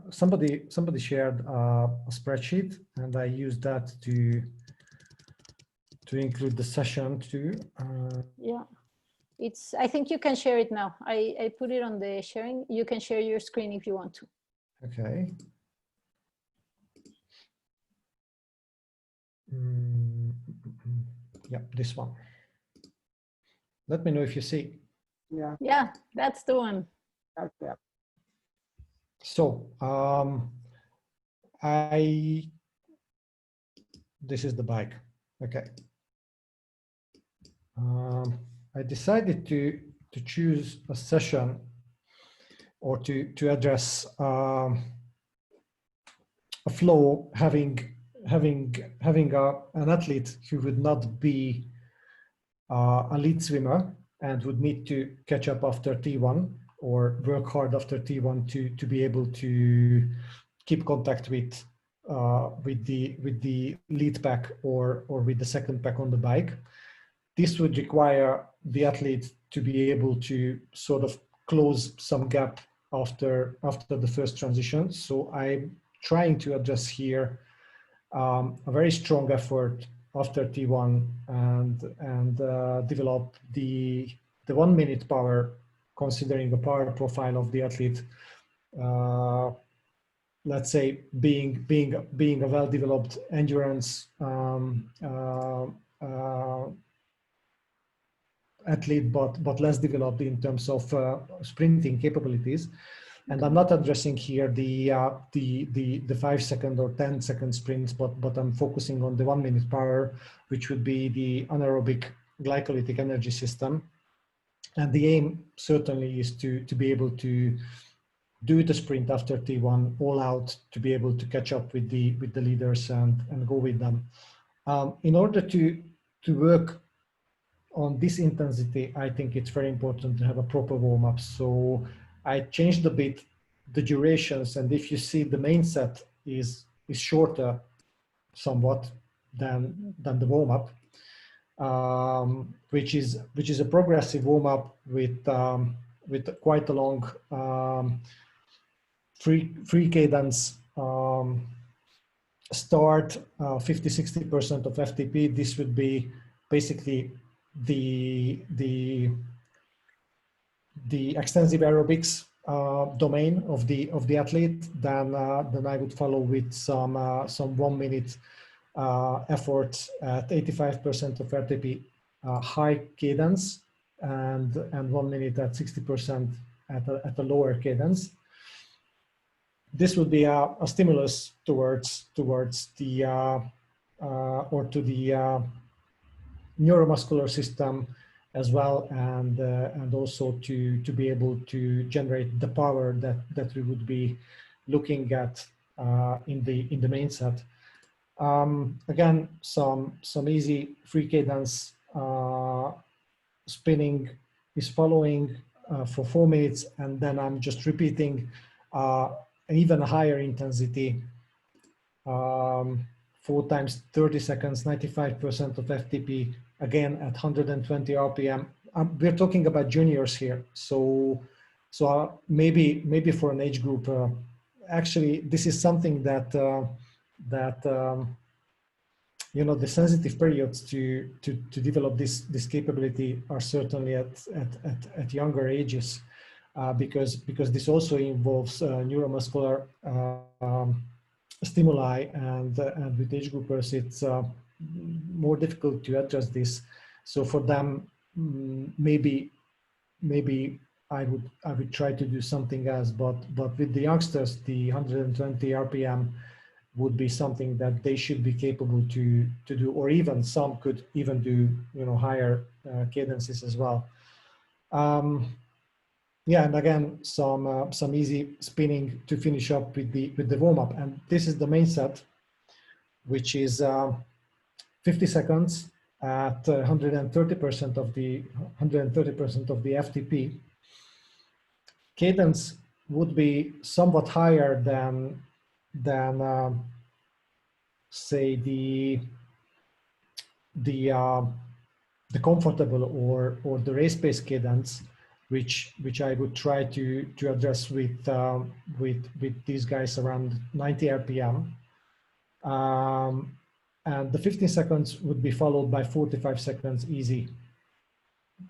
somebody shared a spreadsheet, and I used that to include the session too. Yeah, I think you can share it now. I put it on the sharing. You can share your screen if you want to. Okay. Yeah, this one. Let me know if you see. Yeah. Yeah, that's the one. Okay. So this is the bike. Okay. I decided to choose a session or to address a flow having an athlete who would not be a lead swimmer and would need to catch up after T1 or work hard after T1 to be able to keep contact with the lead pack or with the second pack on the bike. This would require the athlete to be able to sort of close some gap after the first transition. So I'm trying to address here a very strong effort after T1 and develop the 1 minute power, considering the power profile of the athlete. Let's say being a well-developed endurance athlete, but less developed in terms of sprinting capabilities. And I'm not addressing here the 5 second or 10 second sprints, but I'm focusing on the 1 minute power, which would be the anaerobic glycolytic energy system. And the aim certainly is to be able to do the sprint after T1 all out, to be able to catch up with the leaders and go with them. In order to work on this intensity, I think it's very important to have a proper warm-up. So I changed a bit the durations, and if you see, the main set is shorter somewhat than the warm-up, which is a progressive warm-up with quite a long free cadence start, 50-60% of FTP. This would be basically the extensive aerobics domain of the athlete. Then I would follow with some 1 minute efforts at 85% of RTP, high cadence, and 1 minute at 60% at a lower cadence. This would be a stimulus towards the or to the neuromuscular system as well, and also to be able to generate the power that we would be looking at in the main set. Again, some easy free cadence spinning is following for 4 minutes, and then I'm just repeating an even higher intensity, 4 times 30 seconds, 95% of FTP, again at 120 RPM. We're talking about juniors here, so maybe for an age group, actually this is something that you know, the sensitive periods to develop this capability are certainly at younger ages, because this also involves neuromuscular stimuli, and with age groupers it's more difficult to address this. So for them, maybe I would try to do something else, but with the youngsters, the 120 RPM would be something that they should be capable to do, or even some could even do, you know, higher cadences as well. Yeah, and again, some easy spinning to finish up with the warm-up. And this is the main set, which is 50 seconds at 130% of the FTP. Cadence would be somewhat higher than say the comfortable or the race pace cadence, which I would try to address with these guys around 90 RPM. And the 15 seconds would be followed by 45 seconds easy.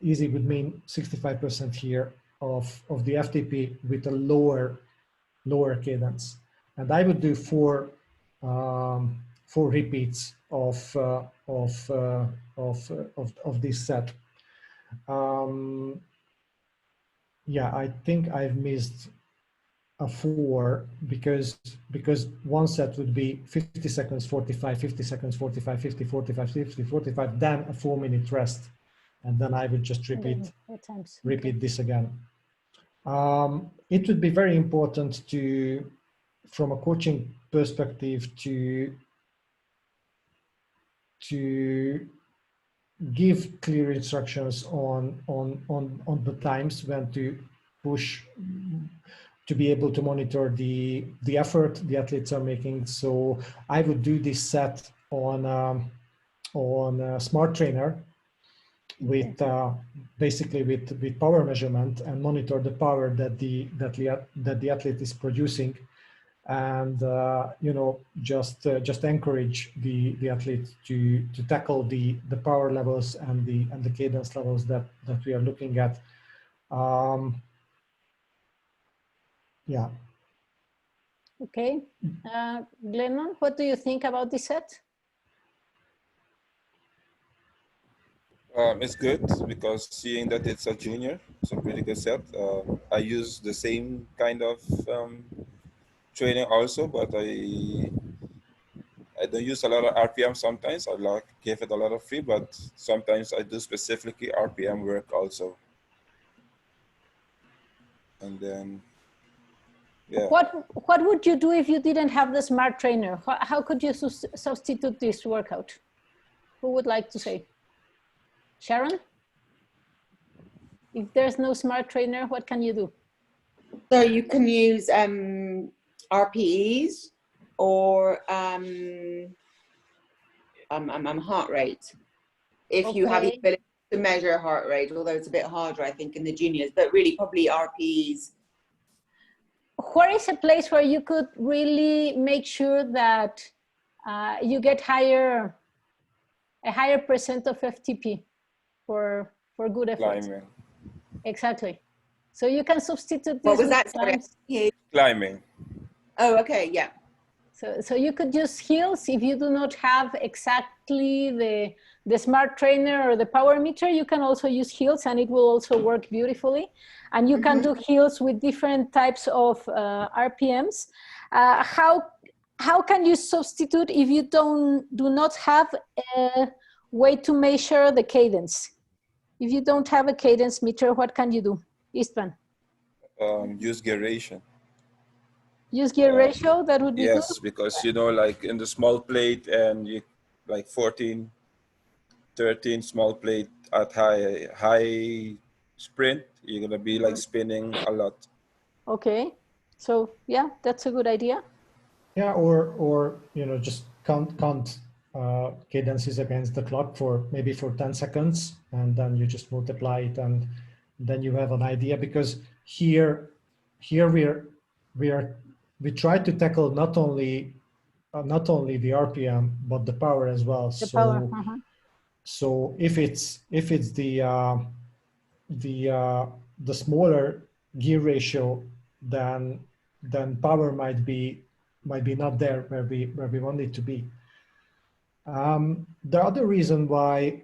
Easy would mean 65% here of the FTP with a lower cadence. And I would do four repeats of this set. Yeah, I think I've missed a 4 because one set would be 50 seconds 45, 50 seconds 45, 50 45, 50 45, then a 4-minute rest, and then I would just repeat this again. It would be very important to, from a coaching perspective, to give clear instructions on the times when to push, to be able to monitor the effort the athletes are making. So I would do this set on a smart trainer with basically with power measurement, and monitor the power that the athlete is producing, and you know, just encourage the athlete to tackle the power levels and the cadence levels that we are looking at. Yeah. Okay, Glennon, what do you think about this set? It's good because seeing that it's a junior, it's a pretty good set. I use the same kind of training also, but I don't use a lot of RPM sometimes. I give it a lot of free, but sometimes I do specifically RPM work also. And then, yeah. What would you do if you didn't have the smart trainer? How could you substitute this workout? Who would like to say? Sharon? If there's no smart trainer, what can you do? So you can use RPEs or heart rate. If you have the ability to measure heart rate, although it's a bit harder, I think, in the juniors, but really probably RPEs. Where is a place where you could really make sure that you get a higher percent of FTP for good effort? Climbing. Exactly. So you can substitute this. What was that? Sorry. Climbing. Oh, okay, yeah. So you could use heels if you do not have exactly the smart trainer or the power meter. You can also use heels, and it will also work beautifully. And you can do heels with different types of RPMs. How can you substitute if you do not have a way to measure the cadence? If you don't have a cadence meter, what can you do, Istvan? Use gear ratio. Use gear ratio, that would be good? Yes, because, you know, like in the small plate, and you like 14, 13 small plate at high sprint, you're gonna be like spinning a lot. Okay, so yeah, that's a good idea. Yeah, or you know, just count cadences against the clock for maybe 10 seconds, and then you just multiply it, and then you have an idea. Because here we try to tackle not only the RPM but the power as well. So if it's the smaller gear ratio, then power might be not there where we want it to be. The other reason why,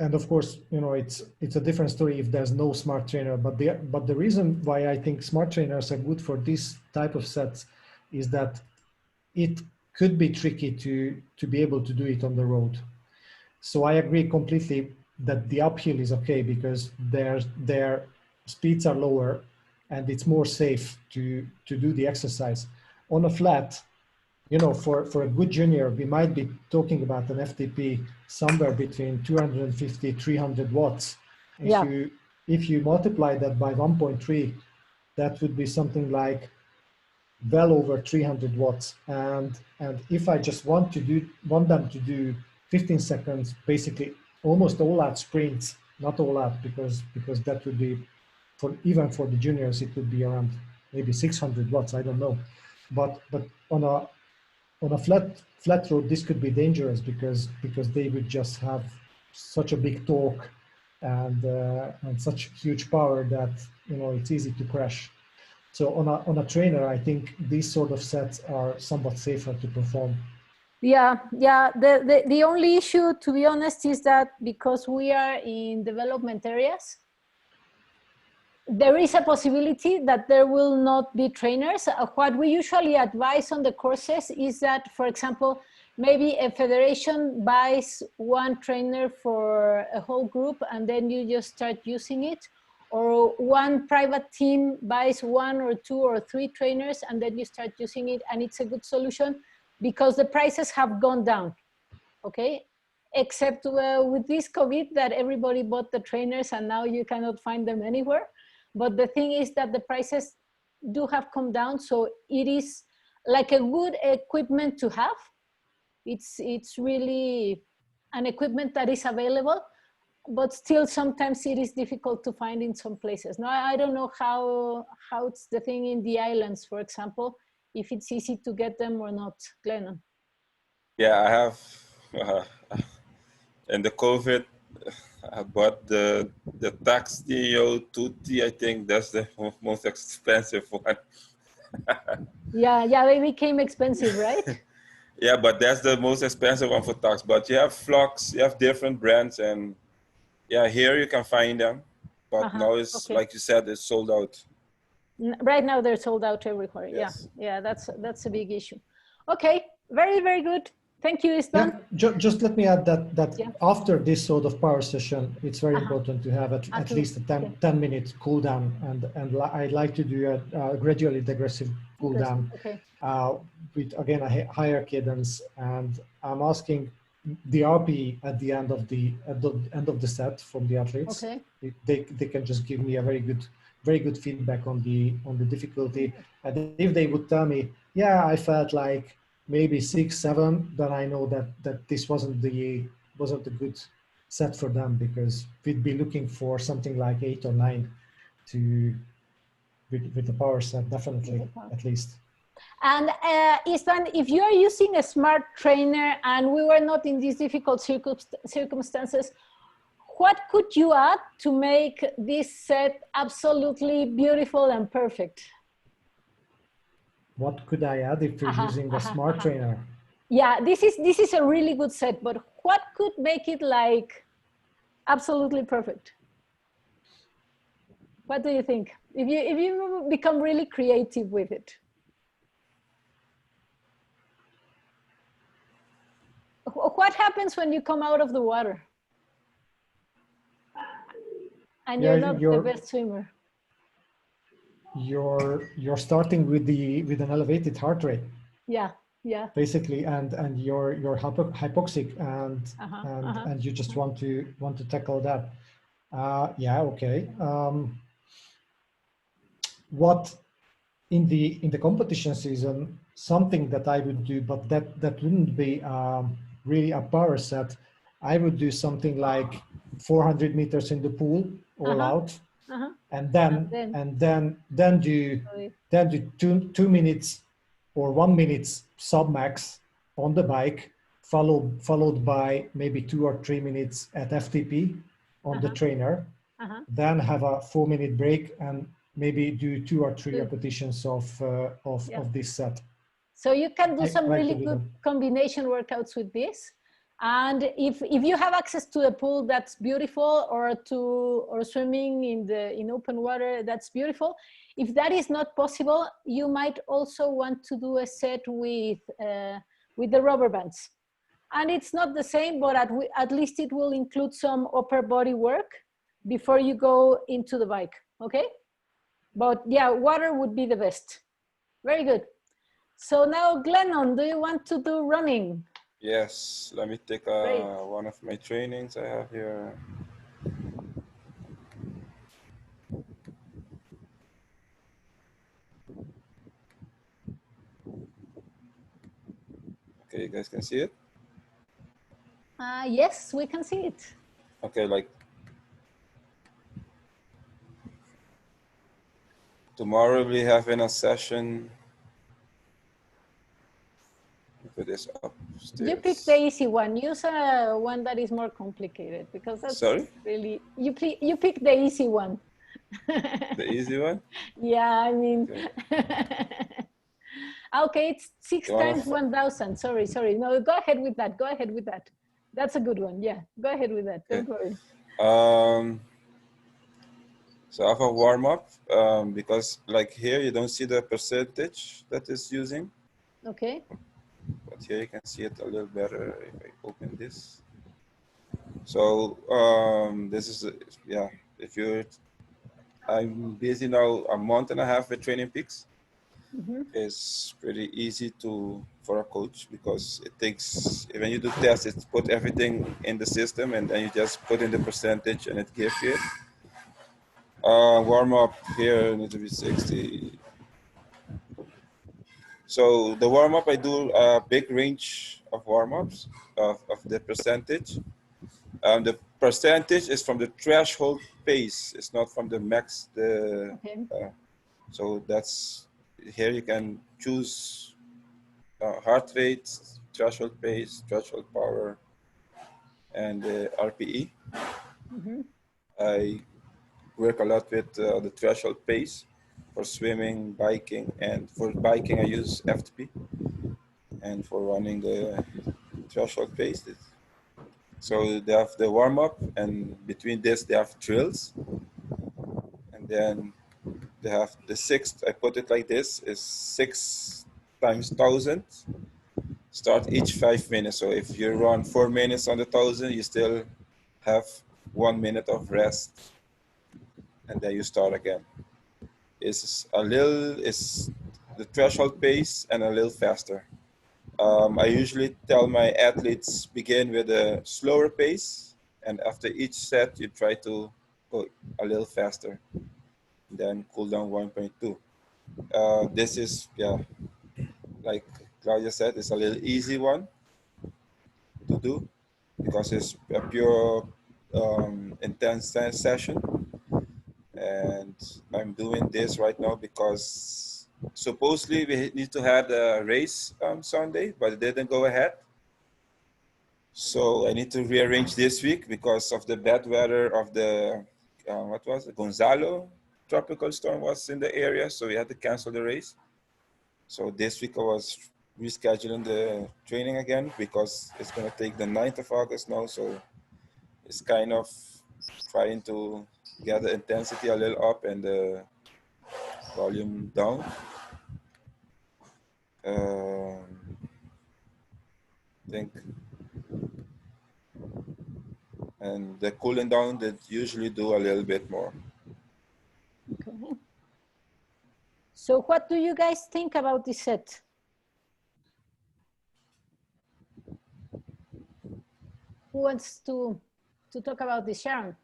and of course, you know, it's a different story if there's no smart trainer, but the reason why I think smart trainers are good for this type of sets is that it could be tricky to be able to do it on the road. So I agree completely that the uphill is okay because their speeds are lower and it's more safe to do the exercise. On a flat, you know, for a good junior, we might be talking about an FTP somewhere between 250, 300 watts. If you multiply that by 1.3, that would be something like well over 300 watts. And if I just want them to do 15 seconds, basically almost all out sprints not all out, because that would be, for even for the juniors, it would be around maybe 600 watts. I don't know, but on a flat road, this could be dangerous because they would just have such a big torque and such huge power that it's easy to crash. So on a trainer, I think these sort of sets are somewhat safer to perform. Yeah, yeah. The only issue, to be honest, is that because we are in development areas, there is a possibility that there will not be trainers. What we usually advise on the courses is that, for example, maybe a federation buys one trainer for a whole group and then you just start using it. Or one private team buys one or two or three trainers and then you start using it, and it's a good solution because the prices have gone down, okay? Except with this COVID that everybody bought the trainers and now you cannot find them anywhere. But the thing is that the prices do have come down, so it is like a good equipment to have. It's really an equipment that is available, but still sometimes it is difficult to find in some places. Now, I don't know how it's the thing in the islands, for example, if it's easy to get them or not, Glennon. Yeah, I have, in the COVID, I bought the Taxio 2T. I think that's the most expensive one. Yeah, they became expensive, right? Yeah, but that's the most expensive one for Tax. But you have Flux, you have different brands, and yeah, here you can find them. But now it's, okay. like you said, it's sold out. Right now they're sold out everywhere. Yes. Yeah, that's a big issue. Okay, very, very good. Thank you, Istvan. Yeah, just let me add that Yeah. after this sort of power session, it's very important to have at least a 10-minute cool down, and I like to do a gradually digressive cool down with, again, a higher cadence, and I'm asking the RP at the end of the set from the athletes. Okay. They can just give me a very good feedback on the difficulty, and if they would tell me, yeah, I felt like maybe 6, 7, then I know that this wasn't a good set for them, because we'd be looking for something like 8 or 9 with the power set, definitely, at least. And Istvan, if you are using a smart trainer and we were not in these difficult circumstances, what could you add to make this set absolutely beautiful and perfect? What could I add if you're using a smart trainer? Yeah, this is a really good set, but what could make it like absolutely perfect? What do you think? If you become really creative with it. What happens when you come out of the water and you're not the best swimmer? You're starting with an elevated heart rate. Yeah. Basically, and you're hypoxic, and you just want to tackle that. Yeah, okay. What in the competition season, something that I would do, but that wouldn't be really a power set. I would do something like 400 meters in the pool, all out, and then do 2 minutes or 1 minute sub-max on the bike, followed by maybe 2 or 3 minutes at FTP on the trainer, then have a 4-minute break and maybe do 2 or 3 repetitions of this set. So you can do some really good combination workouts with this. And if you have access to a pool, that's beautiful, or swimming in open water, that's beautiful. If that is not possible, you might also want to do a set with the rubber bands. And it's not the same, but at least it will include some upper body work before you go into the bike, okay? But yeah, water would be the best. Very good. So now, Glennon, do you want to do running? Yes, let me take one of my trainings I have here. Okay, you guys can see it? Yes, we can see it. Okay, like Tomorrow we have in a session. Put this upstairs. You pick the easy one. Use one that is more complicated because that's really you pick the easy one. The easy one? Yeah, I mean. Okay. Okay, it's 6 times 1,000. Sorry. No, go ahead with that. Go ahead with that. That's a good one. Yeah, go ahead with that. Don't worry. So I have a warm up because like here you don't see the percentage that is using. Okay. But here you can see it a little better if I open this. So this is, yeah, I'm busy now a month and a half with Training Peaks. It's pretty easy for a coach because it takes, when you do tests, it's put everything in the system and then you just put in the percentage and it gives you it. Warm up here needs to be 60. So the warm up, I do a big range of warm ups of the percentage. The percentage is from the threshold pace. It's not from the max. So that's here you can choose heart rate, threshold pace, threshold power, and RPE. I work a lot with the threshold pace for swimming, biking, and for biking I use FTP, and for running the threshold pace. So they have the warm up, and between this they have drills, and then they have the sixth. I put it like this: is 6 times 1,000. Start each 5 minutes. So if you run 4 minutes on the 1,000, you still have 1 minute of rest, and then you start again. It's the threshold pace and a little faster. I usually tell my athletes begin with a slower pace, and after each set you try to go a little faster, then cool down 1.2. This is, yeah, like Claudia said, it's a little easy one to do because it's a pure intense session, and I'm doing this right now because supposedly we need to have a race Sunday, but it didn't go ahead. So I need to rearrange this week because of the bad weather of the, what was it? Gonzalo tropical storm was in the area. So we had to cancel the race. So this week I was rescheduling the training again because it's going to take the 9th of August now. So it's kind of trying to get the intensity a little up and the volume down. I think, and the cooling down that usually do a little bit more. Okay. So what do you guys think about this set? Who wants to talk about this, Sharon?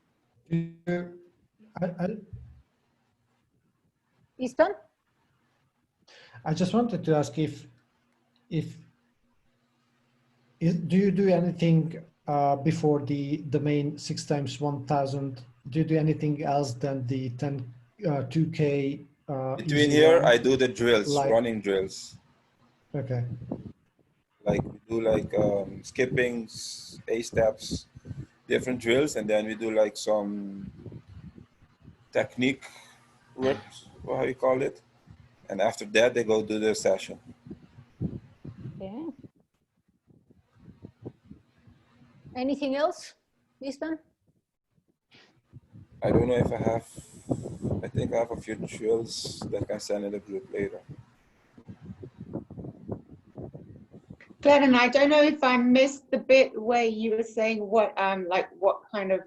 Easton? I just wanted to ask if do you do anything before the main 6 times 1,000? Do you do anything else than the 2K? Between here, I do the drills, running drills. Okay. Like we do like skippings, A-steps, different drills, and then we do like some technique work, or how you call it. And after that, they go do their session. Okay. Anything else, Easton? I don't know if I think I have a few drills that I can send in the group later. Glenn, I don't know if I missed the bit where you were saying what what kind of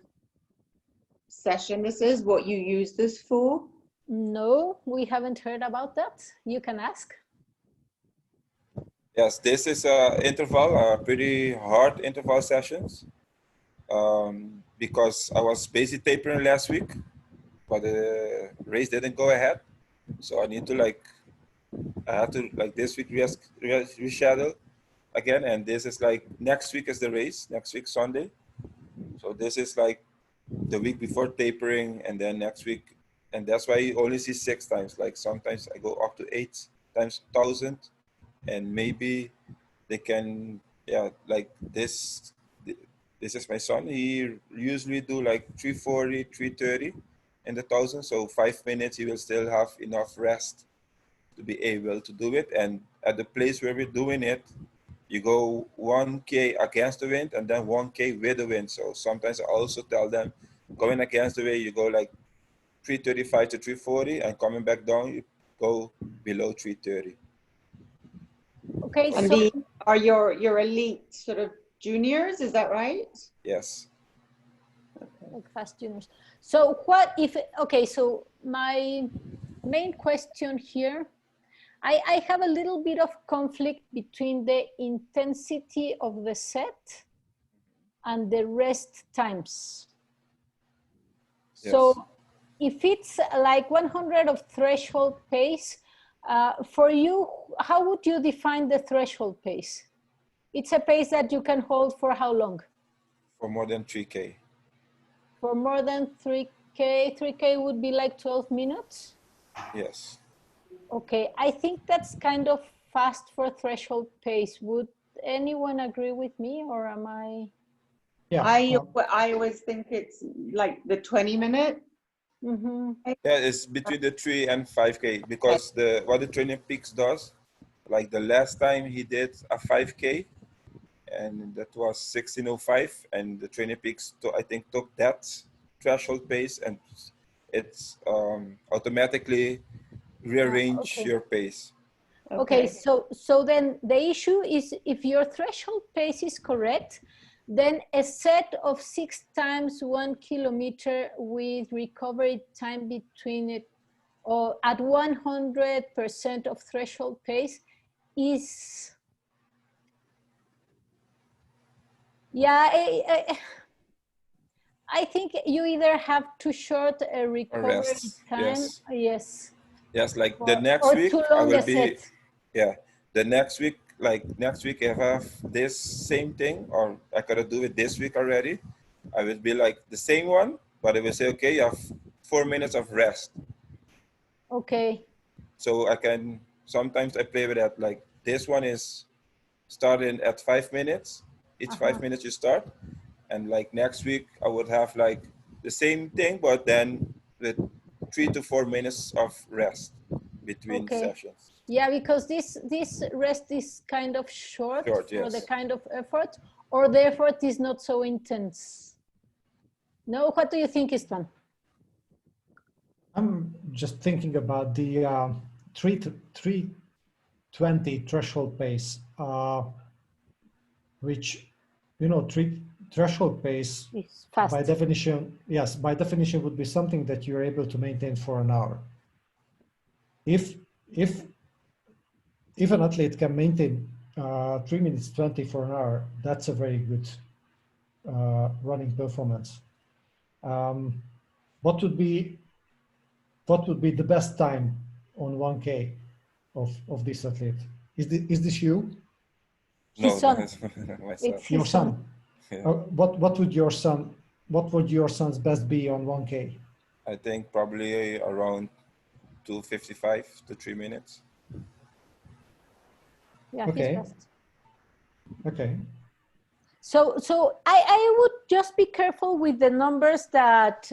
session this is, what you use this for. No, we haven't heard about that. You can ask. Yes, this is interval, pretty hard interval sessions, because I was basically tapering last week, but the race didn't go ahead. So I need to I have to this week reschedule again, and this is next week is the race, next week Sunday. So this is the week before tapering, and then next week and that's why you only see 6 times. Like sometimes I go up to 8 times 1,000, and maybe they can, yeah, like this. This is my son. He usually do like 340, 330 in the 1,000. So 5 minutes, he will still have enough rest to be able to do it. And at the place where we're doing it, you go 1K against the wind and then 1K with the wind. So sometimes I also tell them, going against the wind, you go like 335 to 340, and coming back down, you go below 330. Okay, And so these are your elite sort of juniors, is that right? Yes. like fast juniors. So what if, okay, so my main question here, I have a little bit of conflict between the intensity of the set and the rest times. So if it's like 100 of threshold pace, for you, how would you define the threshold pace? It's a pace that you can hold for how long? For more than 3K. For more than 3K, 3K would be like 12 minutes? Yes. Okay, I think that's kind of fast for threshold pace. Would anyone agree with me, or am I? Yeah. I always think it's like the 20-minute. Mm-hmm. Yeah, it's between the 3 and 5K, because what the Training Peaks does, like the last time he did a 5K, and that was 16:05, and the Training Peaks I think took that threshold pace, and it's automatically rearrange Okay. your pace. Okay, so then the issue is, if your threshold pace is correct, then a set of 6 times 1 kilometer with recovery time between it, or at 100% of threshold pace is, yeah, I think you either have too short a recovery rest, time, yes. Yes, like the or, next or week too I long will a be, set. yeah, the next week, like next week if I have this same thing, or I gotta do it this week already, I will be like the same one, but I will say, okay, you have 4 minutes of rest. Okay. So I can, sometimes I play with that, like this one is starting at 5 minutes, each 5 minutes you start, and like next week I would have like the same thing, but then with 3 to 4 minutes of rest between sessions. Yeah, because this rest is kind of short for yes. the kind of effort, or the effort is not so intense. No, what do you think, Istvan? I'm just thinking about the 320 threshold pace, which, you know, threshold pace fast. by definition, yes, by definition would be something that you're able to maintain for an hour. If an athlete can maintain 3 minutes 20 for an hour, that's a very good running performance. What would be the best time on 1K of this athlete? Is this you? No, his son. Myself. It's Your his son. Yeah. What would your son's best be on 1K? I think probably around 2:55 to 3 minutes. Yeah, Okay. he's fast. Okay. So I would just be careful with the numbers that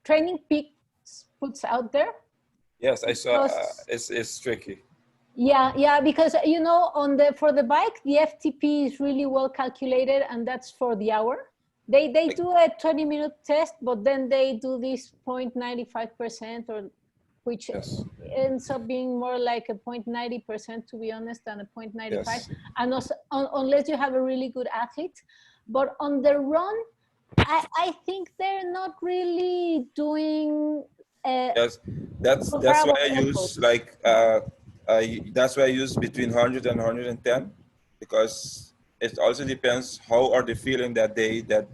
Training Peaks puts out there. Yes, I saw. It's tricky. Yeah, because you know, for the bike, the FTP is really well calculated, and that's for the hour. They do a 20-minute test, but then they do this 0.95%, or which ends up being more like a 0.90%, to be honest, than a 0.95, and also, unless you have a really good athlete. But on the run, I think they're not really doing. Yes, that's why I use like that's why I use between 100 and 110, because it also depends how are they feeling that day, that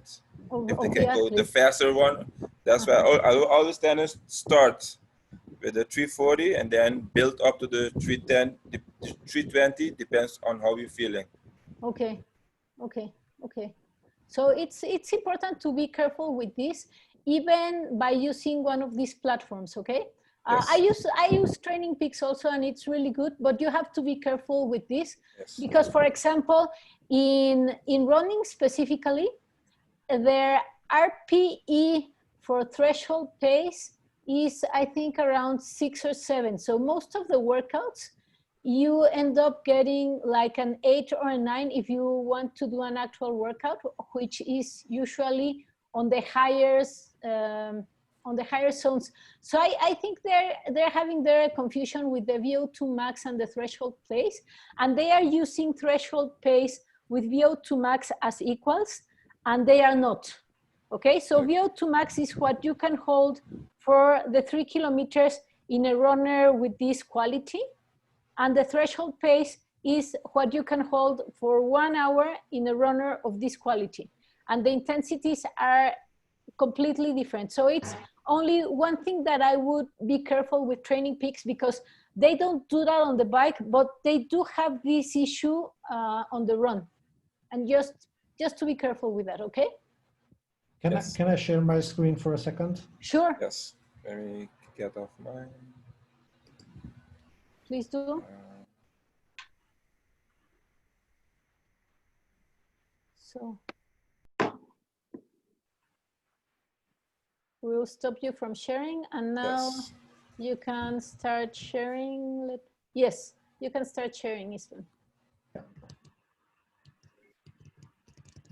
if they can go the faster one. That's why I always tend to start with the 340 and then build up to the 310, 320, depends on how you're feeling. Okay. So it's important to be careful with this. even by using one of these platforms, okay? Yes. I use Training Peaks also, and it's really good, but you have to be careful with this Yes. because, for example, in running specifically, their RPE for threshold pace is, I think, around 6 or 7. So most of the workouts, you end up getting like an 8 or a 9 if you want to do an actual workout, which is usually on the higher zones. So I think they're having their confusion with the VO2 max and the threshold pace, and they are using threshold pace with VO2 max as equals, and they are not. Okay, so VO2 max is what you can hold for the 3 kilometers in a runner with this quality, and the threshold pace is what you can hold for 1 hour in a runner of this quality, and the intensities are completely different. So it's only one thing that I would be careful with Training Peaks, because they don't do that on the bike, but they do have this issue on the run, and just to be careful with that. Okay. Can I share my screen for a second? Sure. Yes. Let me get off mine. Please do. So we'll stop you from sharing, and now you can start sharing. Yes, you can start sharing, Islan. Yeah.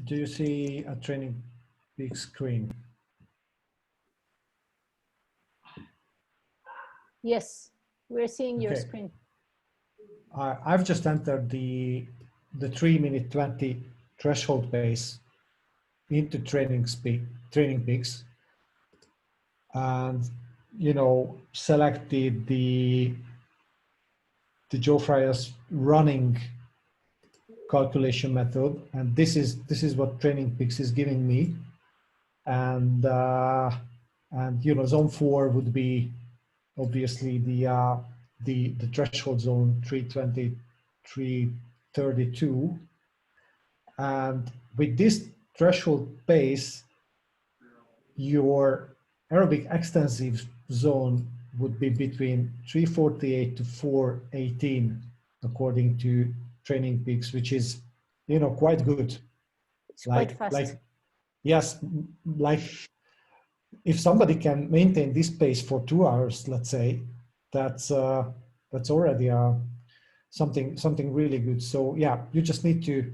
Do you see a Training Peaks screen? Yes, we're seeing your screen. I've just entered the 3 minute 20 threshold pace into Training Peaks, and selected the Joe Friar's running calculation method, and this is what Training Peaks is giving me, and zone 4 would be obviously the threshold zone 320, 332, and with this threshold pace, your aerobic extensive zone would be between 348 to 418, according to Training Peaks, which is quite good. It's quite fast. Yes, like if somebody can maintain this pace for 2 hours, let's say, that's already something really good. So yeah, you just need to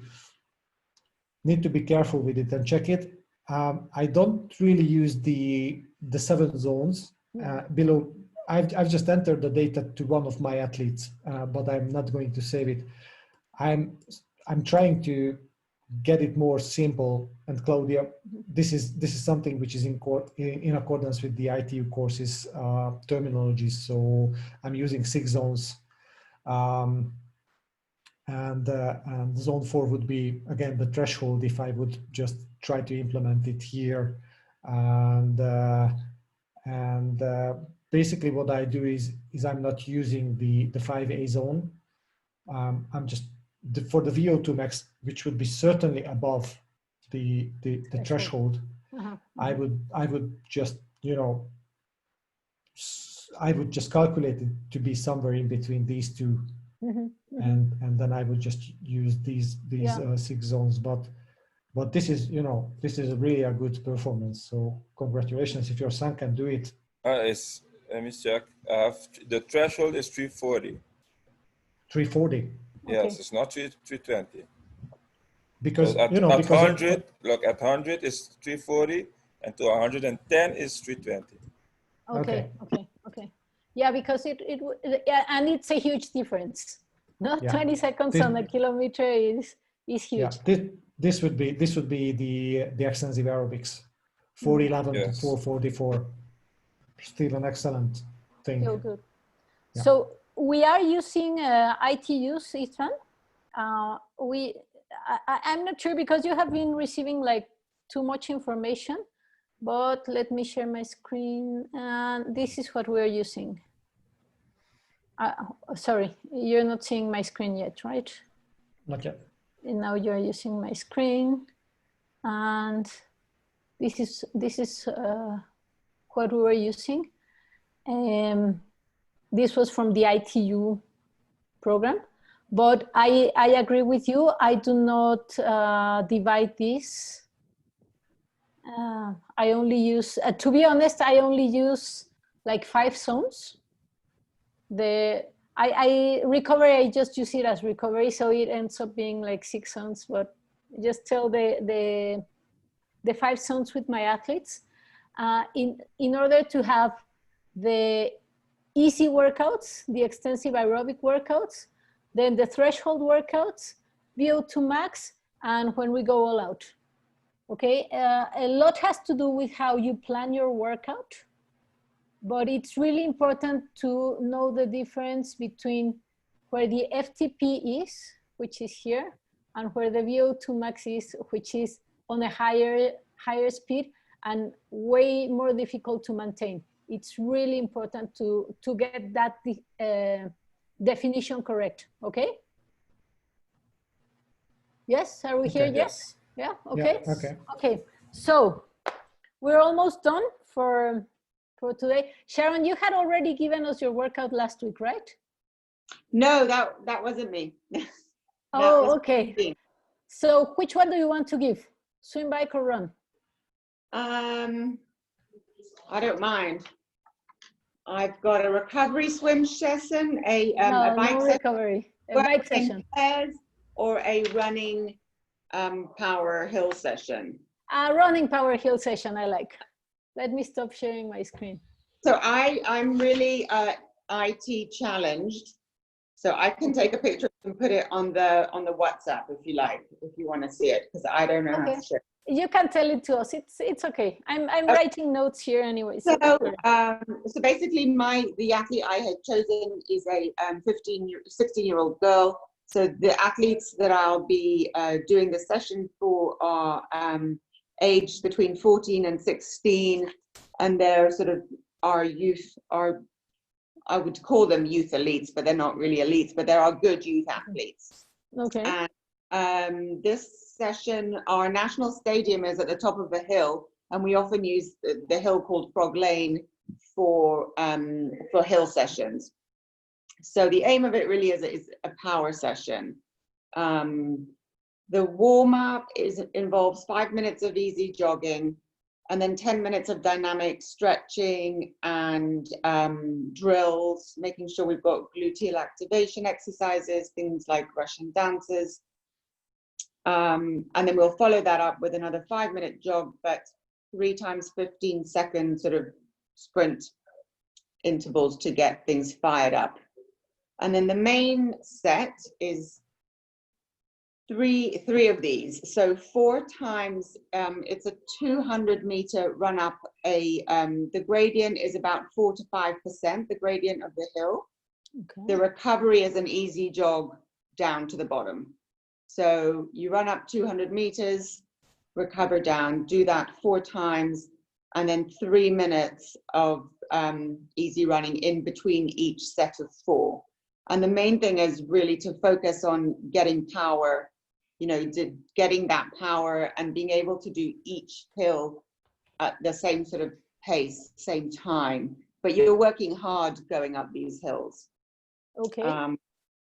be careful with it and check it. I don't really use the 7 zones below. I've just entered the data to one of my athletes, but I'm not going to save it. I'm trying to get it more simple. And Claudia, this is something which is in accordance with the ITU courses terminology. So I'm using 6 zones, and zone 4 would be again the threshold if I would just try to implement it here. And basically what I do is I'm not using the 5A zone. I'm just for the VO2 max, which would be certainly above the threshold. I would just I would just calculate it to be somewhere in between these two. And then I would just use these 6 zones, but this is really a good performance. So congratulations if your son can do it. Let me check. The threshold is 340. 340. Yes, okay. It's not 320. Because so at 100, look, at 100 is 340, and to 110 is 320. Okay. Yeah, because it and it's a huge difference. Not 20 seconds on a kilometer is huge. Yeah, this would be the extensive aerobics, 411 to 444. Still an excellent thing. So good. Yeah. So we are using ITUs, Ethan. I'm not sure because you have been receiving like too much information, but let me share my screen. And this is what we're using. Sorry, you're not seeing my screen yet, right? Not yet. And now you're using my screen. And This is what we were using. This was from the ITU program, but I agree with you. I do not divide this. I only use, to be honest, I only use like 5 zones. I recovery, I just use it as recovery, so it ends up being like 6 zones, but just tell the 5 zones with my athletes in order to have the easy workouts, the extensive aerobic workouts, then the threshold workouts, VO2 max, and when we go all out. Okay, a lot has to do with how you plan your workout, but it's really important to know the difference between where the FTP is, which is here, and where the VO2 max is, which is on a higher speed and way more difficult to maintain. It's really important to get that definition correct, okay? Yes, are we Okay. here? Yes? Yeah, okay. Yeah, okay. Okay, so we're almost done for today. Sharon, you had already given us your workout last week, right? No, that wasn't me. Oh, okay. So which one do you want to give? Swim, bike, or run? I don't mind. I've got a recovery swim session, a bike no session, recovery. A bike session. Pairs, or a running power hill session. A running power hill session, I like. Let me stop sharing my screen. So I'm really IT challenged. So I can take a picture and put it on the WhatsApp if you like, if you want to see it, because I don't know how to share. You can tell it to us. It's okay. I'm writing notes here anyway. So basically the athlete I had chosen is a 16-year-old girl. So the athletes that I'll be doing the session for are aged between 14 and 16, and they're sort of our youth, I would call them youth elites, but they're not really elites, but there are good youth athletes. Okay. And this session, our national stadium is at the top of a hill, and we often use the hill called Frog Lane for hill sessions. So the aim of it really is a power session. The warm-up involves 5 minutes of easy jogging, and then 10 minutes of dynamic stretching and drills, making sure we've got gluteal activation exercises, things like Russian dances. And then we'll follow that up with another 5-minute jog, but 3 times 15-second sort of sprint intervals to get things fired up. And then the main set is three of these. So 4 times, it's a 200-meter run up. The gradient is about 4 to 5%, the gradient of the hill. Okay. The recovery is an easy jog down to the bottom. So you run up 200 meters, recover down, do that 4 times, and then 3 minutes of easy running in between each set of 4. And the main thing is really to focus on getting power, getting that power and being able to do each hill at the same sort of pace, same time. But you're working hard going up these hills. Okay.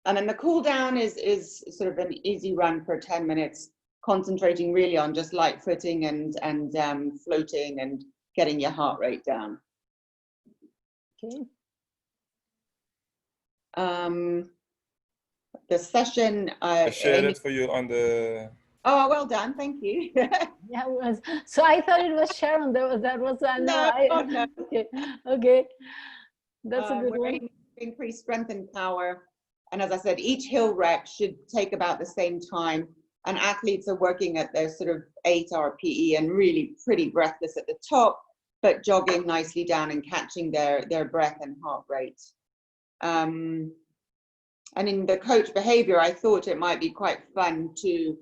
And then the cool down is sort of an easy run for 10 minutes, concentrating really on just light footing and floating and getting your heart rate down. Okay. The session I shared it for you on the. Oh, well done, thank you. Yeah, it was. So I thought it was Sharon. That was no. Okay, that's a good one. Increase strength and power, and as I said, each hill rep should take about the same time. And athletes are working at their sort of 8 RPE and really pretty breathless at the top, but jogging nicely down and catching their breath and heart rate. And in the coach behavior, I thought it might be quite fun to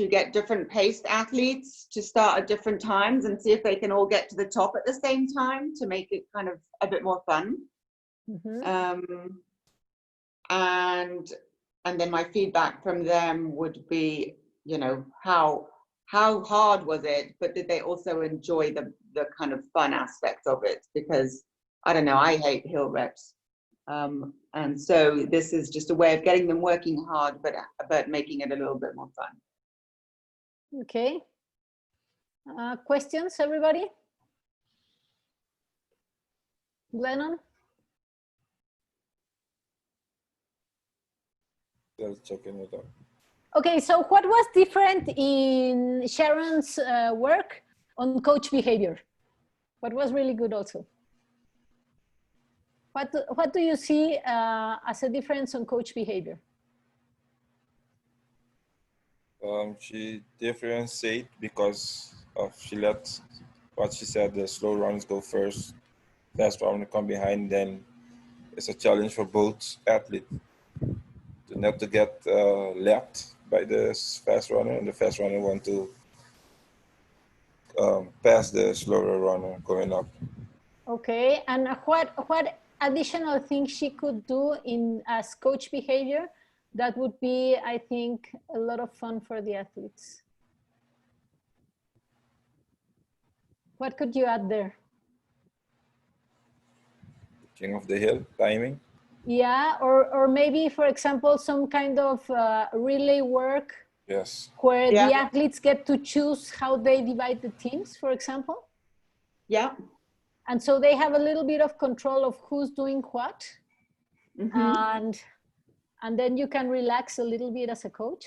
get different paced athletes to start at different times and see if they can all get to the top at the same time to make it kind of a bit more fun. Mm-hmm. And then my feedback from them would be, how how hard was it, but did they also enjoy the kind of fun aspect of it? Because I don't know, I hate hill reps. And so this is just a way of getting them working hard, but making it a little bit more fun. Okay. Questions, everybody? Glennon? Just checking it out. Okay, so what was different in Sharon's work on coach behavior? What was really good also? What do you see as a difference on coach behavior? She differentiate because of she let what she said, the slow runs go first, fast run come behind. Then it's a challenge for both athletes to not to get left by the fast runner, and the fast runner want to pass the slower runner going up. Okay, and what additional things she could do in as coach behavior that would be, I think, a lot of fun for the athletes? What could you add there? King of the hill timing. Yeah, or maybe, for example, some kind of relay work. Yes. Where the athletes get to choose how they divide the teams, for example. Yeah. And so they have a little bit of control of who's doing what. Mm-hmm. And then you can relax a little bit as a coach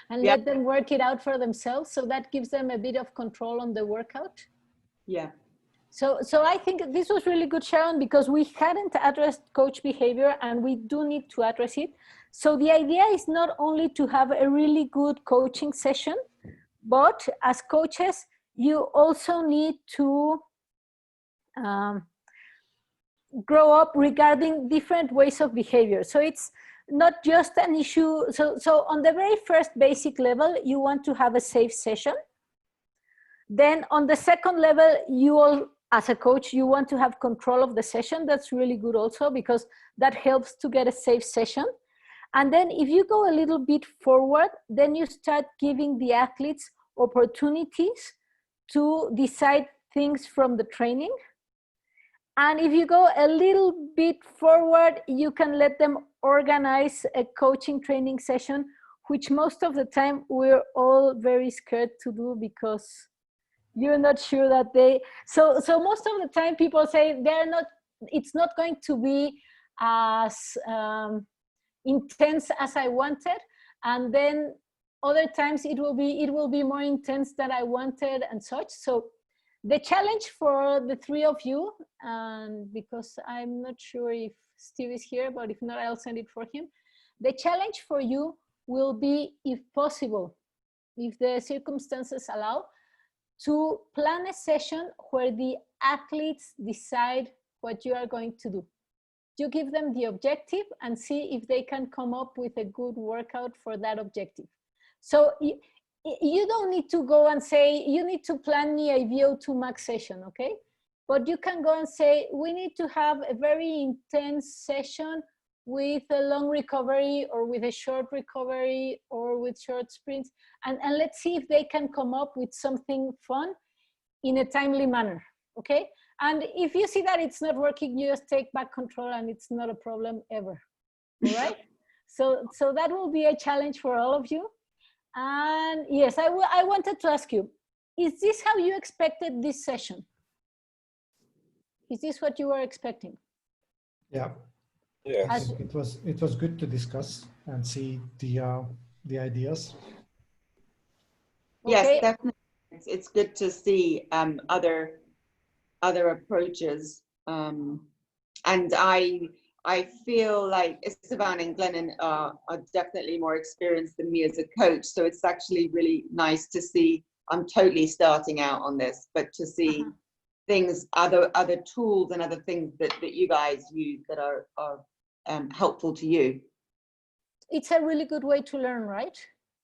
and let them work it out for themselves. So that gives them a bit of control on the workout. Yeah. So I think this was really good, Sharon, because we hadn't addressed coach behavior and we do need to address it. So the idea is not only to have a really good coaching session, but as coaches, you also need to grow up regarding different ways of behavior. So it's not just an issue. So on the very first basic level, you want to have a safe session. Then on the second level, you all, as a coach, you want to have control of the session. That's really good also because that helps to get a safe session. And then if you go a little bit forward, then you start giving the athletes opportunities to decide things from the training. And if you go a little bit forward, you can let them organize a coaching training session, which most of the time we're all very scared to do because you're not sure that so most of the time people say it's not going to be as intense as I wanted, and then other times it will be more intense than I wanted and such. So the challenge for the three of you, and because I'm not sure if Steve is here, but if not, I'll send it for him. The challenge for you will be, if possible, if the circumstances allow, to plan a session where the athletes decide what you are going to do. You give them the objective and see if they can come up with a good workout for that objective. So you don't need to go and say, you need to plan me a VO2 max session, okay? But you can go and say, we need to have a very intense session with a long recovery or with a short recovery or with short sprints. And let's see if they can come up with something fun in a timely manner, okay? And if you see that it's not working, you just take back control and it's not a problem ever, all right? So that will be a challenge for all of you. And yes, I wanted to ask you, is this how you expected this session? Is this what you were expecting? Yeah. Yes. It was good to discuss and see the ideas. Yes, Okay. definitely. It's good to see other approaches, and I feel like Esteban and Glennon are definitely more experienced than me as a coach. So it's actually really nice to see. I'm totally starting out on this, but to see things, other tools and other things that you guys use that are helpful to you. It's a really good way to learn, right?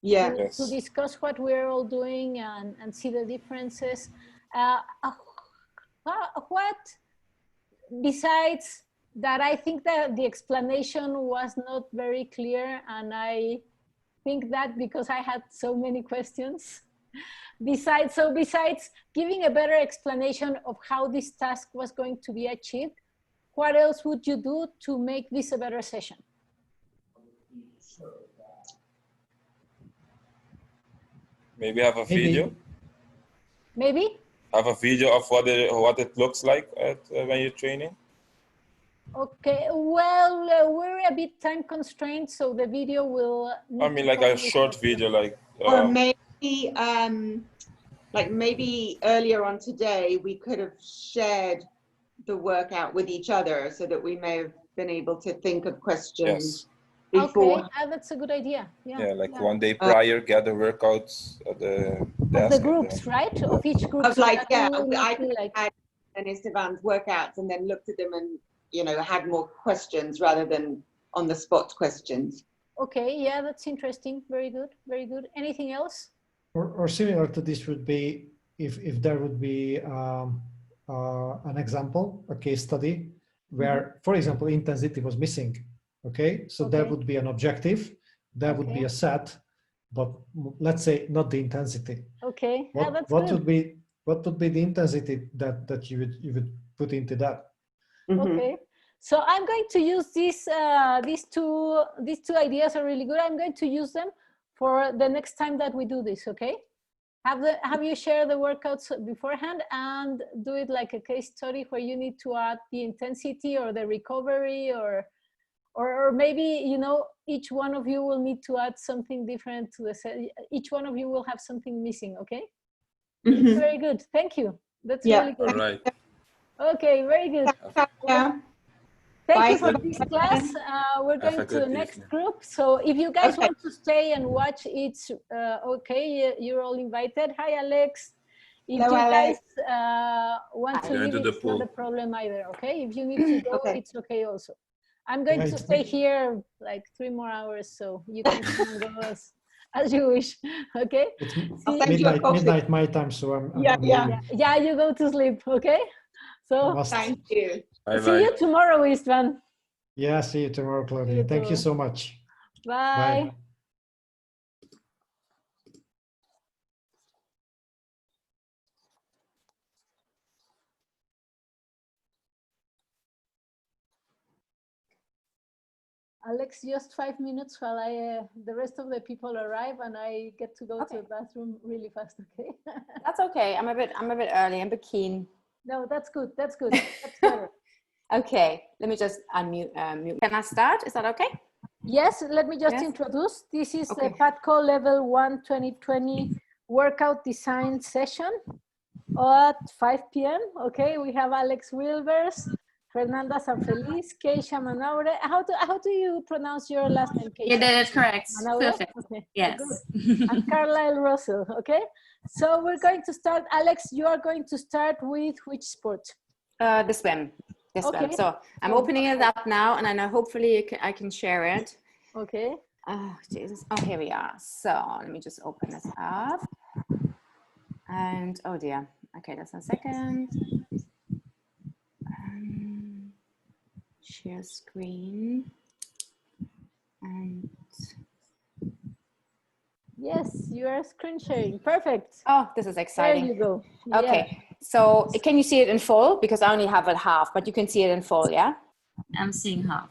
Yeah. To discuss what we're all doing and see the differences. What, besides that, I think that the explanation was not very clear, and think that because I had so many questions. Besides giving a better explanation of how this task was going to be achieved, what else would you do to make this a better session? Maybe have a video. Maybe? Have a video of what it looks like when you're training. Okay, well, we're a bit time constrained, so the video will. I mean, like a short video, like. Or maybe, like maybe earlier on today, we could have shared the workout with each other so that we may have been able to think of questions before. Okay, that's a good idea. Yeah, like one day prior, get the workouts at the desk. Of the groups, right? Of each group. Of like, so I had Esteban's workouts and then looked at them and, you know, had more questions rather than on the spot questions. Okay, yeah, that's interesting. Very good, very good. Anything else? Or similar to this would be if there would be an example, a case study where, for example, intensity was missing. Okay, so there would be an objective, there would be a set, but let's say not the intensity. Okay, what would be the intensity that you would put into that? Okay, so I'm going to use these two ideas are really good. I'm going to use them for the next time that we do this. Okay, have you share the workouts beforehand and do it like a case study where you need to add the intensity or the recovery or maybe, you know, each one of you will need to add something different to the set. Each one of you will have something missing. Okay. Very good. Thank you. That's really good. All right. Okay, very good. Thank you for this class. We're going to the next group. So if you guys want to stay and watch, it's okay. You're all invited. Hi, Alex. If you guys want to leave, it's not a problem either. Okay. If you need to go, it's okay also. I'm going to stay here like 3 more hours, so you can come and go as you wish. Okay. It's midnight my time, so I'm yeah. You go to sleep. Okay. So thank you. Bye-bye. See you tomorrow, Istvan. Yeah, see you tomorrow, Claudia. Thank you so much. Bye. Alex, just 5 minutes while the rest of the people arrive and I get to go to the bathroom really fast. Okay. That's okay. I'm a bit early. I'm a bit keen. No, that's good. That's good. That's better. Okay. Let me just unmute. Can I start? Is that okay? Yes. Let me just introduce. This is the PATCO Level 1 2020 workout design session at 5 p.m. Okay. We have Alex Wilbers, Fernanda Sanfeliz, Keisha Manaure. How do you pronounce your last name, Keisha? Yeah, that is correct. Manaure? Perfect. Okay. Yes. And Carlisle Russell. Okay. So we're going to start. Alex, you are going to start with which sport? The swim. The swim. So I'm opening it up now, and I know hopefully I can share it. Okay. Oh Jesus! Oh, here we are. So let me just open this up. And oh dear. Okay, just a second. Share screen. And yes, you are screen sharing. Perfect. Oh, this is exciting. There you go. Okay. So can you see it in full? Because I only have it half, but you can see it in full, yeah? I'm seeing half.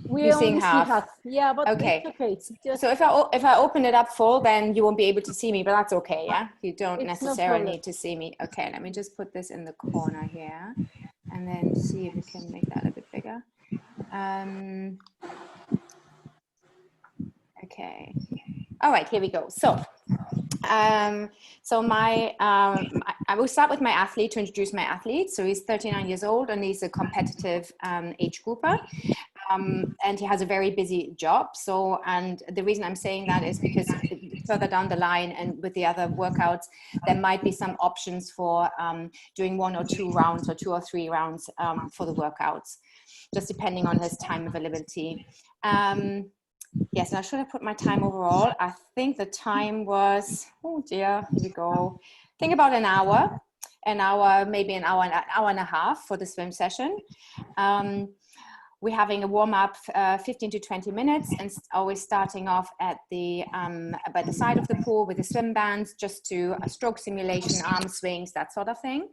You're seeing half. Yeah, but okay. It's okay. Just so if I open it up full, then you won't be able to see me, but that's okay, yeah? You don't necessarily need to see me. Okay, let me just put this in the corner here and then see if we can make that a bit bigger. Okay. All right, here we go. So I will start with my athlete to introduce my athlete. So he's 39 years old and he's a competitive age grouper. And he has a very busy job. So, and the reason I'm saying that is because further down the line and with the other workouts, there might be some options for doing 1 or 2 rounds or 2 or 3 rounds for the workouts, just depending on his time availability. Yes, and I should have put my time overall. I think the time was, oh dear, here we go. I think about an hour, maybe an hour and a half for the swim session. we're having a warm up 15 to 20 minutes, and always starting off at the by the side of the pool with the swim bands, just to a stroke simulation, arm swings, that sort of thing.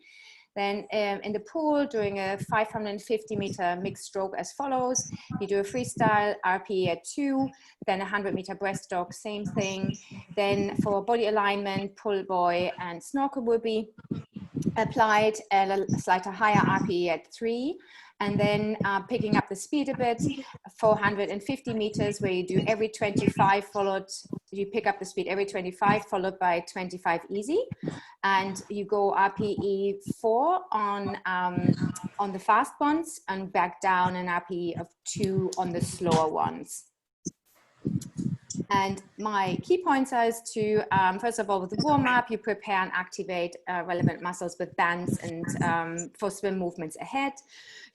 Then in the pool, doing a 550 meter mixed stroke as follows. You do a freestyle RPE at 2, then a 100 meter breaststroke, same thing. Then for body alignment, pull buoy and snorkel will be applied at a slightly higher RPE at 3. And then picking up the speed a bit, 450 meters, where you do every 25 followed, you pick up the speed every 25 followed by 25 easy. And you go RPE 4 on the fast ones, and back down an RPE of 2 on the slower ones. And my key points are to, first of all, with the warm up, you prepare and activate relevant muscles with bands and for swim movements ahead.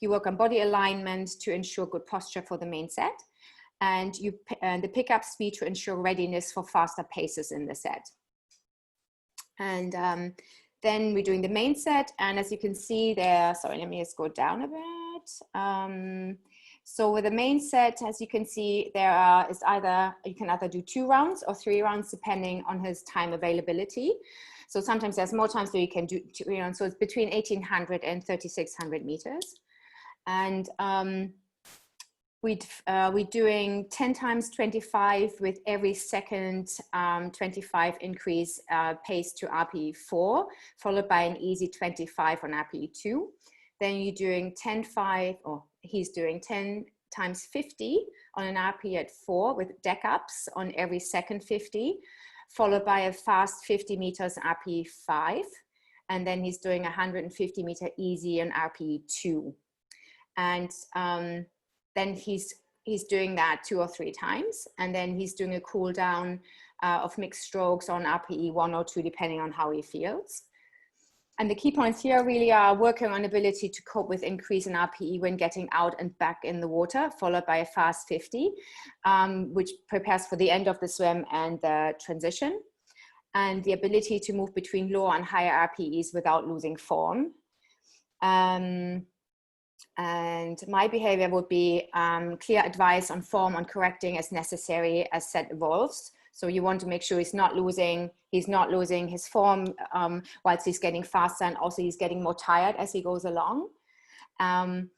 You work on body alignment to ensure good posture for the main set. And the pickup speed to ensure readiness for faster paces in the set. And then we're doing the main set. And as you can see there, sorry, let me just go down a bit. So with the main set, as you can see, you can either do 2 rounds or 3 rounds, depending on his time availability. So sometimes there's more times where you can do 2 rounds. So it's between 1800 and 3600 meters. And we're doing 10 times 25 with every second 25 increase pace to RPE 4, followed by an easy 25 on RPE 2. Then you're doing 10-5, or he's doing 10 times 50 on an RPE at 4 with deck ups on every second 50, followed by a fast 50 meters RPE 5. And then he's doing 150 meter easy on RPE 2. And then he's doing that 2 or 3 times. And then he's doing a cool down of mixed strokes on RPE 1 or 2, depending on how he feels. And the key points here really are working on ability to cope with increase in RPE when getting out and back in the water, followed by a fast 50, which prepares for the end of the swim and the transition. And the ability to move between lower and higher RPEs without losing form. And my behavior would be clear advice on form, on correcting as necessary as set evolves. So you want to make sure he's not losing his form whilst he's getting faster, and also he's getting more tired as he goes along. And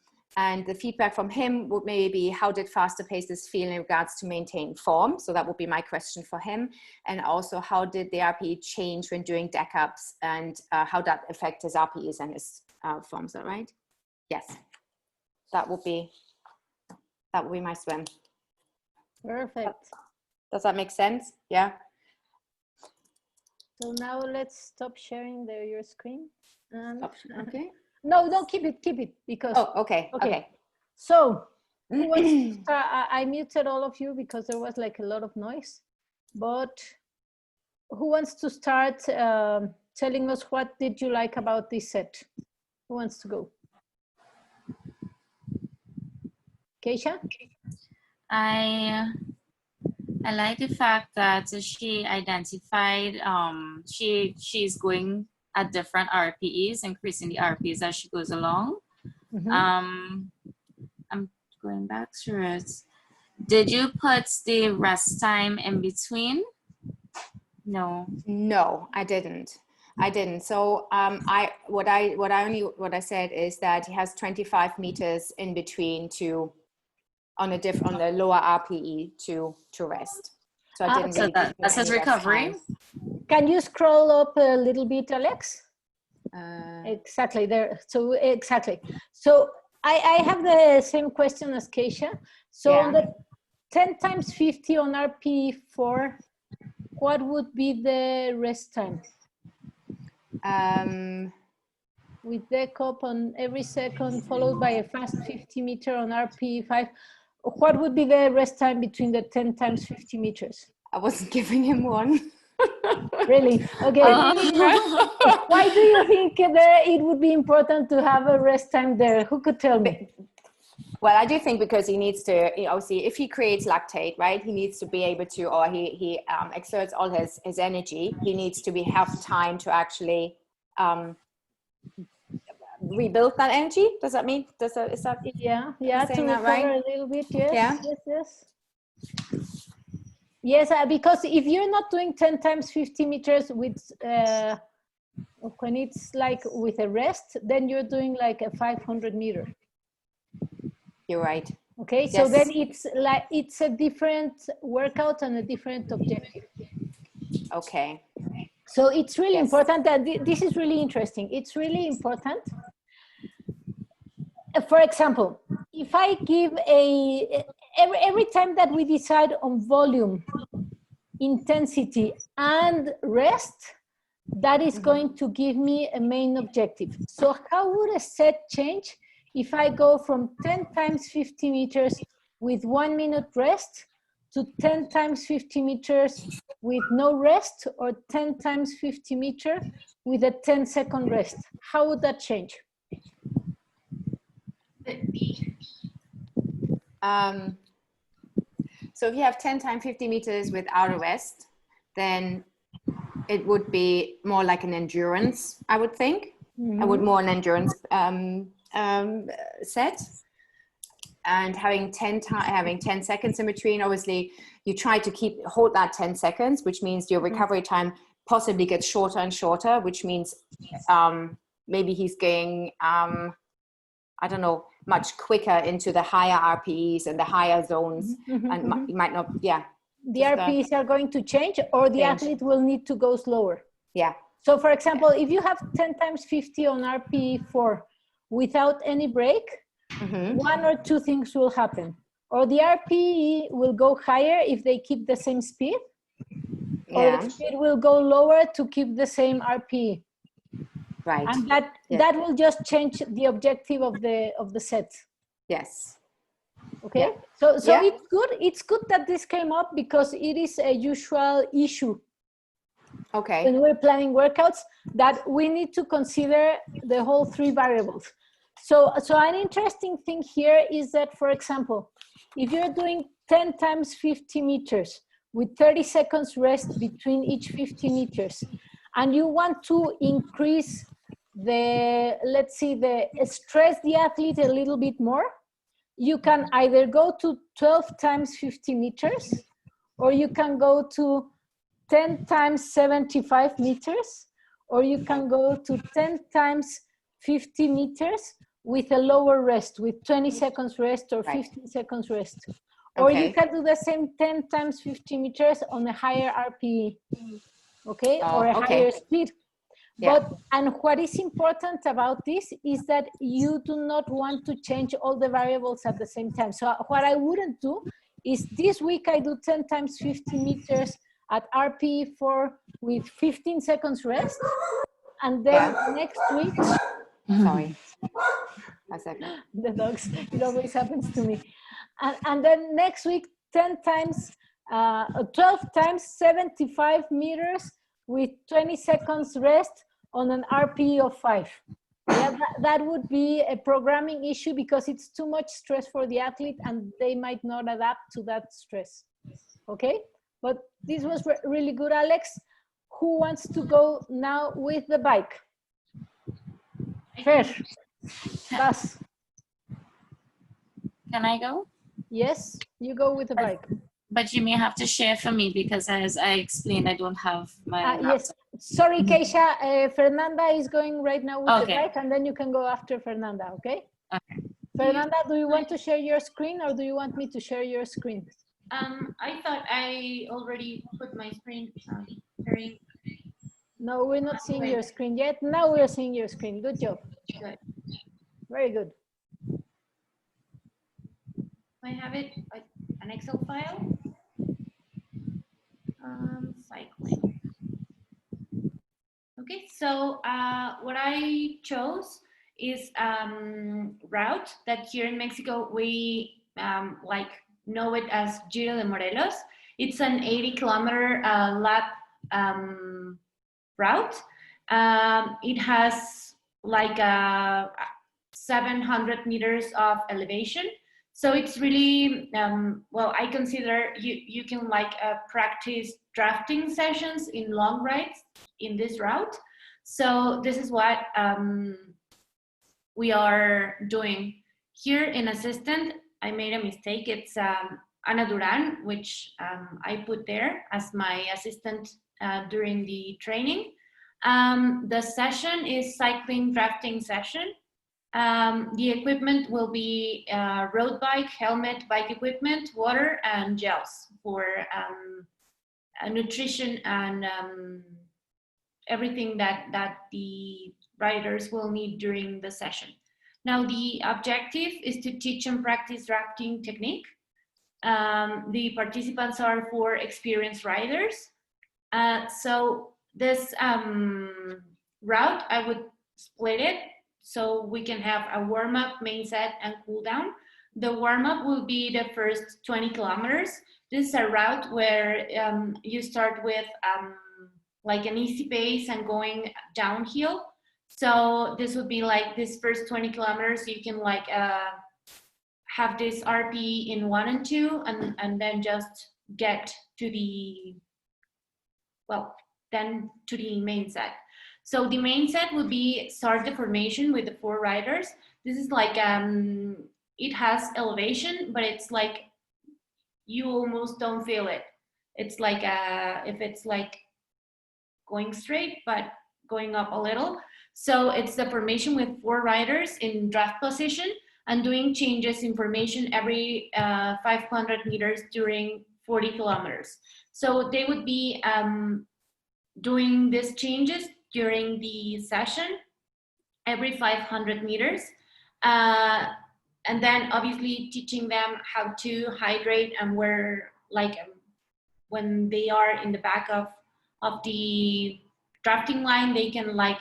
the feedback from him would maybe be, how did faster paces feel in regards to maintain form? So that would be my question for him. And also, how did the RPE change when doing deck ups, and how that affect his RPEs and his forms, all right? Yes, that would be my swim. Perfect. Does that make sense? Yeah. So now let's stop sharing your screen. Okay. No, keep it because. Oh, okay. Okay. So who wants to start? I muted all of you because there was like a lot of noise. But who wants to start telling us what did you like about this set? Who wants to go? Keisha? I like the fact that she identified she's going at different RPEs, increasing the RPEs as she goes along. Mm-hmm. I'm going back to it. Did you put the rest time in between? No. No, I didn't. So what I said is that he has 25 meters in between on the lower RPE to rest. So I didn't. So that's his recovery. Can you scroll up a little bit, Alex? Exactly there. So exactly. So I have the same question as Keisha. So on the 10 times 50 on RPE 4, what would be the rest time? With deck up on every second, followed by a fast 50 meter on RPE 5. What would be the rest time between the 10 times 50 meters? I wasn't giving him one. Really? Okay. Why do you think it would be important to have a rest time there? Who could tell me? Well, I do think because he needs to, obviously, if he creates lactate, right, he needs to be able to, or he exerts all his energy. He needs to have time to actually rebuild that energy. Does that mean, is that? Yeah, to saying that recover right? a little bit, yes, Yeah. yes. Yes, because if you're not doing 10 times 50 meters with, when it's like with a rest, then you're doing like a 500 meter. You're right. Okay, so then it's a different workout and a different objective. Okay. So it's really important that this is really interesting. It's really important. For example, if I give every time that we decide on volume, intensity, and rest, that is going to give me a main objective. So how would a set change if I go from 10 times 50 meters with 1 minute rest to 10 times 50 meters with no rest, or 10 times 50 meter with a 10-second rest? How would that change? So if you have 10 times 50 meters without a rest, then it would be more like an endurance, I would think. I would more an endurance set. And having 10 seconds in between, obviously you try to hold that 10 seconds, which means your recovery time possibly gets shorter and shorter, which means maybe he's going, I don't know, much quicker into the higher RPEs and the higher zones, and you might not, The RPEs are going to change, or the athlete will need to go slower. Yeah. So for example, if you have 10 times 50 on RPE 4 without any break, one or two things will happen. Or the RPE will go higher if they keep the same speed, or the speed will go lower to keep the same RPE. Right. And that will just change the objective of the set. Yes. Okay. Yeah. So it's good. It's good that this came up, because it is a usual issue. Okay. When we're planning workouts, that we need to consider the whole 3 variables. So an interesting thing here is that, for example, if you're doing 10 times 50 meters with 30 seconds rest between each 50 meters, and you want to increase stress the athlete a little bit more, you can either go to 12 times 50 meters, or you can go to 10 times 75 meters, or you can go to 10 times 50 meters with a lower rest, with 20 seconds rest or 15 seconds rest. Or you can do the same 10 times 50 meters on a higher RPE, okay, or a higher speed. But, and what is important about this is that you do not want to change all the variables at the same time. So what I wouldn't do is, this week I do 10 times 50 meters at RPE 4 with 15 seconds rest. And then next week, sorry, a second. The dogs, it always happens to me. And then next week, 12 times 75 meters with 20 seconds rest on an RPE of 5. Yeah, that would be a programming issue, because it's too much stress for the athlete and they might not adapt to that stress. Okay, but this was really good, Alex. Who wants to go now with the bike? Fer, Bas. Can I go? Yes, you go with the bike. But you may have to share for me, because as I explained, I don't have my yes. Sorry, Keisha. Fernanda is going right now with the bike, and then you can go after Fernanda, okay? Okay. Fernanda, do you want to share your screen, or do you want me to share your screen? I thought I already put my screen sharing. No, we're not seeing your screen yet. Now we're seeing your screen. Good job. Good. Very good. I have it, an Excel file. Cycling. Okay, so what I chose is route that here in Mexico we know it as Giro de Morelos. It's an 80-kilometer lap route. It has like 700 meters of elevation. So it's really, well, I consider you can practice drafting sessions in long rides in this route. So this is what we are doing. Here in assistant, I made a mistake. It's Ana Duran, which I put there as my assistant during the training. The session is cycling drafting session. The equipment will be road bike, helmet, bike equipment, water, and gels for nutrition and everything that the riders will need during the session. Now, the objective is to teach and practice drafting technique. The participants are for experienced riders. So this route, I would split it so we can have a warm-up, main set, and cool down. The warm-up will be the first 20 kilometers. This is a route where you start with like an easy pace and going downhill. So this would be like this first 20 kilometers, you can like have this RP in 1 and 2 and then just get to the, well, then to the main set. So the main set would be start the formation with the 4 riders. This is like, it has elevation, but it's like, you almost don't feel it. It's like, if it's like going straight, but going up a little. So it's the formation with 4 riders in draft position and doing changes in formation every 500 meters during 40 kilometers. So they would be doing these changes during the session every 500 meters. And then obviously teaching them how to hydrate and where, like when they are in the back of the drafting line, they can like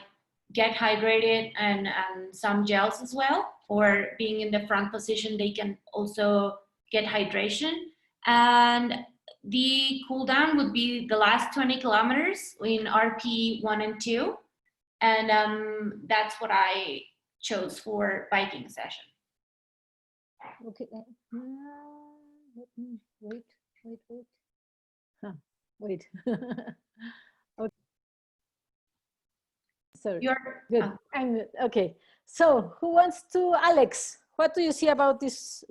get hydrated and some gels as well, or being in the front position, they can also get hydration. And the cool down would be the last 20 kilometers in RP 1 and 2. And that's what I chose for biking session. Okay. Wait. Huh. Wait. Okay. Sorry. You're good. Okay. So who wants to, Alex, what do you see about this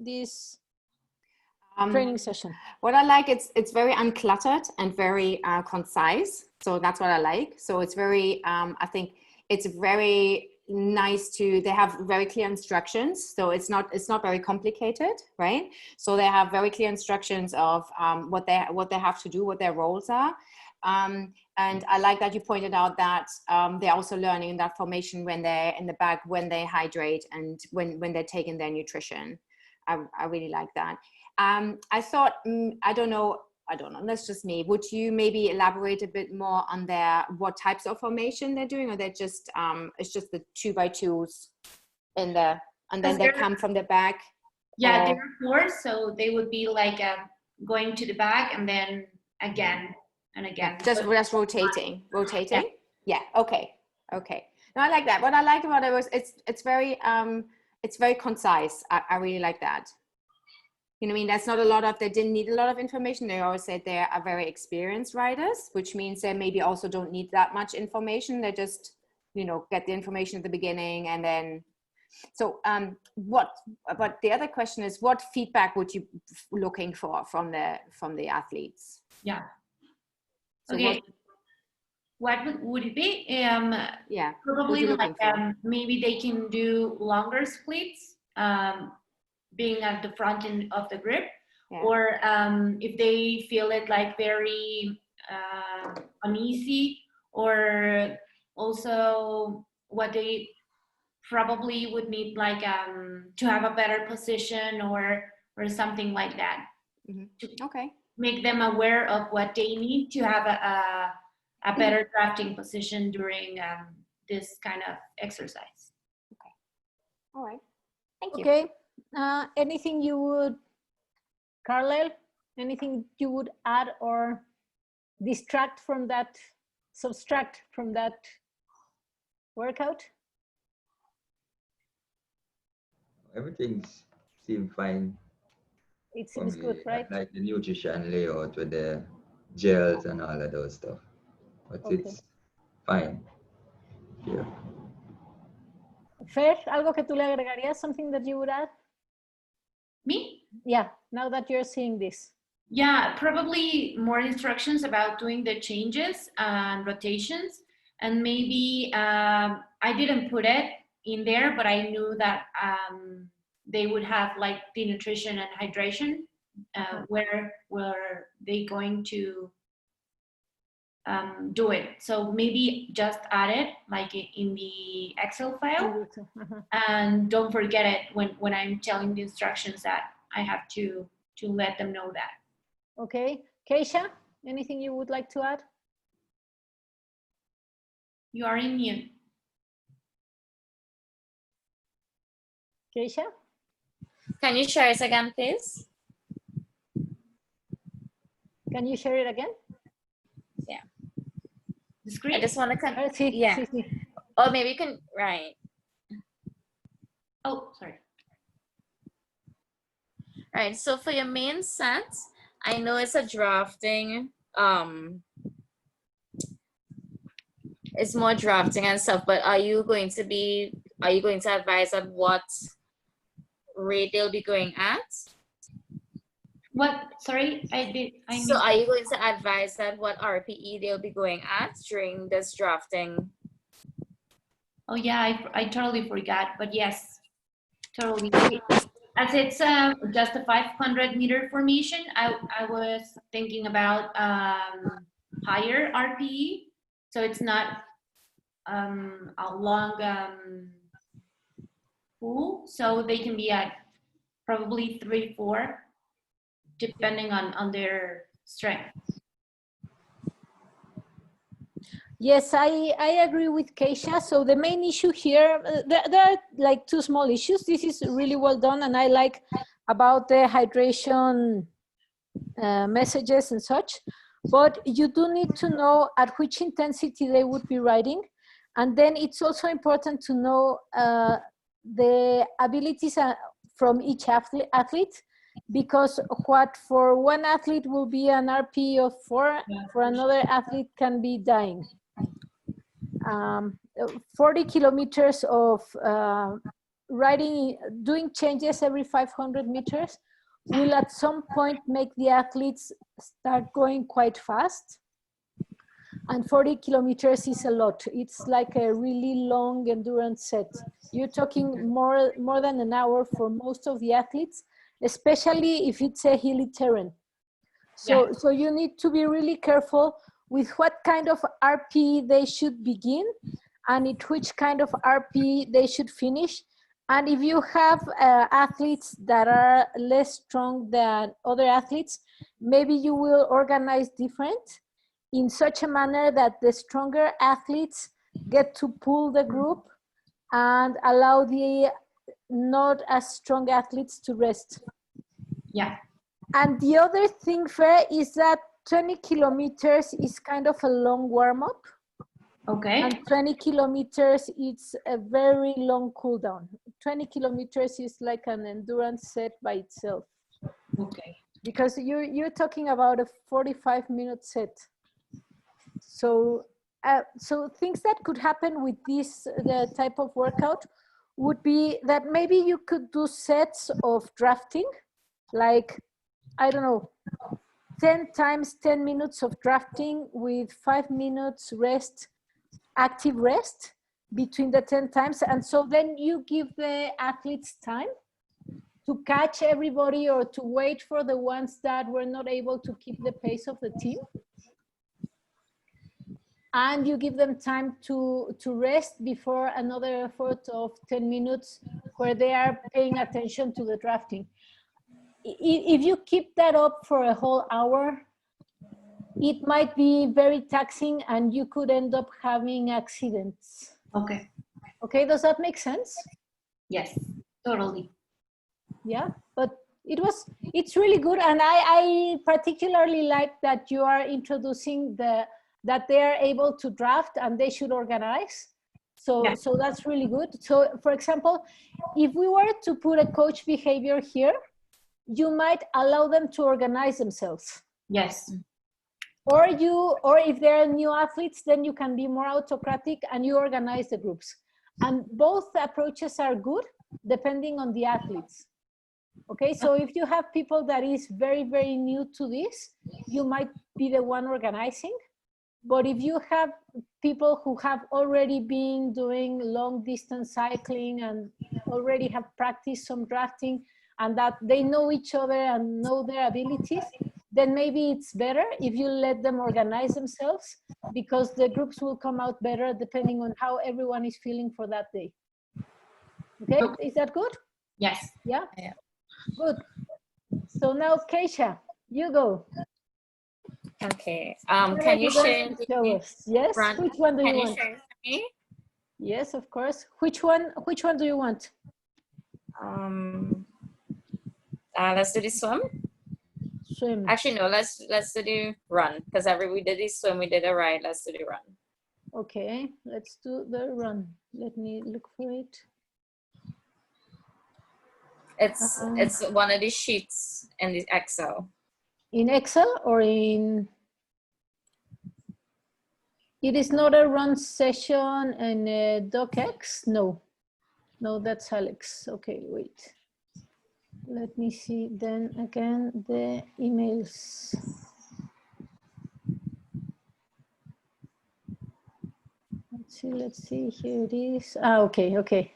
training session? What I like, it's very uncluttered and very concise. So that's what I like. So it's very, I think it's very nice to, they have very clear instructions. So it's not very complicated, right? So they have very clear instructions of what they have to do, what their roles are. And I like that you pointed out that they're also learning that formation when they're in the back, when they hydrate and when they're taking their nutrition. I really like that. I thought, I don't know, that's just me. Would you maybe elaborate a bit more on what types of formation they're doing, or they're just, it's just the 2x2s in there, and then they come from the back? Yeah, there are 4, so they would be like going to the back and then again and again. Just rotating. Yeah. Okay. No, I like that. What I liked about it was it's very concise. I really like that. You know what I mean? That's not a lot of, they didn't need a lot of information. They always said they are very experienced riders, which means they maybe also don't need that much information. They just, get the information at the beginning and then, so but the other question is, what feedback would you looking for from the athletes? Yeah. So okay. What would it be? Yeah. Probably like maybe they can do longer splits, being at the front end of the grip, yeah. Or if they feel it like very uneasy, or also what they probably would need like to have a better position or something like that. Mm-hmm. Okay. Make them aware of what they need to have a better drafting position during this kind of exercise. Okay. All right. Thank you. Okay. Anything you would, Carlyle, anything you would add or subtract from that workout? Everything seemed fine. It seems good, right? Like the nutrition layout with the gels and all of those stuff. But okay. It's fine. Yeah. Fer, algo que tú le agregarías, something that you would add? Me? Yeah, now that you're seeing this. Yeah, probably more instructions about doing the changes and rotations. And maybe I didn't put it in there, but I knew that they would have like the nutrition and hydration. Where were they going to do it? So maybe just add it like in the Excel file, and don't forget it when I'm telling the instructions that I have to let them know that. Okay, Keisha, anything you would like to add? You are in mute. Keisha? Can you share it again, please? Can you share it again? Yeah. The screen? I just want to Sí, yeah. sí, sí. Or maybe you can, right. Oh, sorry. Right, so for your main set, I know it's a drafting, it's more drafting and stuff, but are you going to advise at what rate they'll be going at? What? Sorry, So are you going to advise at what RPE they'll be going at during this drafting? Oh yeah, I totally forgot, but yes, totally. As it's just a 500-meter formation, I was thinking about higher RPE, so it's not a long pool, so they can be at probably 3-4, depending on their strength. Yes, I agree with Keisha. So the main issue here, there are like two small issues. This is really well done, and I like about the hydration messages and such. But you do need to know at which intensity they would be riding. And then it's also important to know the abilities from each athlete, because what for one athlete will be an RP of 4, for another athlete can be dying. 40 kilometers of riding, doing changes every 500 meters will at some point make the athletes start going quite fast. And 40 kilometers is a lot. It's like a really long endurance set. You're talking more than an hour for most of the athletes, especially if it's a hilly terrain. So, so you need to be really careful with what kind of RP they should begin and at which kind of RP they should finish. And if you have athletes that are less strong than other athletes, maybe you will organize different in such a manner that the stronger athletes get to pull the group and allow the not as strong athletes to rest. Yeah. And the other thing, Fer, is that 20 kilometers is kind of a long warm-up. Okay. And 20 kilometers, it's a very long cool down. 20 kilometers is like an endurance set by itself. Okay. Because you're talking about a 45-minute set. So, so things that could happen with this the type of workout would be that maybe you could do sets of drafting, like, I don't know, 10 times 10 minutes of drafting with 5 minutes rest, active rest between the 10 times. And so then you give the athletes time to catch everybody or to wait for the ones that were not able to keep the pace of the team. And you give them time to rest before another effort of 10 minutes where they are paying attention to the drafting. If you keep that up for a whole hour, it might be very taxing and you could end up having accidents. Okay. Okay, does that make sense? Yes, totally. Yeah, but it's really good. And I particularly like that you are introducing that they are able to draft and they should organize. So, so that's really good. So for example, if we were to put a coach behavior here, you might allow them to organize themselves. Yes. Or if they're new athletes, then you can be more autocratic and you organize the groups. And both approaches are good depending on the athletes. Okay, so if you have people that is very, very new to this, you might be the one organizing. But if you have people who have already been doing long distance cycling and already have practiced some drafting and that they know each other and know their abilities, then maybe it's better if you let them organize themselves, because the groups will come out better depending on how everyone is feeling for that day. Okay, is that good? Yes. Yeah? Yeah. Good. So now, Keisha, you go. Okay. Can you share the Yes. run? Which one do you want? Share for me? Yes, of course. Which one do you want? Let's do the swim. Swim. Actually, no. Let's do the run, because we did the swim, we did a ride. Let's do the run. Okay, let's do the run. Let me look for it. It's one of the sheets in the Excel. In Excel or in? It is not a run session in DocX? No. No, that's Alex. Okay, wait. Let me see then again the emails. Let's see, here it is. Okay. Okay.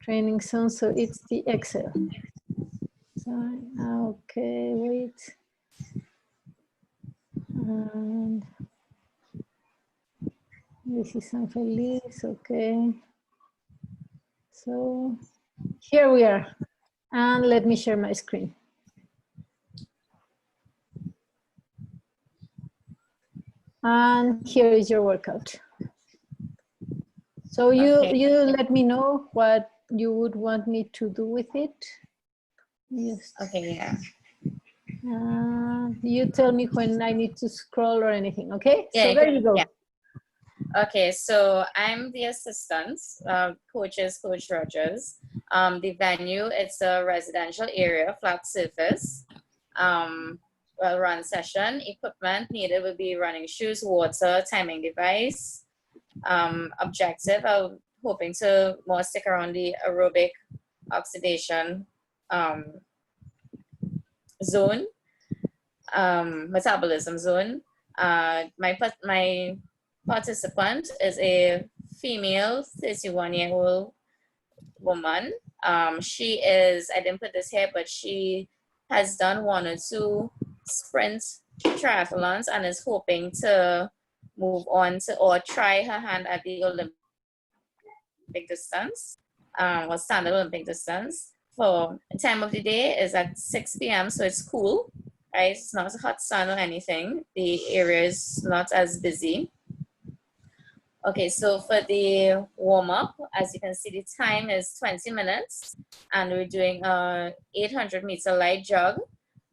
Training zone, so it's the Excel. So, okay, wait. And this is San Feliz, okay. So here we are. And let me share my screen. And here is your workout. So you let me know what you would want me to do with it. Yes. Okay, yeah. You tell me when I need to scroll or anything, okay? Yeah, so there you go. Yeah. Okay, so I'm the assistant. Coach is Coach Rogers. The venue, it's a residential area, flat surface. Well, run session. Equipment needed will be running shoes, water, timing device. Objective, I'm hoping to more stick around the aerobic oxidation zone, metabolism zone. My participant is a female 31-year-old woman. She is, I didn't put this here, but she has done 1 or 2 sprint triathlons and is hoping to move on to or try her hand at the Olympic distance, or standard Olympic distance. For time of the day is at 6 p.m. so it's cool, right? It's not a hot sun or anything. The area is not as busy. Okay, so for the warm-up, as you can see, the time is 20 minutes and we're doing a 800-meter light jog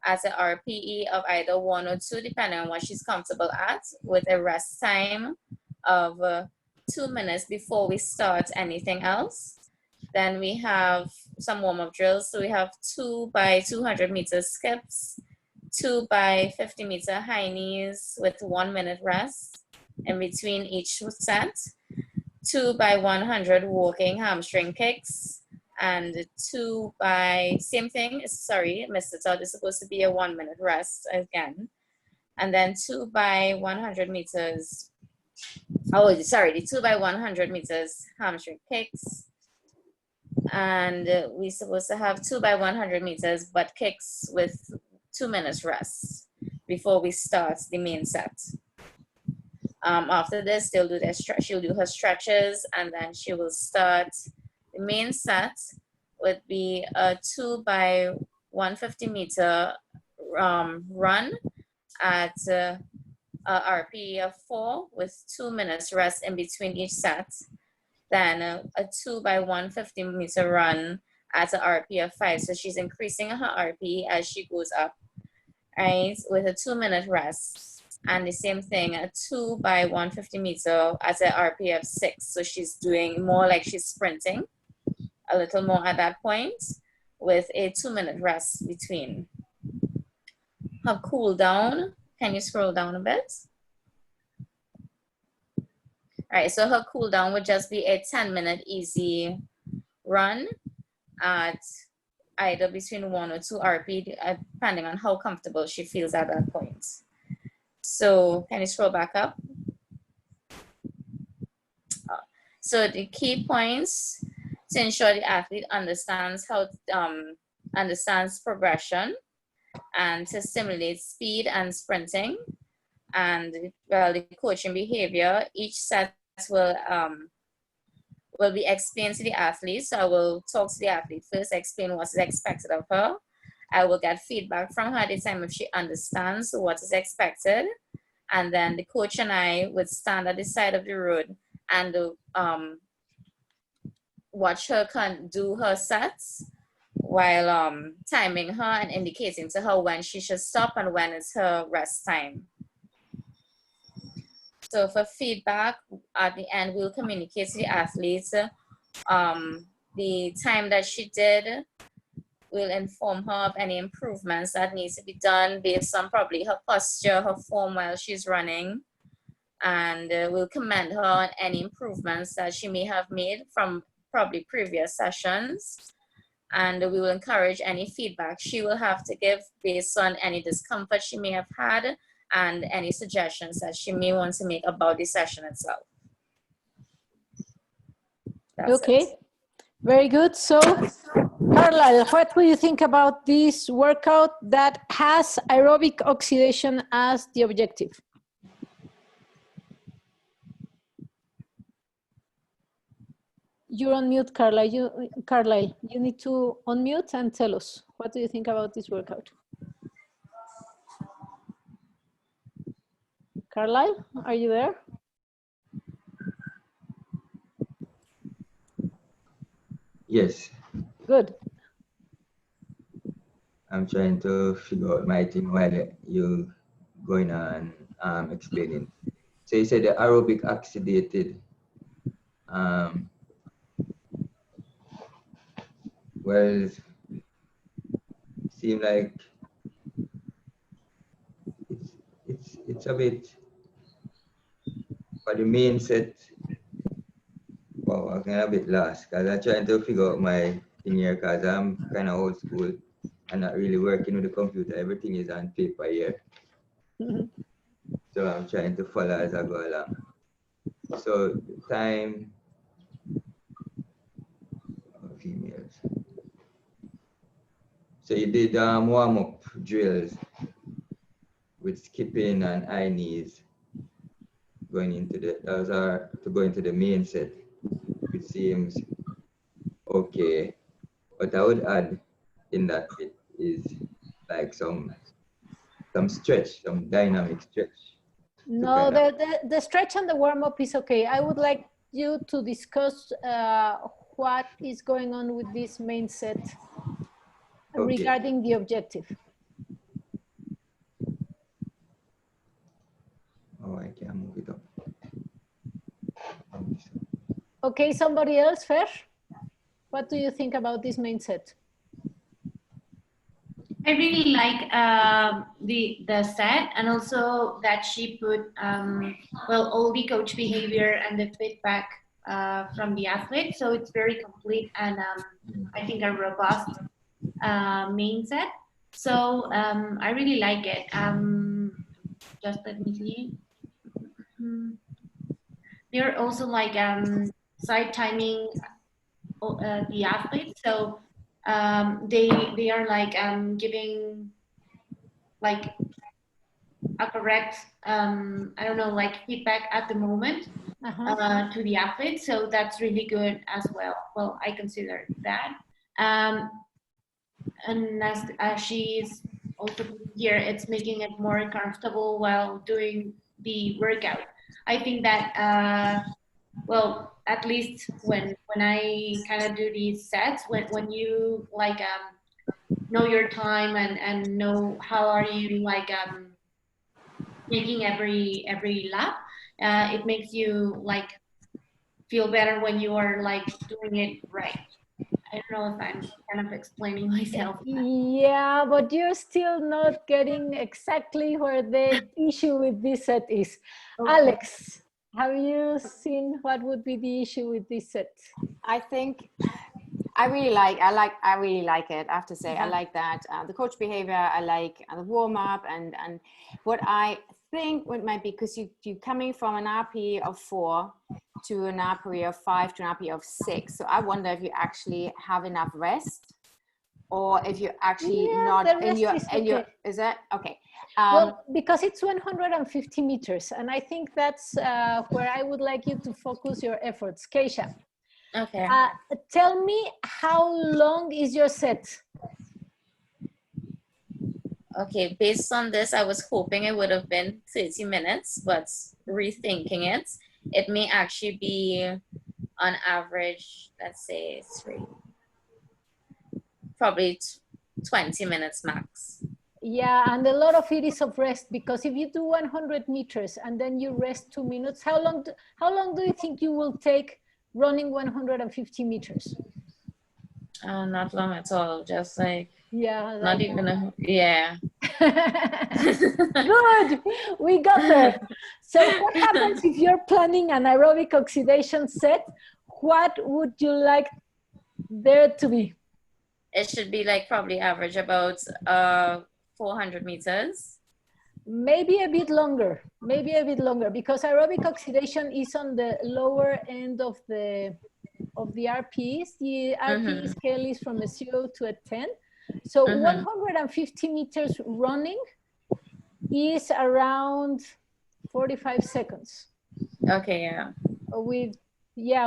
at an RPE of either 1 or 2, depending on what she's comfortable at, with a rest time of 2 minutes before we start anything else. Then we have some warm-up drills. So we have 2 by 200 meter skips, 2 by 50 meter high knees with 1 minute rest in between each set, 2 by 100 walking hamstring kicks, and 2 by, same thing, sorry, missed it out, it's supposed to be a 1 minute rest again. And then 2 by 100 meters, oh, sorry, the 2 by 100 meters hamstring kicks. And we're supposed to have 2 by 100 meters butt kicks with 2 minutes rest before we start the main set. After this, she'll do her stretches, and then she will start. The main set would be a 2 by 150 meter run at a RPE of 4 with 2 minutes rest in between each set. Then a 2 by 150 meter run at an RPE of 5. So she's increasing her RPE as she goes up, right? With a 2 minute rest. And the same thing, a 2 by 150 meter at an RPE of 6. So she's doing more like she's sprinting, a little more at that point, with a 2 minute rest between. Her cool down, can you scroll down a bit? Right, so her cool down would just be a 10-minute easy run at either between 1 or 2 RP, depending on how comfortable she feels at that point. So can you scroll back up? So the key points to ensure the athlete understands understands progression and to stimulate speed and sprinting, and well, the coaching behavior. Each set will be explained to the athlete. So I will talk to the athlete first, explain what is expected of her. I will get feedback from her at the time if she understands what is expected. And then the coach and I would stand at the side of the road and watch her do her sets while timing her and indicating to her when she should stop and when it's her rest time. So for feedback, at the end, we'll communicate to the athletes the time that she did. We'll inform her of any improvements that needs to be done based on probably her posture, her form while she's running. And we'll commend her on any improvements that she may have made from probably previous sessions. And we will encourage any feedback she will have to give based on any discomfort she may have had and any suggestions that she may want to make about the session itself. That's okay, it. Very good. So, Carlisle, what do you think about this workout that has aerobic oxidation as the objective? You're on mute, Carlisle. You need to unmute and tell us, what do you think about this workout? Carlisle, are you there? Yes. Good. I'm trying to figure out my thing while you going on explaining. So you said the aerobic oxidated. Well, seem like it's a bit for the main set. Wow, I'm kind of a bit lost because I'm trying to figure out my thing here because I'm kind of old school and not really working with the computer. Everything is on paper here. So I'm trying to follow as I go along. So time females. So you did warm-up drills with skipping and high knees going into the, those are to go into the main set, which seems okay. What I would add in that bit is like some stretch, some dynamic stretch. No, the stretch and the warm-up is okay. I would like you to discuss what is going on with this main set regarding the objective. Oh, I can't move it up. Okay, somebody else first. What do you think about this main set? I really like the set, and also that she put well, all the coach behavior and the feedback from the athlete. So it's very complete and I think a robust main set. So I really like it. Just let me see. They're also like side timing the athletes. So they are like giving like a correct I don't know, like feedback at the moment to the athlete. So that's really good as well. Well, I consider that. And as she's also here, it's making it more comfortable while doing the workout. I think that well, at least when I kind of do these sets, when you like know your time and know how are you like making every lap, it makes you like feel better when you are like doing it right. I don't know if I'm kind of explaining myself. Yeah, but you're still not getting exactly where the issue with this set is. Okay. Alex, Have you seen what would be the issue with this set? I think I really like it. I have to say, I like that the coach behavior. I like the warm up, and what I think what might be, because you coming from an RP of 4 to an RP of 5 to an RP of 6. So I wonder if you actually have enough rest, or if you're actually not in your is that okay? Well, because it's 150 meters, and I think that's where I would like you to focus your efforts. Keisha. Okay. Tell me, how long is your set? Okay, based on this, I was hoping it would have been 30 minutes, but rethinking it, it may actually be on average, let's say probably 20 minutes max. Yeah, and a lot of it is of rest, because if you do 100 meters and then you rest 2 minutes, how long do you think you will take running 150 meters? Not long at all, just like, yeah, not like, even yeah. Good, we got there. So what happens if you're planning an aerobic oxidation set? What would you like there to be? It should be like probably average about 400 meters. Maybe a bit longer, because aerobic oxidation is on the lower end of the RPs. The RP scale is from a 0 to a 10. So 150 meters running is around 45 seconds. Okay, yeah.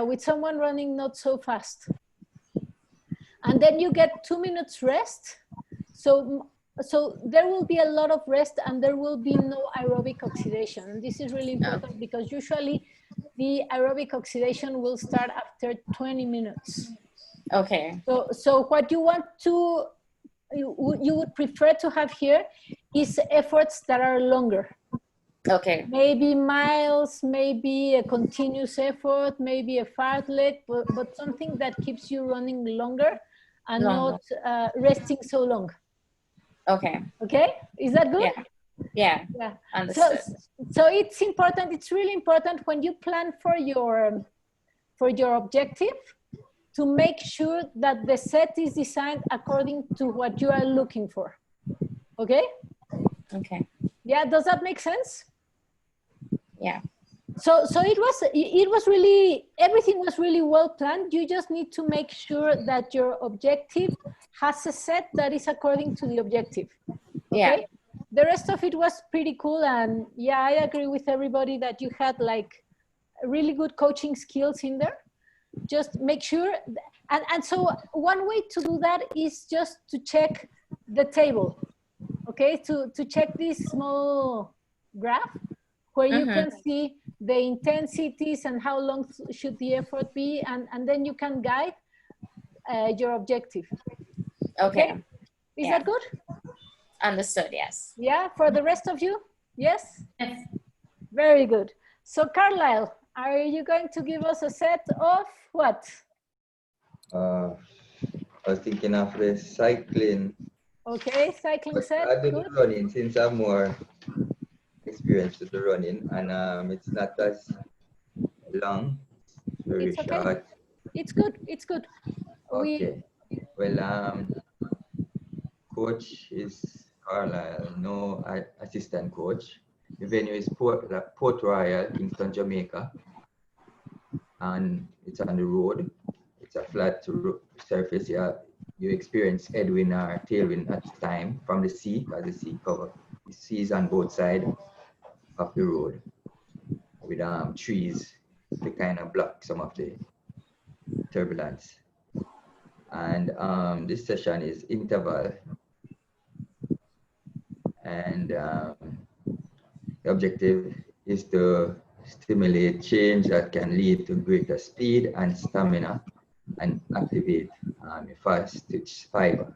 With someone running not so fast. And then you get 2 minutes rest. So there will be a lot of rest, and there will be no aerobic oxidation. And this is really important because usually the aerobic oxidation will start after 20 minutes. Okay. So what you want to, you would prefer to have here is efforts that are longer. Okay. Maybe miles, maybe a continuous effort, maybe a fartlek, but something that keeps you running longer and not resting so long. Okay. Okay, is that good? Yeah. Understood. So it's important, it's really important when you plan for your objective to make sure that the set is designed according to what you are looking for. Okay? Okay. Yeah, does that make sense? Yeah. So it was really, everything was really well planned. You just need to make sure that your objective has a set that is according to the objective. Okay? Yeah. The rest of it was pretty cool, and yeah, I agree with everybody that you had like really good coaching skills in there. Just make sure, and so one way to do that is just to check the table, okay? To check this small graph where you can see the intensities and how long should the effort be, and then you can guide your objective. Okay. Is that good? Understood, yes. Yeah, for the rest of you? Yes? Yes. Very good. So Carlisle, are you going to give us a set of what? I was thinking of the cycling. Okay, cycling set. I do the running since I'm more experienced with the running, and it's not as long. It's very short. It's good. It's good. Okay. Well, coach is Carlisle, no assistant coach. The venue is Port Royal, Kingston, Jamaica, and it's on the road. It's a flat surface. You experience headwind or tailwind at the time from the sea, because the sea is on both sides of the road with trees to kind of block some of the turbulence. And this session is interval, and the objective is to stimulate change that can lead to greater speed and stamina and activate fast twitch fiber.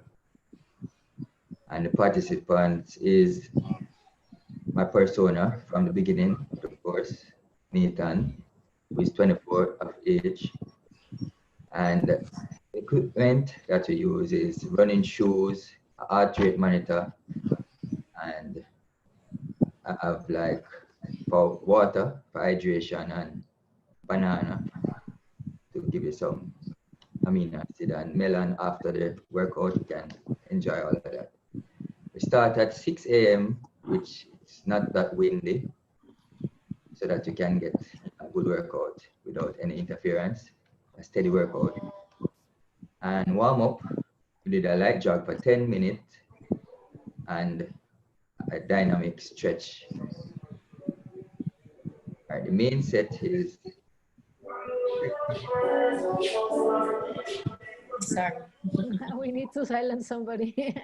And the participants is my persona from the beginning, of course, Nathan, who is 24 of age. And the equipment that we use is running shoes, a heart rate monitor, and I have like for water, for hydration, and banana to give you some amino acid, and melon after the workout. You can enjoy all of that. We start at 6 a.m., which is not that windy, so that you can get a good workout without any interference, a steady workout. And warm up, we did a light jog for 10 minutes and a dynamic stretch. All right, the main set is Sorry. We need to silence somebody.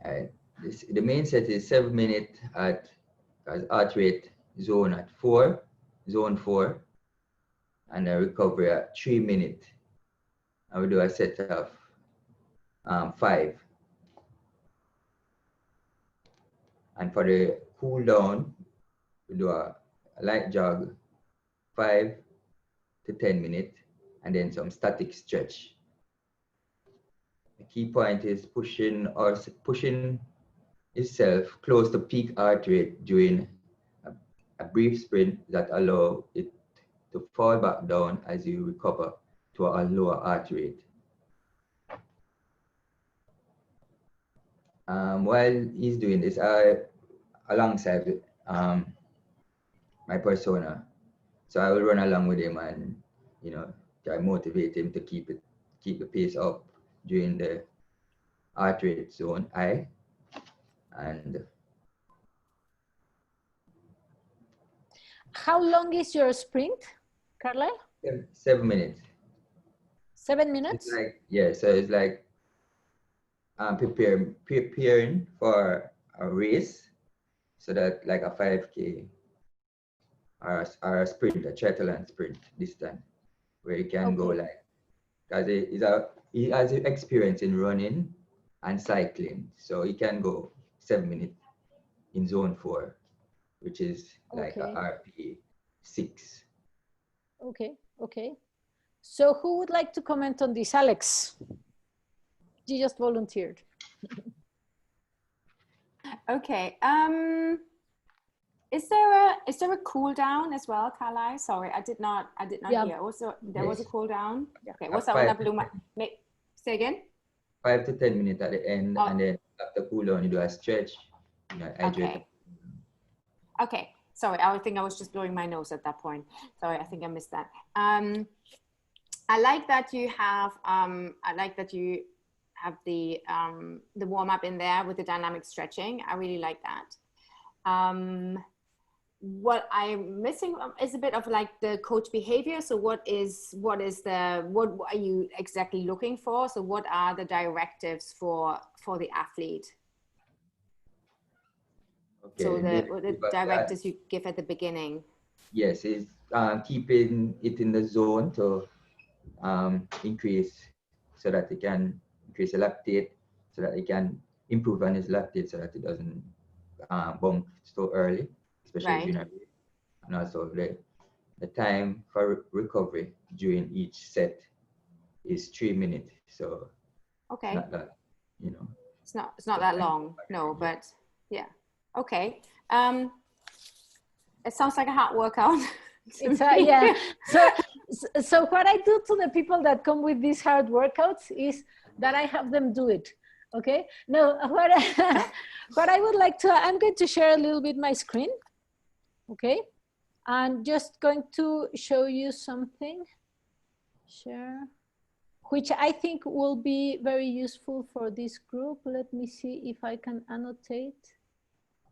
the main set is 7 minutes at heart rate zone at 4, zone 4, and a recovery at 3 minutes. And we do a set of 5. And for the cool down, we do a light jog 5 to 10 minutes, and then some static stretch. The key point is pushing itself close to peak heart rate during a brief sprint that allow it to fall back down as you recover to a lower heart rate. While he's doing this, alongside my persona, so I will run along with him and try motivate him to keep the pace up during the heart rate zone I. And how long is your sprint, Carlisle? 7 minutes. 7 minutes? It's like, yeah, so it's like preparing for a race, so that like a 5K or a sprint, a triathlon sprint distance, where you can go like, because he has experience in running and cycling, so he can go 7 minutes in zone 4, which is like a RP 6. Okay. So who would like to comment on this? Alex, you just volunteered. Okay. Is there a cool down as well, Carlisle? Sorry, I did not hear. Also, there was a cool down. Okay, what's that one that blew my? Say again. 5 to 10 minutes at the end, and then after cool down, you do a stretch. Hydrate. Okay. Sorry, I think I was just blowing my nose at that point. Sorry, I think I missed that. I like that you have. I like that you have the warm up in there with the dynamic stretching. I really like that. What I'm missing is a bit of like the coach behavior. So what are you exactly looking for? So what are the directives for the athlete? Okay, so the directives you give at the beginning. Yes, it's keeping it in the zone to increase, so that it can increase the lactate, so that it can improve on his lactate, so that it doesn't bump so early, especially during a race. And also the time for recovery during each set is 3 minutes. So it's not that, it's not that long, no, but yeah. Okay. It sounds like a hard workout. Yeah. So what I do to the people that come with these hard workouts is that I have them do it. Okay. No, what I would like to, I'm going to share a little bit my screen. Okay. I'm just going to show you something. Share. Which I think will be very useful for this group. Let me see if I can annotate.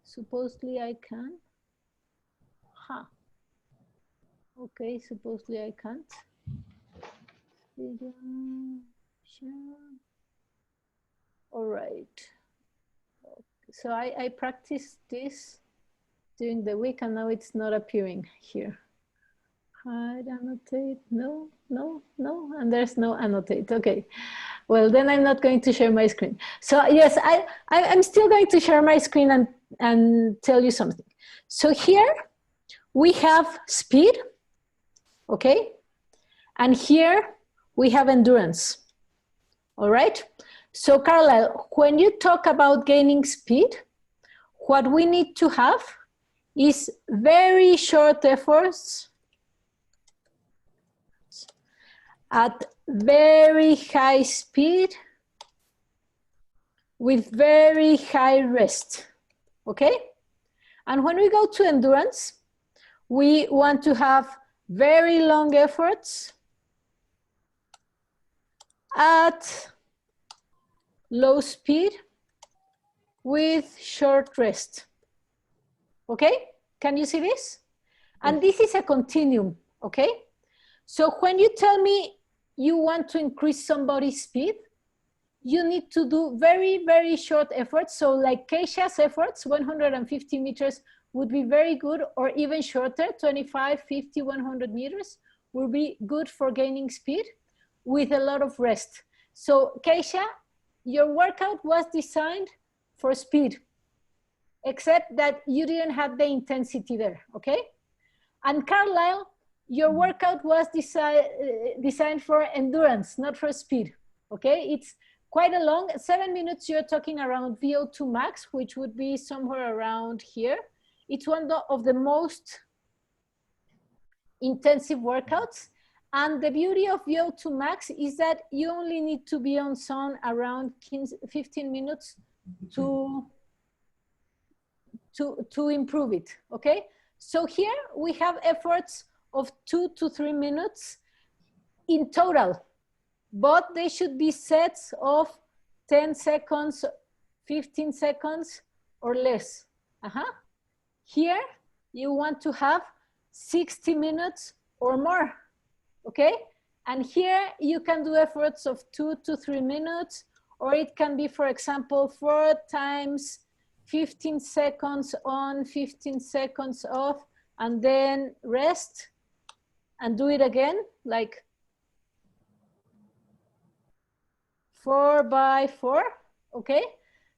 Supposedly I can. Okay, supposedly I can't. All right. So I practiced this during the week, and now it's not appearing here. Hide, annotate, no, and there's no annotate. Okay, well then I'm not going to share my screen. So yes, I'm still going to share my screen and tell you something. So here we have speed, okay? And here we have endurance, all right? So Carlisle, when you talk about gaining speed, what we need to have is very short efforts at very high speed with very high rest, okay? And when we go to endurance, we want to have very long efforts at low speed with short rest, okay? Can you see this? And this is a continuum, okay? So when you tell me you want to increase somebody's speed, you need to do very, very short efforts. So like Keisha's efforts, 150 meters would be very good, or even shorter, 25, 50, 100 meters would be good for gaining speed with a lot of rest. So Keisha, your workout was designed for speed, except that you didn't have the intensity there, okay? And Carlisle, your workout was designed for endurance, not for speed, okay? It's quite a long, 7 minutes, you're talking around VO2 max, which would be somewhere around here. It's one of the most intensive workouts. And the beauty of VO2 max is that you only need to be on sun around 15 minutes to improve it, okay? So here we have efforts of 2 to 3 minutes in total, but they should be sets of 10 seconds, 15 seconds or less. Here you want to have 60 minutes or more, okay? And here you can do efforts of 2 to 3 minutes, or it can be, for example, 4 times 15 seconds on, 15 seconds off, and then rest and do it again, like 4 by 4, okay?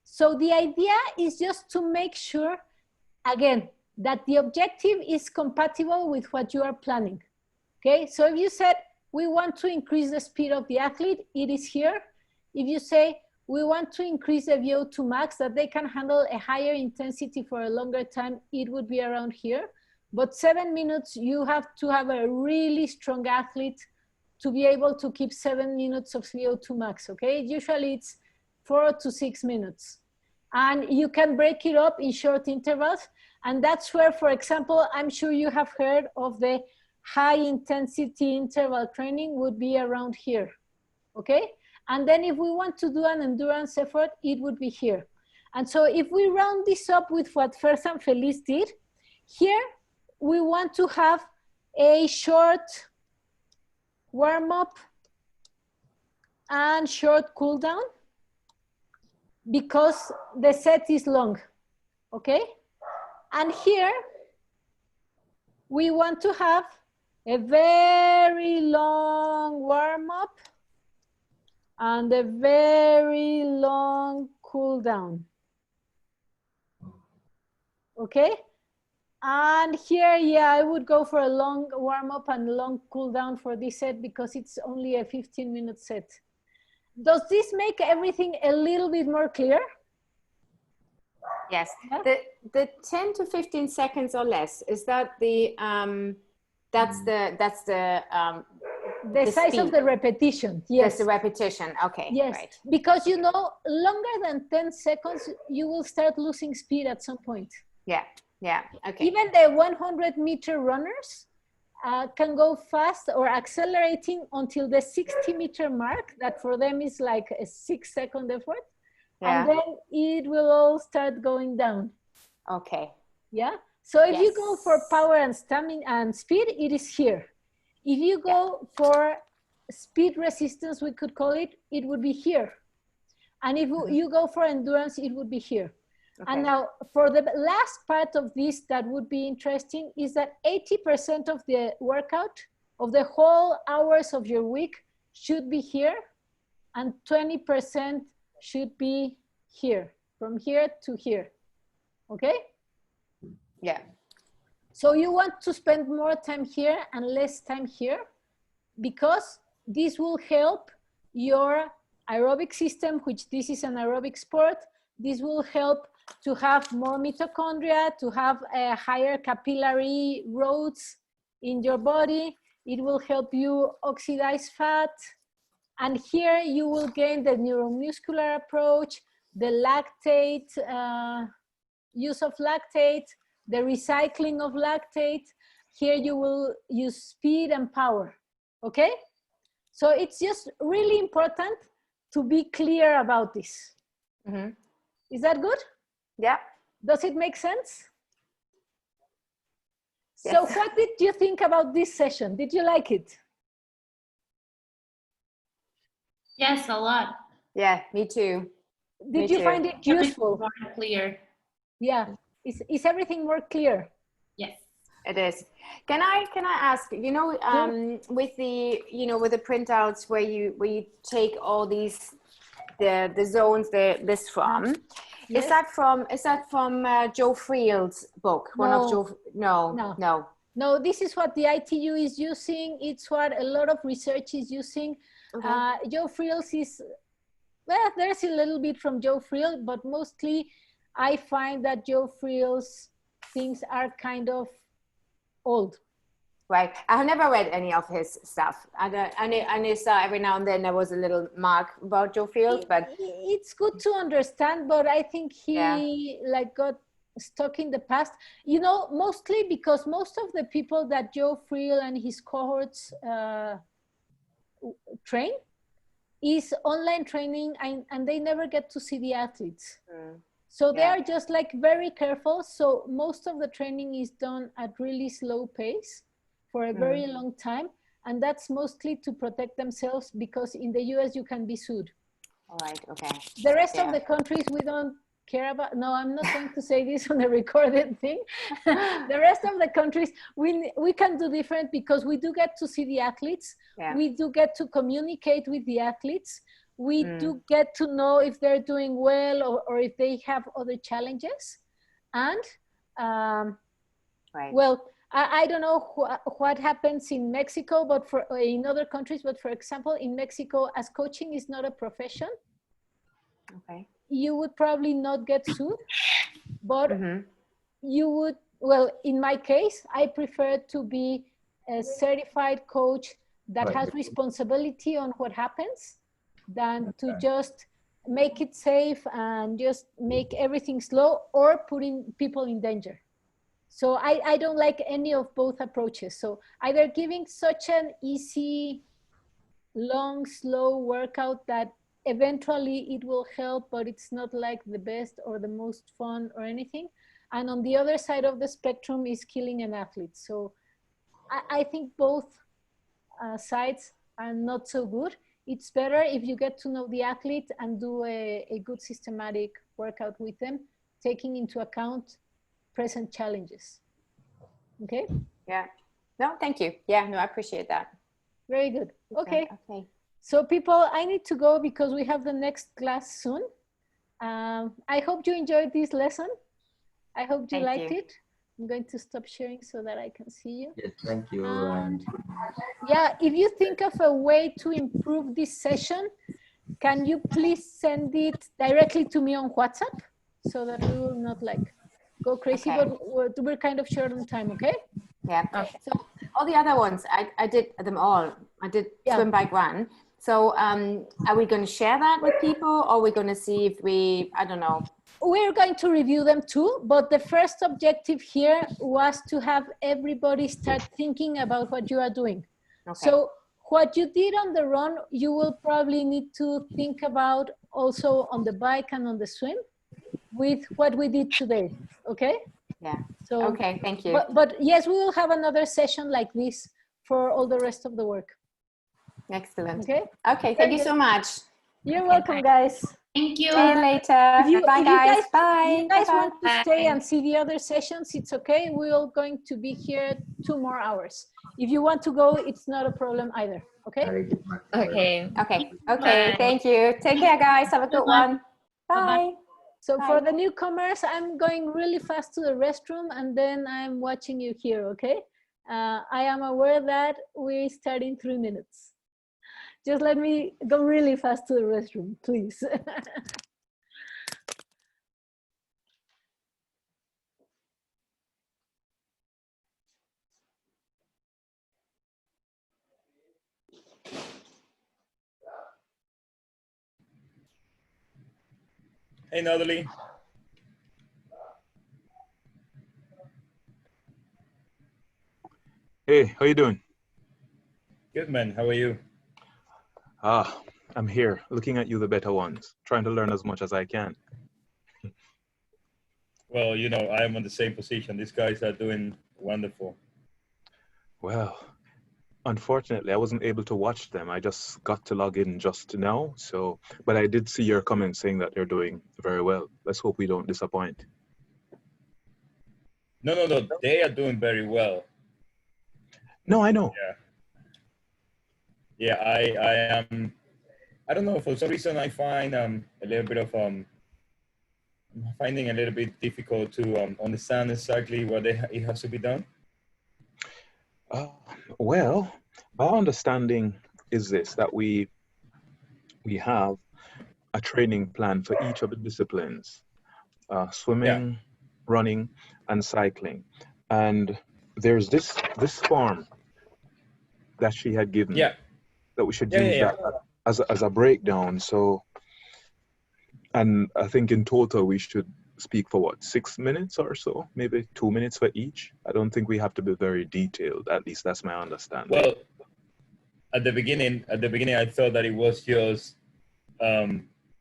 So the idea is just to make sure, again, that the objective is compatible with what you are planning, okay? So if you said, we want to increase the speed of the athlete, it is here. If you say, we want to increase the VO2 max, that they can handle a higher intensity for a longer time, it would be around here. But 7 minutes, you have to have a really strong athlete to be able to keep 7 minutes of VO2 max, okay? Usually it's 4 to 6 minutes. And you can break it up in short intervals. And that's where, for example, I'm sure you have heard of the high intensity interval training would be around here, okay? And then if we want to do an endurance effort, it would be here. And so if we round this up with what Fer and Feliz did, here we want to have a short warm-up and short cool-down because the set is long, okay? And here we want to have a very long warm-up and a very long cool-down, okay? And here, yeah, I would go for a long warm-up and long cool-down for this set because it's only a 15-minute set. Does this make everything a little bit more clear? Yes, Yeah. the 10 to 15 seconds or less, is that the, that's the size speed of the repetition, yes. That's the repetition, okay, yes. right. Because you know, longer than 10 seconds, you will start losing speed at some point. Yeah, yeah, okay. Even the 100-meter runners can go fast or accelerating until the 60-meter mark, that for them is like a 6-second effort. Yeah. And then it will all start going down. Okay. Yeah. So if you go for power and stamina and speed, it is here. If you go for speed resistance, we could call it, it would be here. And if you go for endurance, it would be here. Okay. And now for the last part of this that would be interesting is that 80% of the workout of the whole hours of your week should be here and 20% should be here, from here to here, okay? Yeah. So you want to spend more time here and less time here because this will help your aerobic system, which this is an aerobic sport. This will help to have more mitochondria, to have a higher capillary roads in your body. It will help you oxidize fat. And here you will gain the neuromuscular approach, the lactate, use of lactate, the recycling of lactate. Here you will use speed and power, okay? So it's just really important to be clear about this. Mm-hmm. Is that good? Yeah. Does it make sense? Yes. So what did you think about this session? Did you like it? Yes, a lot. Yeah, me too. Did you find it useful? More clear. Yeah. Is everything more clear? Yes. It is. Can I ask, you know, with the, you know, with the printouts where you take all these, the zones this from, Yes. is that from Joe Friel's book? No. One of Joe, no. No, this is what the ITU is using. It's what a lot of research is using. Okay. Joe Friel's is, well, there's a little bit from Joe Friel, but mostly I find that Joe Friel's things are kind of old. Right. I have never read any of his stuff. I saw every now and then there was a little mark about Joe Friel, but it's good to understand, but I think he like got stuck in the past, you know, mostly because most of the people that Joe Friel and his cohorts train is online training, and they never get to see the athletes. So they are just like very careful. So most of the training is done at really slow pace for a very long time. And that's mostly to protect themselves, because in the US you can be sued. all right, okay. The rest of the countries we don't care about. No, I'm not going to say this on a recorded thing. The rest of the countries, we can do different, because we do get to see the athletes. Yeah. We do get to communicate with the athletes. We do get to know if they're doing well, or if they have other challenges. And well, I don't know what happens in Mexico, but in other countries, but for example, in Mexico, as coaching is not a profession, okay, you would probably not get sued, but you would, well, in my case, I prefer to be a certified coach that has responsibility on what happens, than to just make it safe and just make everything slow or putting people in danger. So I don't like any of both approaches. So either giving such an easy, long, slow workout that eventually it will help, but it's not like the best or the most fun or anything. And on the other side of the spectrum is killing an athlete. So I think both sides are not so good. It's better if you get to know the athlete and do a good systematic workout with them, taking into account present challenges. Okay? Yeah. No, thank you. Yeah, no, I appreciate that. Very good. Okay. Okay. So people, I need to go because we have the next class soon. I hope you enjoyed this lesson. I hope you liked it. I'm going to stop sharing so that I can see you. Yes, thank you. And yeah, if you think of a way to improve this session, can you please send it directly to me on WhatsApp, so that we will not like go crazy, but we're kind of short on time, okay? Yeah. So all the other ones, I did them all. I did swim, bike, run. So are we going to share that with people, or are we going to see if we, I don't know. We're going to review them too, but the first objective here was to have everybody start thinking about what you are doing. Okay. So what you did on the run, you will probably need to think about also on the bike and on the swim with what we did today, okay? Yeah, so, okay, thank you. But yes, we will have another session like this for all the rest of the work. Excellent. Okay, okay, thank you so much. You're welcome, guys. Thank you. See you later. Bye, guys. Bye. If you guys Bye. want to stay and see the other sessions, it's okay. We're going to be here 2 more hours. If you want to go, it's not a problem either. Okay? Okay. Okay. Okay. Thank you. Take care, guys. Have a good one. Bye. So Bye. for the newcomers, I'm going really fast to the restroom, and then I'm watching you here, okay? I am aware that we start in 3 minutes. Just let me go really fast to the restroom, please. Hey, Natalie. Hey, how you doing? Good, man. How are you? I'm here, looking at you, the better ones, trying to learn as much as I can. Well, you know, I am on the same position. These guys are doing wonderful. Well, unfortunately, I wasn't able to watch them. I just got to log in just now, but I did see your comments saying that they're doing very well. Let's hope we don't disappoint. No. They are doing very well. No, I know. Yeah, I am. I don't know. For some reason, I find a little bit of finding a little bit difficult to understand exactly what it has to be done. Well, our understanding is this, that we have a training plan for each of the disciplines, swimming, running, and cycling. And there's this form that she had given that we should use that as a breakdown. So, and I think in total we should speak for what, 6 minutes or so, maybe 2 minutes for each. I don't think we have to be very detailed. At least that's my understanding. Well, at the beginning, I thought that it was just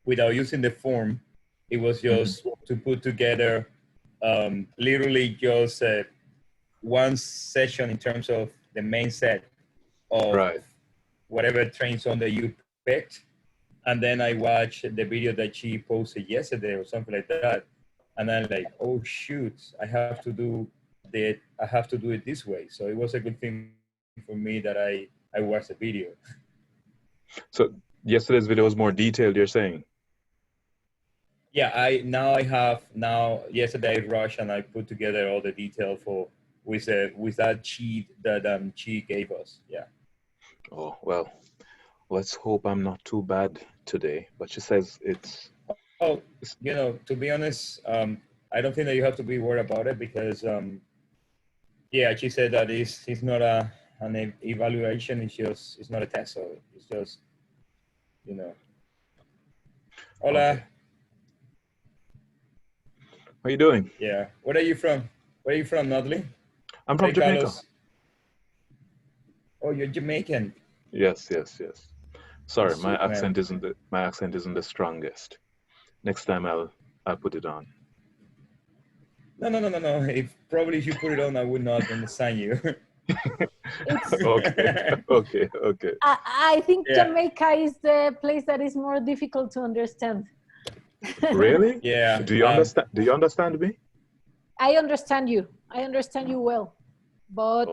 without using the form, it was just to put together literally just one session in terms of the main set of whatever train zone that you picked. And then I watched the video that she posted yesterday or something like that. And I'm like, oh shoot, I have to do it this way. So it was a good thing for me that I watched the video. So yesterday's video was more detailed, you're saying? Yeah, yesterday I rushed and I put together all the detail with that sheet that she gave us. Yeah. Oh, well, let's hope I'm not too bad today. But she says it's... Oh, you know, to be honest, I don't think that you have to be worried about it because, yeah, she said that it's not an evaluation. It's not a test. So it's just, you know. Hola. Okay. How are you doing? Yeah. Where are you from? Where are you from, Natalie? I'm from Jamaica. Carlos. Oh, you're Jamaican. Yes. Sorry, Sweet, my accent isn't the strongest. Next time I'll put it on. No. If you put it on, I would not understand you. Okay. I think Jamaica is the place that is more difficult to understand. Really? Yeah. Do you understand me? I understand you. I understand you well, but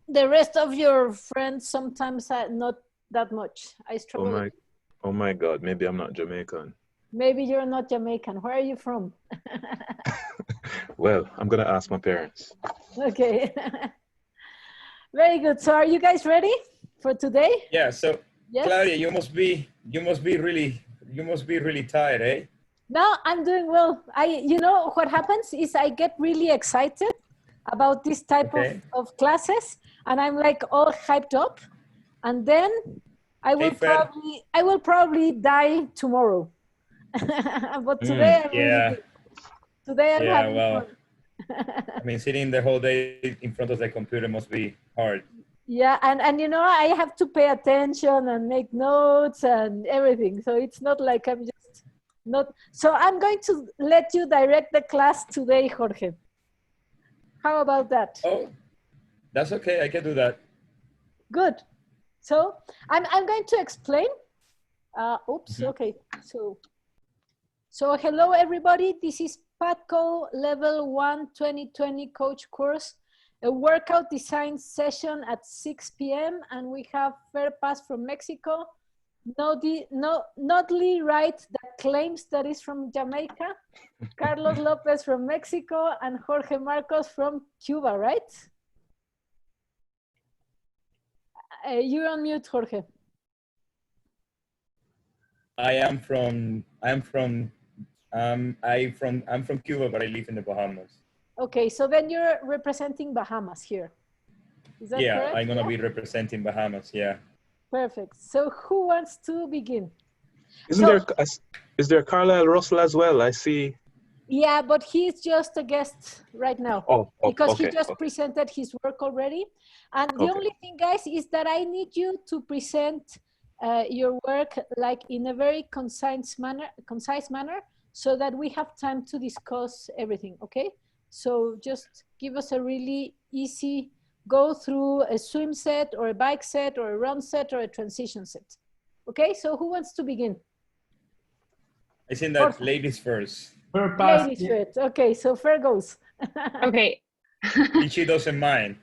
the rest of your friends sometimes not that much. I struggle. Oh my God! Maybe I'm not Jamaican. Maybe you're not Jamaican. Where are you from? Well, I'm gonna ask my parents. Okay. Very good. So, are you guys ready for today? Yeah. So, yes? Claudia, you must be really tired, eh? No, I'm doing well. You know what happens is I get really excited about this type of classes, and I'm like all hyped up, and then I will probably die tomorrow. But today I'm really good. Today I'm having fun. I mean, sitting the whole day in front of the computer must be hard. Yeah, and you know, I have to pay attention and make notes and everything. So it's not like I'm just not. So I'm going to let you direct the class today, Jorge. How about that? Oh, that's okay. I can do that. Good. So I'm going to explain. Okay. So hello, everybody. This is PATCO Level 1 2020 Coach Course, a workout design session at 6 p.m. And we have Fair Pass from Mexico, Nodley Wright that claims that is from Jamaica, Carlos Lopez from Mexico, and Jorge Marcos from Cuba, right? You're on mute, Jorge. I'm from Cuba, but I live in the Bahamas. Okay, so then you're representing Bahamas here. Is that correct? I'm gonna be representing Bahamas. Yeah. Perfect. So who wants to begin? Is there Carlisle Russell as well? I see. Yeah, but he's just a guest right now. Oh, because okay, he just okay. presented his work already. And the only thing, guys, is that I need you to present your work like in a very concise manner, so that we have time to discuss everything, okay? So just give us a really easy go through a swim set or a bike set or a run set or a transition set. Okay, so who wants to begin? I think that ladies first. Ladies first. Okay, so Fer goes. Okay. If she doesn't mind.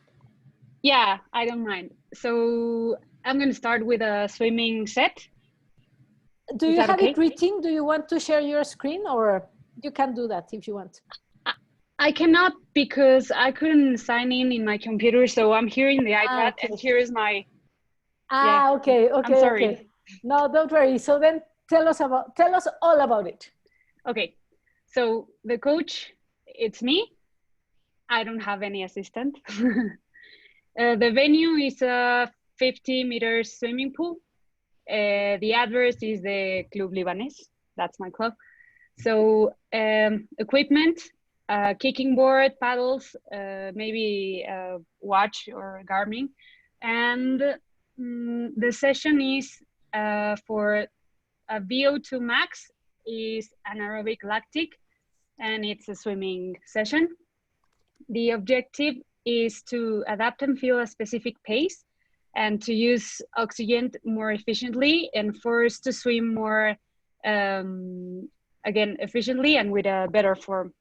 Yeah, I don't mind. So I'm going to start with a swimming set. Do you have it written? Do you want to share your screen, or you can do that if you want? I cannot, because I couldn't sign in my computer, so I'm here in the iPad, and here is my. Okay. I'm sorry. Okay. No, don't worry. So then tell us all about it. Okay. So the coach, it's me. I don't have any assistant. The venue is a 50-meter swimming pool. The address is the Club Libanés. That's my club. So equipment, kicking board, paddles, maybe watch or Garmin. And the session is for a VO2 max is anaerobic lactic, and it's a swimming session. The objective is to adapt and feel a specific pace and to use oxygen more efficiently and force to swim more, again, efficiently and with a better form.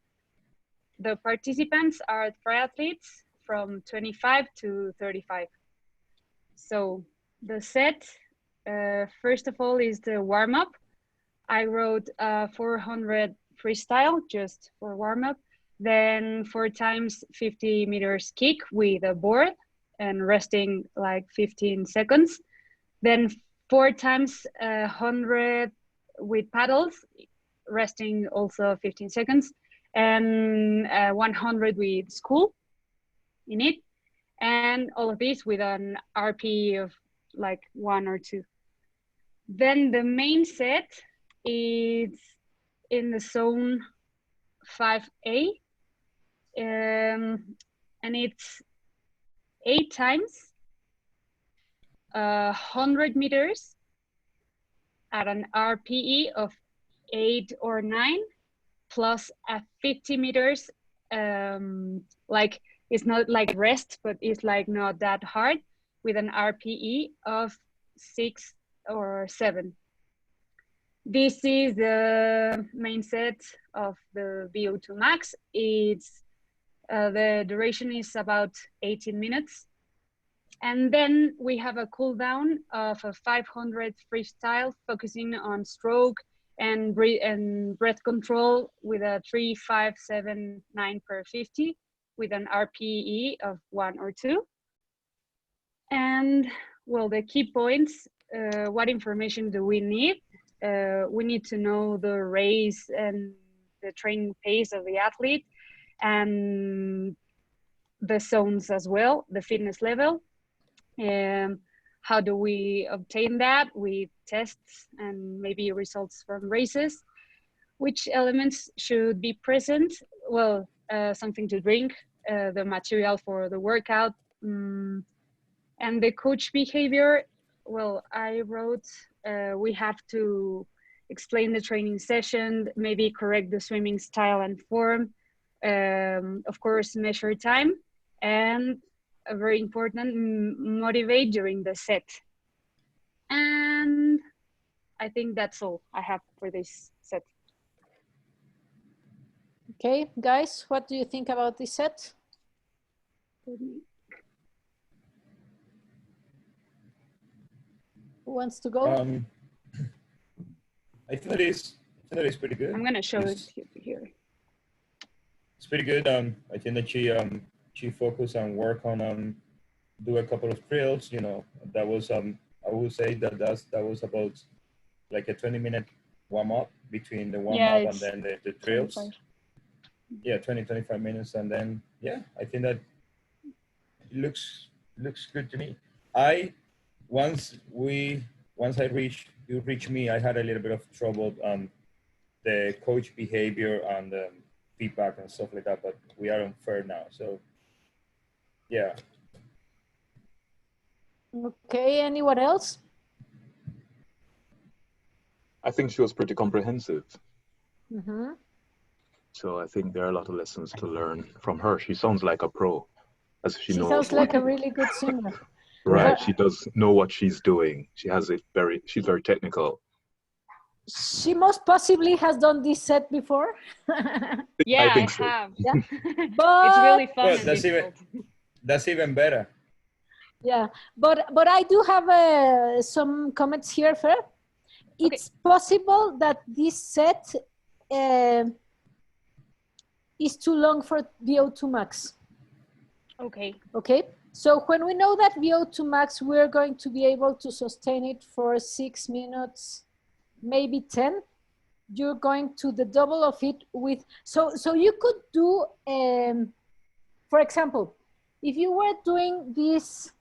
The participants are triathletes from 25 to 35. So the set, first of all, is the warm-up. I wrote 400 freestyle just for warm-up. Then 4 times 50 meters kick with a board and resting like 15 seconds. Then 4 times 100 with paddles, resting also 15 seconds. And 100 with school in it. And all of this with an RPE of like 1 or 2. Then the main set is in the zone 5A. And it's 8 times 100 meters at an RPE of 8 or 9, plus a 50 meters, like it's not like rest, but it's like not that hard, with an RPE of 6 or 7. This is the main set of the VO2 max. It's the duration is about 18 minutes. And then we have a cool down of a 500 freestyle, focusing on stroke and breath control with a 3, 5, 7, 9 per 50 with an RPE of 1 or 2. And well, the key points, what information do we need? We need to know the race and the training pace of the athlete, and the zones as well, the fitness level. How do we obtain that? With tests and maybe results from races. Which elements should be present? Well, something to drink, the material for the workout, and the coach behavior. Well, I wrote, we have to explain the training session, maybe correct the swimming style and form, of course, measure time, and a very important, motivate during the set. And I think that's all I have for this set. Okay, guys, what do you think about this set? Who wants to go? I think that is pretty good. I'm gonna show it here. It's pretty good. I think that she focused on work on do a couple of drills. You know, that was I would say that was about like a 20-minute warm up between the warm up and then the drills. 25. Yeah, 20-25 minutes, and then I think that it looks good to me. Once I reach you reached me, I had a little bit of trouble the coach behavior and feedback and stuff like that, but we are on fair now. So yeah. Okay, anyone else? I think she was pretty comprehensive. Mm-hmm. So I think there are a lot of lessons to learn from her. She sounds like a pro, as she knows. Sounds like a really good swimmer. Right, she does know what she's doing. She's very technical. She most possibly has done this set before. Yeah, I think so. have. Yeah. But it's really fun Well, and difficult. that's even better. Yeah, but I do have some comments here, Fer. It's possible that this set is too long for VO2 max. Okay. Okay, so when we know that VO2 max, we're going to be able to sustain it for 6 minutes, maybe 10. You're going to the double of it with, so you could do, for example, if you were doing this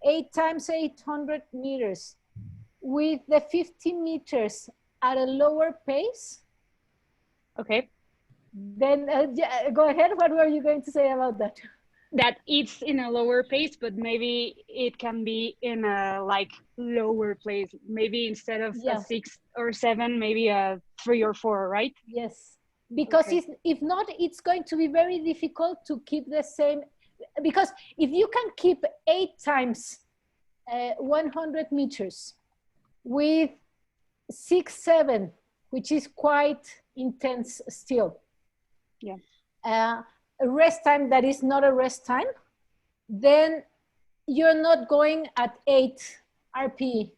8 times 800 meters with the 50 meters at a lower pace. Okay. Then go ahead. What were you going to say about that? That it's in a lower pace, but maybe it can be in a like lower place. Maybe instead of a 6 or 7, maybe a 3 or 4, right? Yes, because if not, it's going to be very difficult to keep the same. Because if you can keep 8 times 100 meters with 6, 7, which is quite intense still. Yeah. A rest time that is not a rest time, then you're not going at 8 RPE,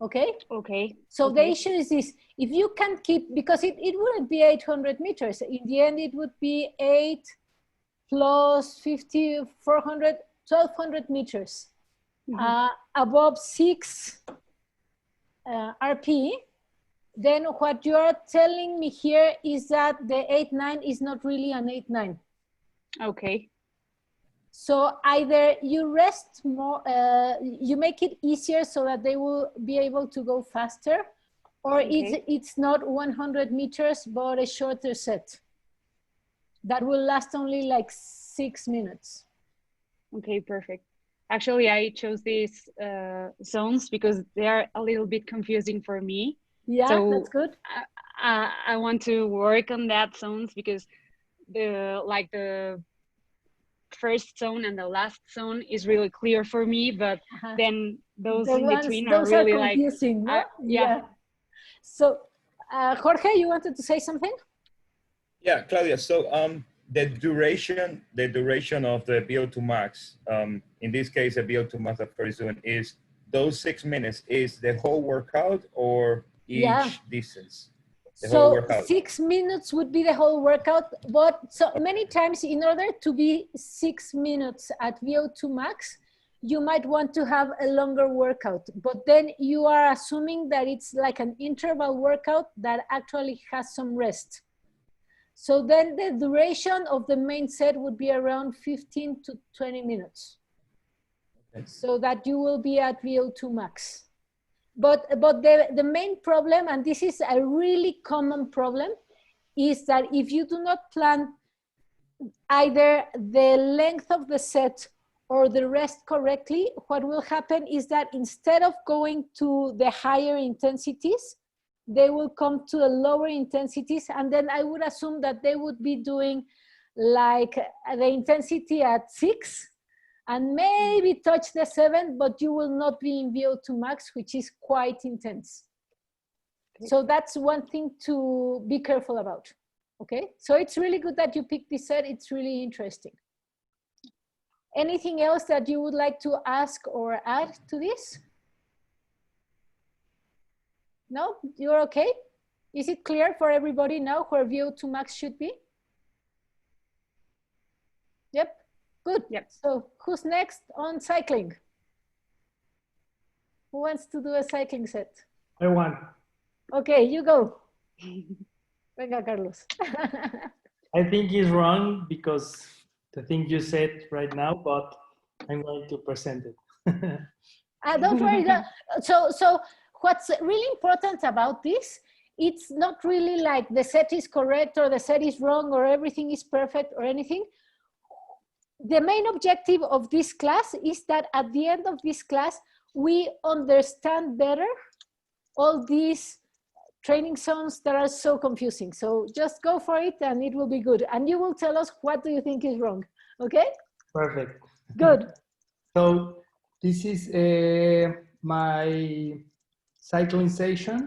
okay? Okay. So the issue is this, if you can keep, because it wouldn't be 800 meters, in the end it would be 8 plus 50, 400, 1200 meters. Above 6 RPE, then what you're telling me here is that the 8-9 is not really an 8-9. Okay. So either you rest more, you make it easier so that they will be able to go faster, or it's not 100 meters, but a shorter set that will last only like 6 minutes. Okay, perfect. Actually, I chose these zones because they are a little bit confusing for me. Yeah, so that's good. I want to work on that zones because the first zone and the last zone is really clear for me, but then those in between are really confusing, no? yeah. So Jorge, you wanted to say something? Yeah, Claudia, so the duration of the VO2 max, in this case, the VO2 max that Fer is doing, is those 6 minutes, is the whole workout or each distance? So 6 minutes would be the whole workout, but so many times in order to be 6 minutes at VO2 max, you might want to have a longer workout, but then you are assuming that it's like an interval workout that actually has some rest. So then the duration of the main set would be around 15 to 20 minutes. Okay. So that you will be at VO2 max. But the main problem, and this is a really common problem, is that if you do not plan either the length of the set or the rest correctly, what will happen is that instead of going to the higher intensities, they will come to the lower intensities, and then I would assume that they would be doing like the intensity at 6 and maybe touch the 7, but you will not be in VO2 max, which is quite intense. Okay. So that's one thing to be careful about, okay? So it's really good that you picked this set. It's really interesting. Anything else that you would like to ask or add to this? No, you're okay? Is it clear for everybody now where VO2 max should be? Yep, good. Yep. So who's next on cycling? Who wants to do a cycling set? I want. Okay, you go. Venga, Carlos. I think it's wrong because the thing you said right now, but I'm going to present it. Don't worry. So what's really important about this, it's not really like the set is correct or the set is wrong or everything is perfect or anything. The main objective of this class is that at the end of this class, we understand better all these training zones that are so confusing. So just go for it and it will be good. And you will tell us what do you think is wrong, okay? Perfect. Good. So this is my cycling session.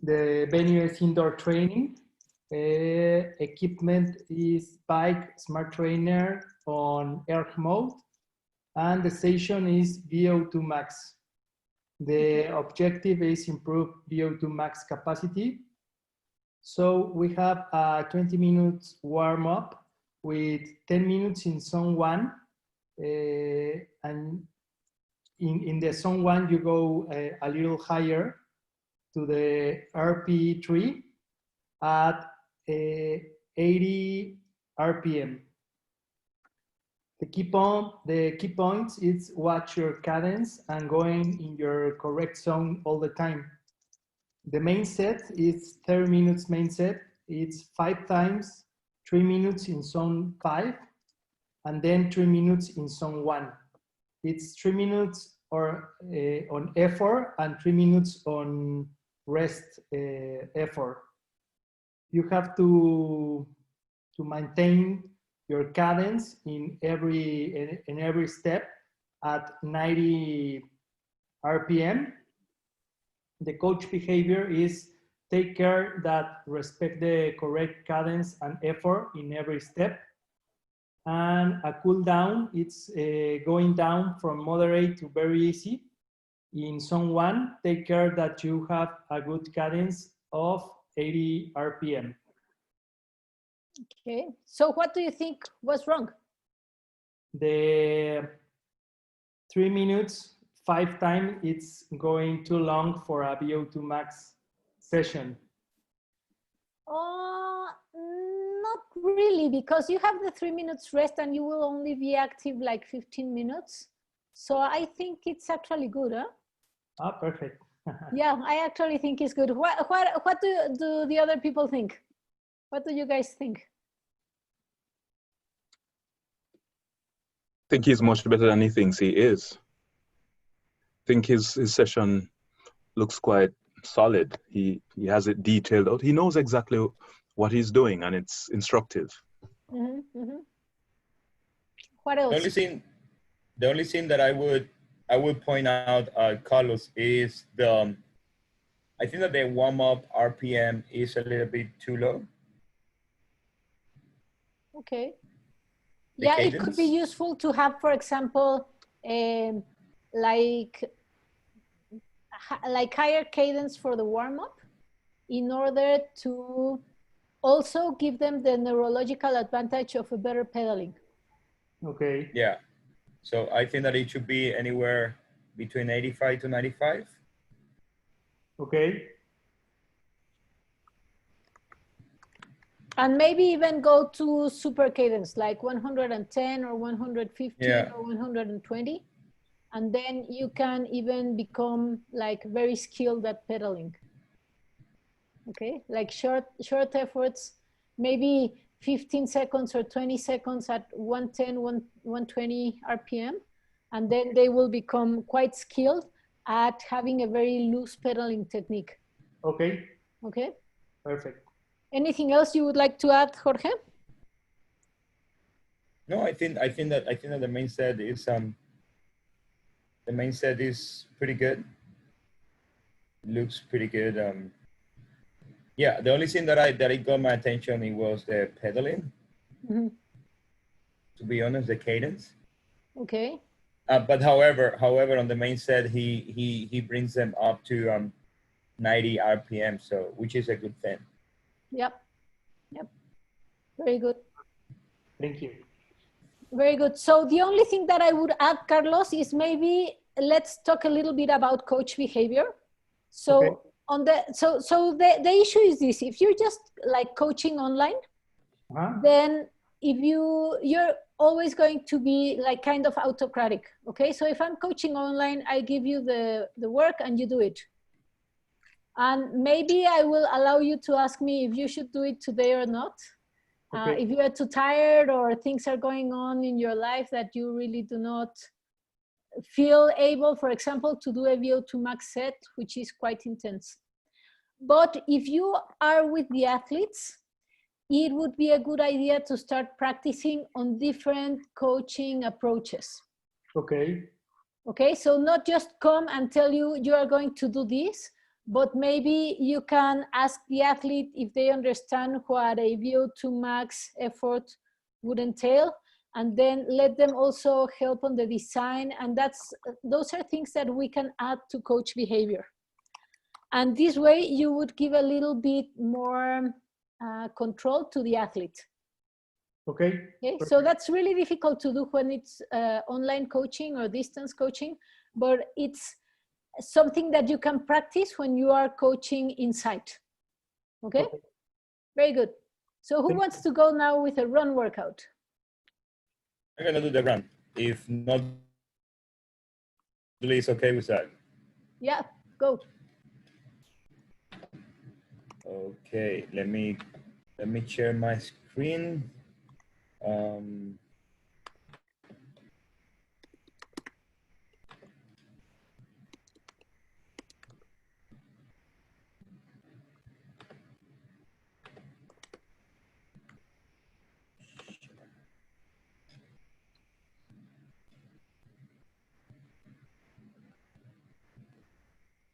The venue is indoor training. Equipment is bike smart trainer on erg mode. And the session is VO2 max. The objective is improve VO2 max capacity. So we have a 20 minutes warm up with 10 minutes in zone 1. And in the zone 1, you go a little higher to the RP3 at 80 RPM. The key points is watch your cadence and going in your correct zone all the time. The main set is 30 minutes main set. It's 5 times 3 minutes in zone 5 and then 3 minutes in zone 1. It's 3 minutes or on effort and 3 minutes on rest effort. You have to maintain your cadence in every step at 90 RPM. The coach behavior is take care that respect the correct cadence and effort in every step. And a cool down, it's going down from moderate to very easy. In zone 1, take care that you have a good cadence of 80 RPM. Okay, so what do you think was wrong? The 3 minutes, 5 times, it's going too long for a VO2 max session. Not really, because you have the 3 minutes rest and you will only be active like 15 minutes. So I think it's actually good, huh? Ah, perfect. Yeah, I actually think it's good. What do the other people think? What do you guys think? I think he's much better than he thinks he is. I think his session looks quite solid. He has it detailed out. He knows exactly what he's doing and it's instructive. What else? The only thing that I would point out, Carlos, is I think that the warm-up RPM is a little bit too low. Okay. The Yeah, cadence? it could be useful to have, for example, like higher cadence for the warm-up in order to also give them the neurological advantage of a better pedaling. Okay. Yeah. So I think that it should be anywhere between 85 to 95. Okay. And maybe even go to super cadence, like 110 or 115 or 120. And then you can even become like very skilled at pedaling. Okay, like short efforts, maybe 15 seconds or 20 seconds at 110, 120 RPM. And then they will become quite skilled at having a very loose pedaling technique. Okay. Okay. Perfect. Anything else you would like to add, Jorge? No, I think that the main set is pretty good. It looks pretty good. Yeah, the only thing that I got my attention, it was the pedaling. To be honest, the cadence. Okay. But however, on the main set, he brings them up to 90 RPM, so which is a good thing. Yep. Very good. Thank you. Very good. So the only thing that I would add, Carlos, is maybe let's talk a little bit about coach behavior. So okay. So the issue is this: if you're just like coaching online, then if you're always going to be like kind of autocratic. Okay, so if I'm coaching online, I give you the work and you do it. And maybe I will allow you to ask me if you should do it today or not. Okay. If you are too tired or things are going on in your life that you really do not feel able, for example, to do a VO2 max set, which is quite intense. But if you are with the athletes, it would be a good idea to start practicing on different coaching approaches. Okay. Okay, so not just come and tell you you are going to do this, but maybe you can ask the athlete if they understand what a VO2 max effort would entail, and then let them also help on the design. And those are things that we can add to coach behavior. And this way you would give a little bit more control to the athlete. Okay. Okay, so that's really difficult to do when it's online coaching or distance coaching, but it's something that you can practice when you are coaching inside. Okay? Very good. So who wants to go now with a run workout? I'm gonna do the run. If not, it's okay with that. Yeah, go. Okay, let me share my screen.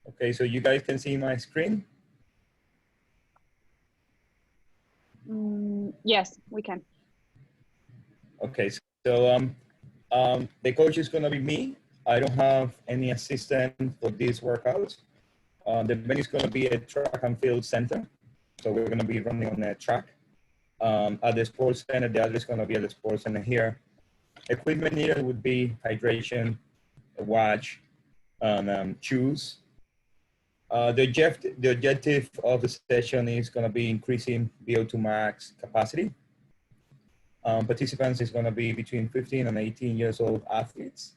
Okay, so you guys can see my screen? Yes, we can. Okay, so the coach is gonna be me. I don't have any assistant for this workout. The venue is gonna be a track and field center. So we're gonna be running on a track. At the sports center, the other is gonna be at the sports center here. Equipment here would be hydration, a watch, and shoes. The objective of the session is going to be increasing VO2 max capacity. Participants is going to be between 15 and 18 years old athletes.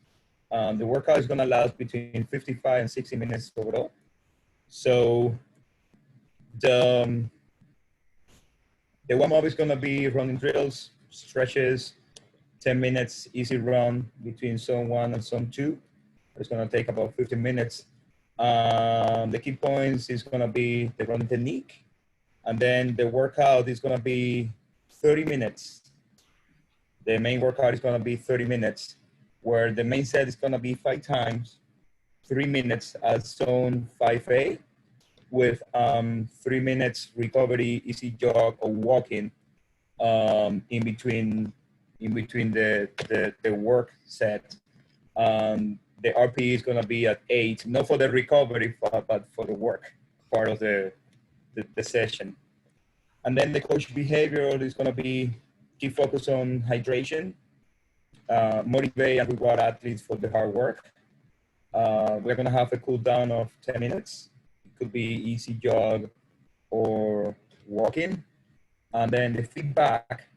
The workout is going to last between 55 and 60 minutes overall. So the warm-up is going to be running drills, stretches, 10 minutes easy run between zone 1 and zone 2. It's going to take about 15 minutes. The key points is going to be the run technique. And then the workout is going to be 30 minutes. The main workout is going to be 30 minutes, where the main set is going to be 5 times, 3 minutes at zone 5A, with 3 minutes recovery, easy jog or walking in between the work set. The RPE is going to be at 8, not for the recovery, but for the work part of the session. And then the coach behavioral is going to be keep focus on hydration, motivate and reward athletes for the hard work. We're going to have a cool down of 10 minutes. It could be easy jog or walking. And then the feedback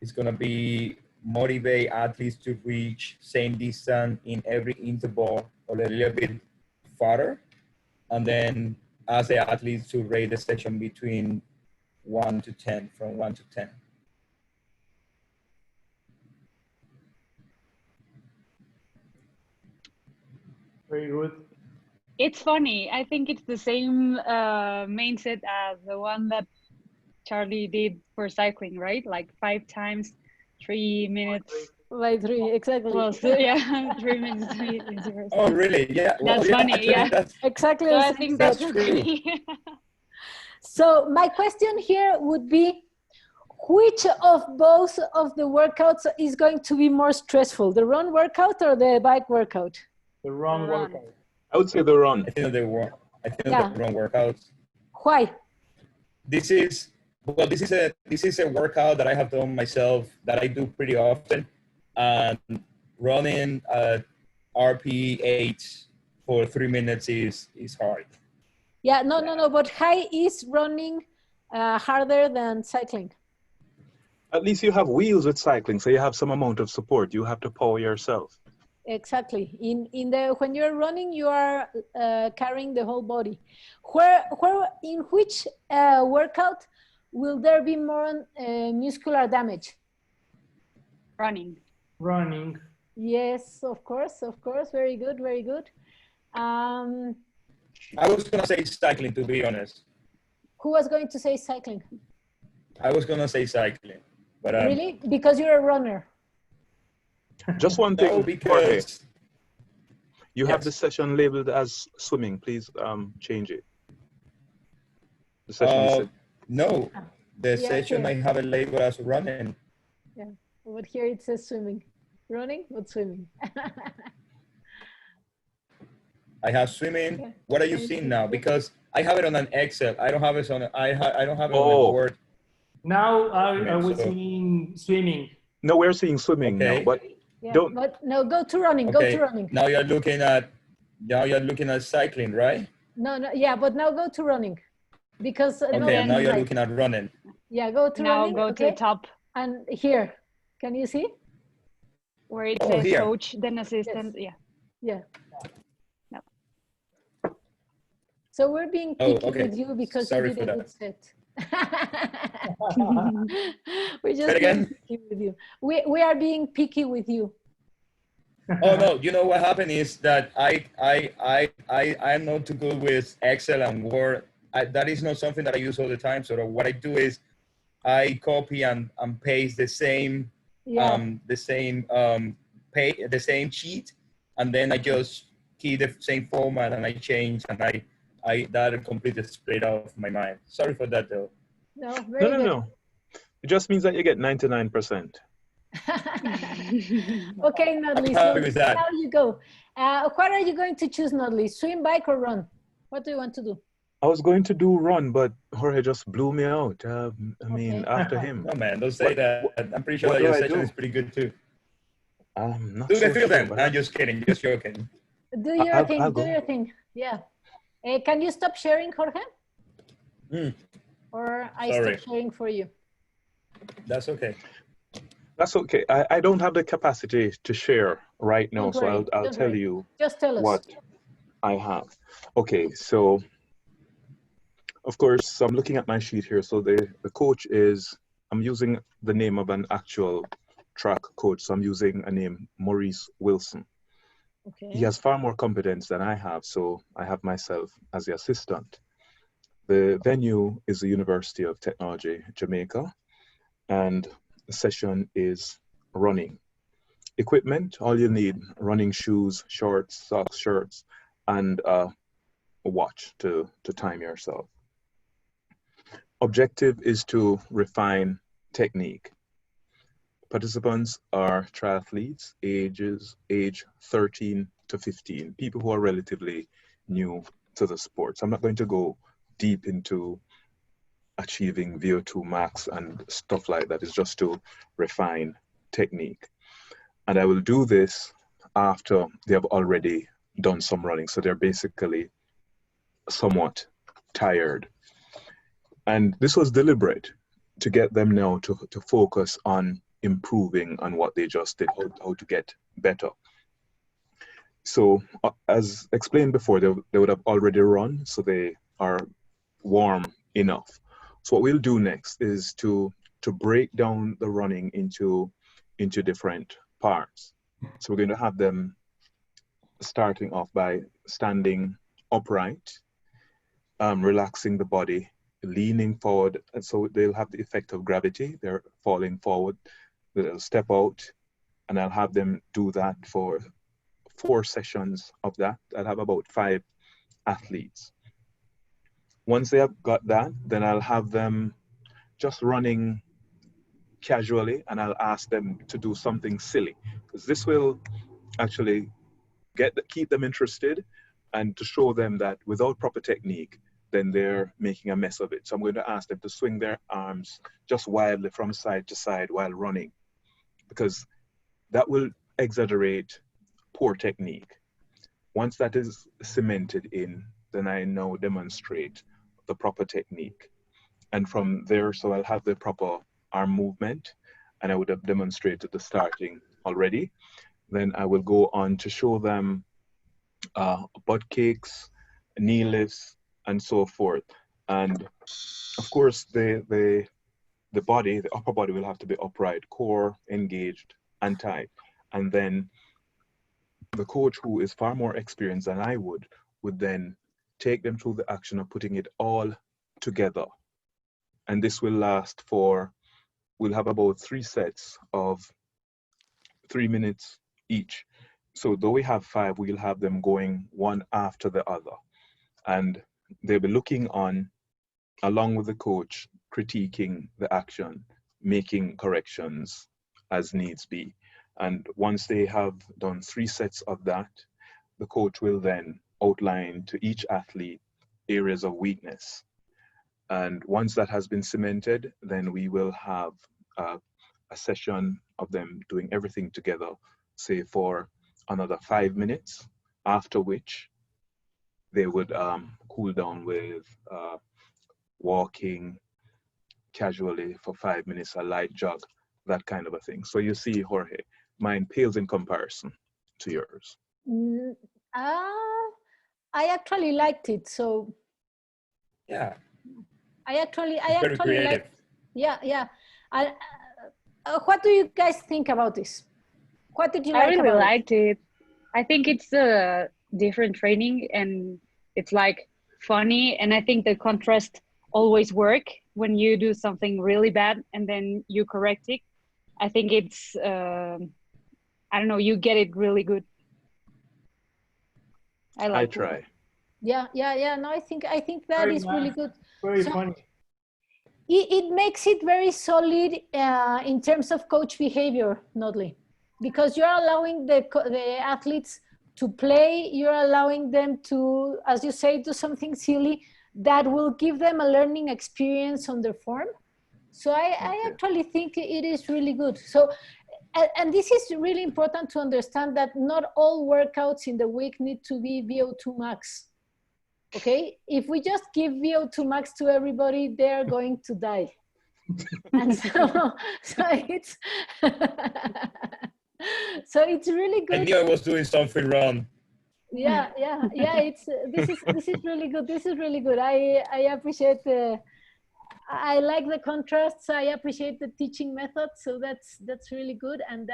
is going to be motivate athletes to reach same distance in every interval or a little bit farther. And then ask the athletes to rate the session between 1 to 10, from 1 to 10. Very good. It's funny. I think it's the same main set as the one that Charlie did for cycling, right? Like 5 times, 3 minutes. Like 3, exactly. Well, so, yeah, 3 minutes. Oh, really? Yeah. Well, That's yeah, funny. actually, Yeah, exactly. So I think that's that's true. So my question here would be, which of both of the workouts is going to be more stressful, the run workout or the bike workout? The run workout. I would say the run. I think the Yeah. run workout. Why? This is a workout that I have done myself, that I do pretty often. And running at RP 8 for 3 minutes is hard. Yeah, no, but high is running harder than cycling. At least you have wheels with cycling, so you have some amount of support. You have to power yourself. Exactly. When you're running, you are carrying the whole body. In which workout will there be more muscular damage? Running. Running. Yes, of course. Very good, very good. I was gonna say cycling, to be honest. Who was going to say cycling? I was gonna say cycling, but really? Because you're a runner. Just one thing, no, because you have the session labeled as swimming. Please change it. The session is no, the Yeah, session here. I have it labeled as running. Yeah, but here it says swimming. Running, but swimming. I have swimming. Okay. What are you seeing now? Because I have it on an Excel. I don't have it on. I don't have it on a Word. Now are we seeing swimming? No, we're seeing swimming now, but Yeah, don't. but no, go to running. Okay. Go to running. Now you're looking at cycling, right? No, yeah, but now go to running, because okay, now you're looking at running. Yeah, go to now running. Go to the top. And here, can you see? Where it says here. coach, then assistant. Yes. Yeah. Yeah. No. So we're being picky okay. with you because Sorry you did for a that. good set. We're just again? being picky with you. We are being picky with you. Oh no, you know what happened is that I'm not too good with Excel and Word. That is not something that I use all the time. So what I do is I copy and paste the same the same sheet, and then I just keep the same format and I change, and I that completely split off my mind. Sorry for that though. No, very good. No. It just means that you get 99%. Okay, Nodley, so now you go. What are you going to choose, Nodley? Swim, bike, or run? What do you want to do? I was going to do run, but Jorge just blew me out. I mean, after him. No, man, don't say that. I'm pretty sure that your session is pretty good too. I'm not do so the field sure, then. I'm just kidding, just joking. Do your thing, do your thing. Yeah. Can you stop sharing, Jorge? Or I stop sharing for you? That's okay. That's okay. I don't have the capacity to share right now, so I'll tell you just tell us what I have. Okay, so of course I'm looking at my sheet here. So the coach is, I'm using the name of an actual track coach. So I'm using a name, Maurice Wilson. Okay. He has far more competence than I have, so I have myself as the assistant. The venue is the University of Technology, Jamaica, and the session is running. Equipment, all you need, running shoes, shorts, socks, shirts, and a watch to time yourself. Objective is to refine technique. Participants are triathletes, age 13 to 15, people who are relatively new to the sport. So I'm not going to go deep into achieving VO2 max and stuff like that. It's just to refine technique. And I will do this after they have already done some running. So they're basically somewhat tired. And this was deliberate to get them now to focus on improving on what they just did, how to get better. So as explained before, they would have already run, so they are warm enough. So what we'll do next is to break down the running into different parts. So we're going to have them starting off by standing upright, relaxing the body, leaning forward, and so they'll have the effect of gravity. They're falling forward. They'll step out, and I'll have them do that for 4 sessions of that. I'll have about 5 athletes. Once they have got that, then I'll have them just running casually, and I'll ask them to do something silly, because this will actually keep them interested and to show them that without proper technique, then they're making a mess of it. So I'm going to ask them to swing their arms just wildly from side to side while running, because that will exaggerate poor technique. Once that is cemented in, then I now demonstrate the proper technique. And from there, so I'll have the proper arm movement, and I would have demonstrated the starting already. Then I will go on to show them butt kicks, knee lifts, and so forth. And of course, the body, the upper body will have to be upright, core engaged and tight. And then the coach, who is far more experienced than I would then take them through the action of putting it all together. And this will last for, we'll have about 3 sets of 3 minutes each. So though we have 5, we'll have them going one after the other. And they'll be looking on, along with the coach, critiquing the action, making corrections as needs be. And once they have done 3 sets of that, the coach will then outline to each athlete areas of weakness. And once that has been cemented, then we will have a session of them doing everything together, say for another 5 minutes, after which they would cool down with walking casually for 5 minutes, a light jog, that kind of a thing. So you see, Jorge, mine pales in comparison to yours. I actually liked it. So yeah, I actually creative. liked. Yeah. What do you guys think about this? What did you like I really about liked it? I think it's a different training and it's like funny, and I think the contrast always work when you do something really bad and then you correct it. I think it's I don't know, you get it really good. I try. it. Yeah. No, I think that Very is nice. really good. Very So funny. it makes it very solid in terms of coach behavior, Nodley, because you're allowing the athletes to play. You're allowing them to, as you say, do something silly that will give them a learning experience on their form. So I actually think it is really good. So, and this is really important to understand, that not all workouts in the week need to be VO2 max. Okay, if we just give VO2 max to everybody, they're going to die. And so it's so it's really good. I knew I was doing something wrong. Yeah. It's this is really good. This is really good. I appreciate I like the contrasts. I appreciate the teaching method. So that's really good, and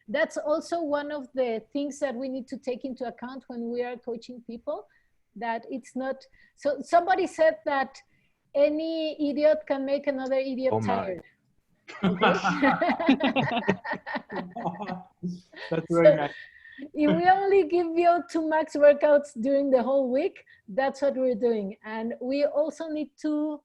that's also one of the things that we need to take into account when we are coaching people. That it's not, so somebody said that any idiot can make another idiot tired. Okay? That's very nice. If we only give VO2 max workouts during the whole week, that's what we're doing. And we also need to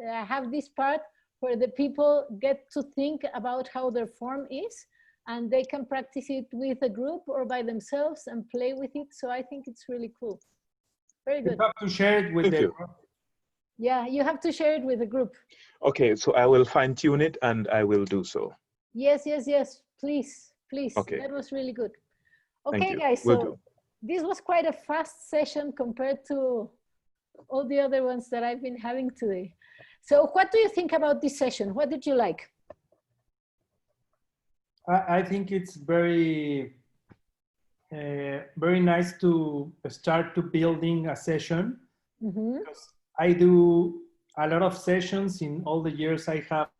have this part where the people get to think about how their form is, and they can practice it with a group or by themselves and play with it. So I think it's really cool. Very good. You have to share it with the group. Yeah, you have to share it with the group. Okay, so I will fine tune it and I will do so. Yes, please. Okay. That was really good. Thank Okay, you. guys, Will so do. this was quite a fast session compared to all the other ones that I've been having today. So what do you think about this session? What did you like? I think it's very nice to start to building a session. Because I do a lot of sessions in all the years I have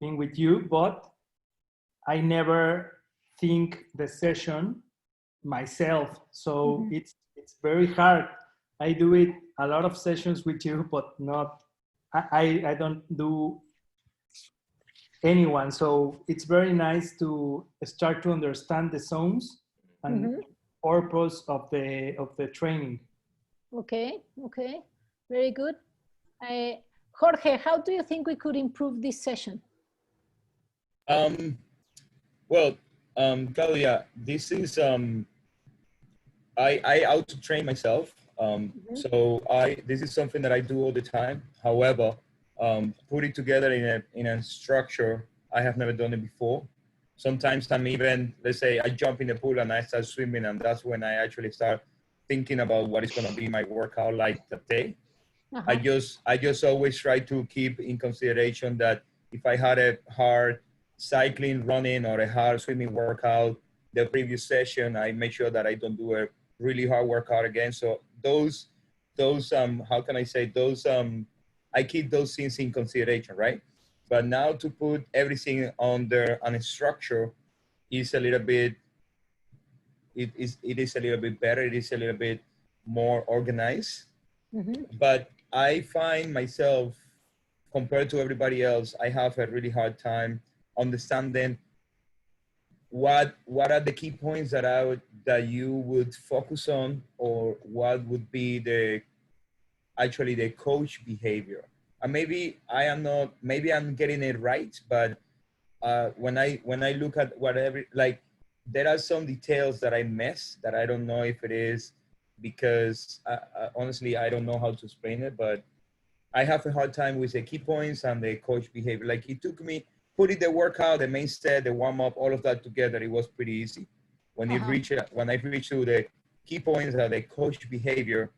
been with you, but I never think the session myself. So it's very hard. I do it a lot of sessions with you, but not, I don't do anyone. So it's very nice to start to understand the zones and purpose of the training. Okay, very good. Jorge, how do you think we could improve this session? Well, Claudia, this is I auto train myself. So this is something that I do all the time. However, putting together in a structure, I have never done it before. Sometimes I'm even, let's say I jump in the pool and I start swimming, and that's when I actually start thinking about what is going to be my workout like that day. I just always try to keep in consideration that if I had a hard cycling, running, or a hard swimming workout, the previous session. I make sure that I don't do a really hard workout again. So those how can I say, those I keep those things in consideration, right? But now to put everything under a structure is a little bit, it is a little bit better. It is a little bit more organized. But I find myself, compared to everybody else, I have a really hard time understanding what are the key points that you would focus on, or what would be the coach behavior. And maybe I'm getting it right, but when I look at whatever, like, there are some details that I miss, that I don't know if it is because honestly I don't know how to explain it, but I have a hard time with the key points and the coach behavior. Like, it took me putting the workout, the main set, the warm up, all of that together. It was pretty easy. When I reached to the key points and the coach behavior,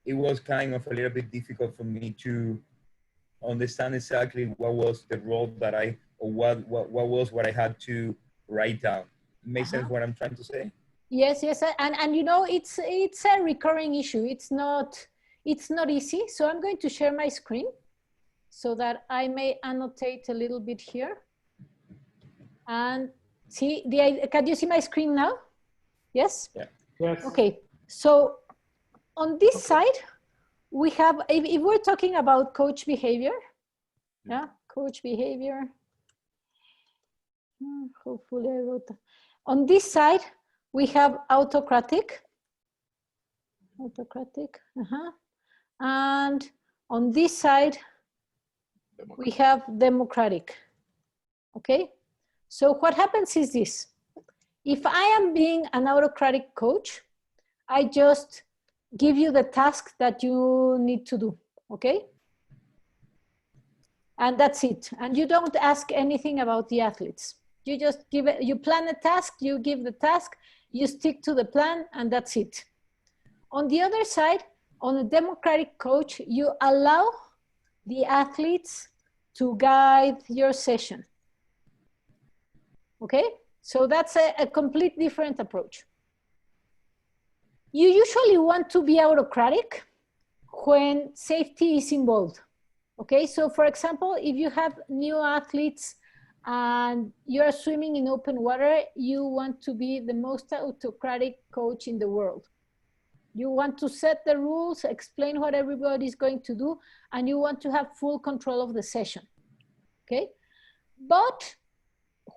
it was kind of a little bit difficult for me to understand exactly what was the role that what I had to write down. Makes sense what I'm trying to say? Yes, and you know, it's a recurring issue. It's not easy. So I'm going to share my screen so that I may annotate a little bit here. And see, can you see my screen now? Yes? Yeah. Yes. Okay, so on this side, we have, if we're talking about coach behavior, coach behavior. Hopefully I wrote that. On this side, we have autocratic. And on this side, we have democratic. Okay, so what happens is this. If I am being an autocratic coach, I just give you the task that you need to do, okay? And that's it. And you don't ask anything about the athletes. You just you plan a task, you give the task, you stick to the plan, and that's it. On the other side, on a democratic coach, you allow the athletes to guide your session. Okay? So that's a complete different approach. You usually want to be autocratic when safety is involved. Okay, so for example, if you have new athletes and you're swimming in open water, you want to be the most autocratic coach in the world. You want to set the rules, explain what everybody's going to do, and you want to have full control of the session. Okay, but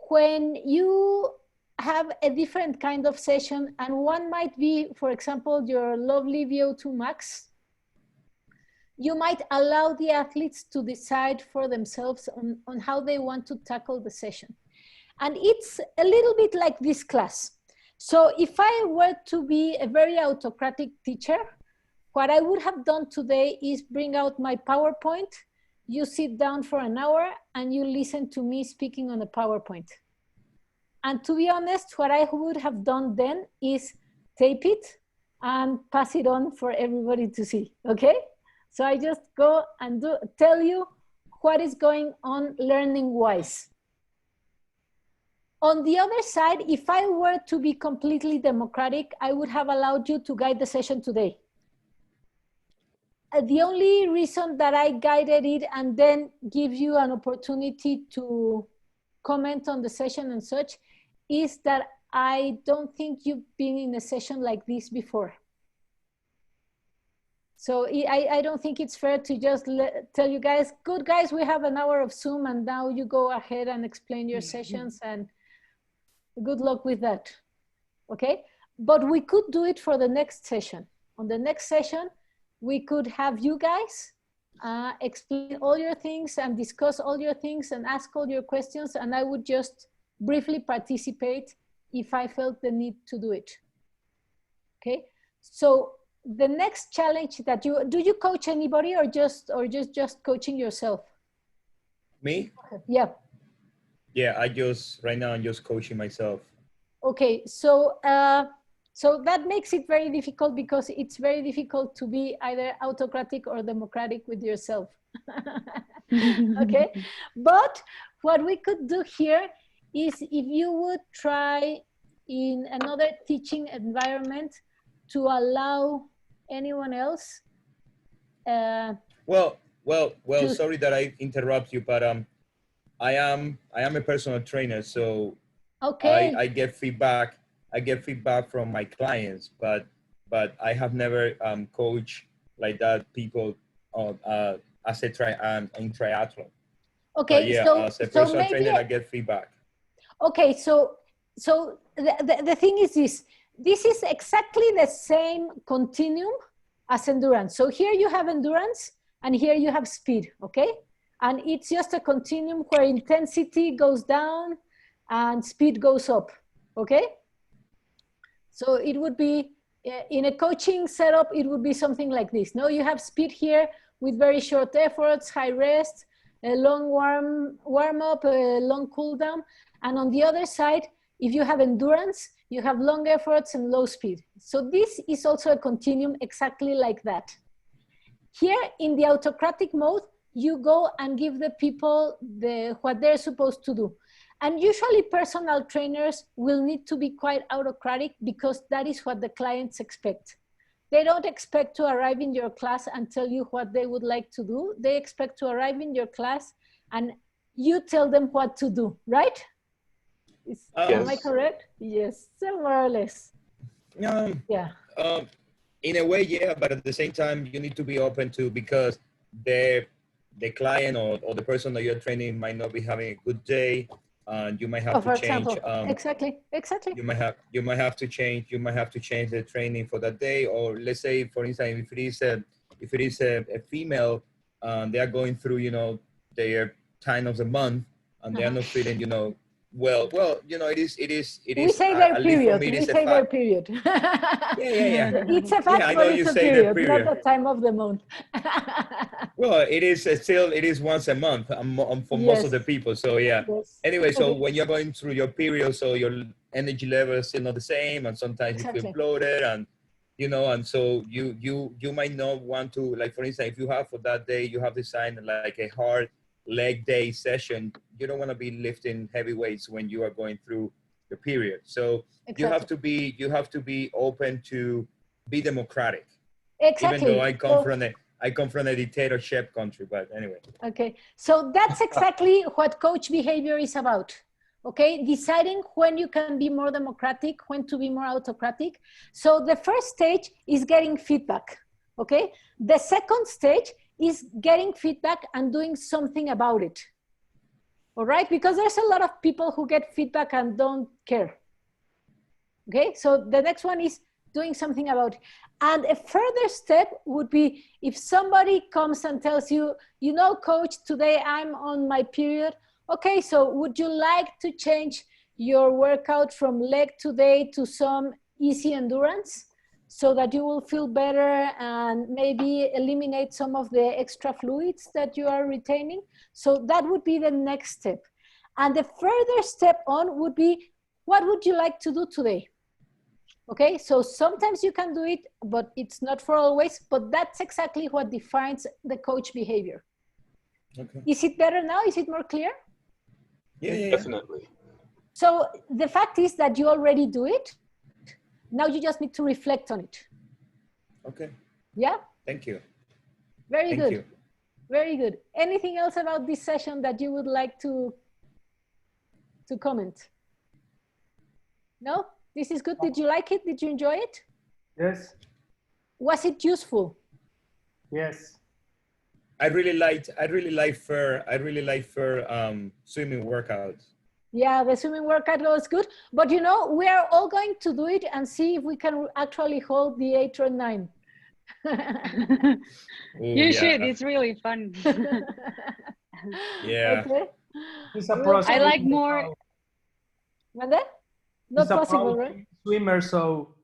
when you have a different kind of session, and one might be, for example, your lovely VO2 max, you might allow the athletes to decide for themselves on how they want to tackle the session. And it's a little bit like this class. So if I were to be a very autocratic teacher, what I would have done today is bring out my PowerPoint, you sit down for an hour, and you listen to me speaking on a PowerPoint. And to be honest, what I would have done then is tape it and pass it on for everybody to see, okay? So I just go and tell you what is going on learning-wise. On the other side, if I were to be completely democratic, I would have allowed you to guide the session today. The only reason that I guided it and then give you an opportunity to comment on the session and such is that I don't think you've been in a session like this before. So I don't think it's fair to just tell you guys, good guys, we have an hour of Zoom and now you go ahead and explain your sessions and good luck with that, okay? But we could do it for the next session. On the next session, we could have you guys explain all your things and discuss all your things and ask all your questions, and I would just briefly participate if I felt the need to do it, okay? So the next challenge that do you coach anybody or just coaching yourself? Me? Yeah. Yeah, right now I'm just coaching myself. Okay, so so that makes it very difficult because it's very difficult to be either autocratic or democratic with yourself. Okay, but what we could do here is if you would try in another teaching environment to allow anyone else Well, to- sorry that I interrupt you, but I am a personal trainer, so okay. I get feedback. I get feedback from my clients, but I have never coached like that people as a in triathlon. Okay, But yeah, so as a personal maybe trainer, I get feedback. okay, so the thing is this is exactly the same continuum as endurance. So here you have endurance and here you have speed, okay? And it's just a continuum where intensity goes down and speed goes up, okay? So it would be, in a coaching setup, it would be something like this. No, you have speed here with very short efforts, high rest, a long warm up, a long cool down. And on the other side, if you have endurance, you have long efforts and low speed. So this is also a continuum exactly like that. Here in the autocratic mode, you go and give the people what they're supposed to do. And usually personal trainers will need to be quite autocratic because that is what the clients expect. They don't expect to arrive in your class and tell you what they would like to do. They expect to arrive in your class and you tell them what to do, right? Am I correct? Yes, so more or less. Yeah. In a way, yeah, but at the same time, you need to be open to, because the client or the person that you're training might not be having a good day, and you might have to change. Exactly. You might have to change. You might have to change the training for that day, or let's say, for instance, if it is a female, they are going through, their time of the month, and they are not feeling, well, it is. We say their period. We say their period. Yeah. It's a fact, but it's a period, not the time of the month. Well, it is once a month for most of the people. So yeah. Yes. Anyway, so when you're going through your period, so your energy level is still not the same, and sometimes you feel bloated, and and so you might not want to, like, for instance, if you have for that day, you have designed like a hard leg day session, you don't want to be lifting heavy weights when you are going through the period. So you have to be open to be democratic. Exactly. Even though I come from a dictatorship country, but anyway. Okay, so that's exactly what coach behavior is about. Okay, deciding when you can be more democratic, when to be more autocratic. So the first stage is getting feedback. Okay, the second stage is getting feedback and doing something about it. All right, because there's a lot of people who get feedback and don't care. Okay, so the next one is doing something about it. And a further step would be if somebody comes and tells you, coach, today I'm on my period. Okay, so would you like to change your workout from leg today to some easy endurance so that you will feel better and maybe eliminate some of the extra fluids that you are retaining? So that would be the next step. And the further step on would be, what would you like to do today? Okay, so sometimes you can do it, but it's not for always, but that's exactly what defines the coach behavior. Okay. Is it better now? Is it more clear? Yeah. Definitely. So the fact is that you already do it. Now you just need to reflect on it. Okay. Yeah? Thank you. Very good. Very good. Anything else about this session that you would like to comment? No? This is good. Did you like it? Did you enjoy it? Yes. Was it useful? Yes. I really like swimming workouts. Yeah, the swimming workout was good. But we are all going to do it and see if we can actually hold the 8 or 9. You should. It's really fun. Yeah. Okay. I like more. What that? Not possible, right? Swimmer, so.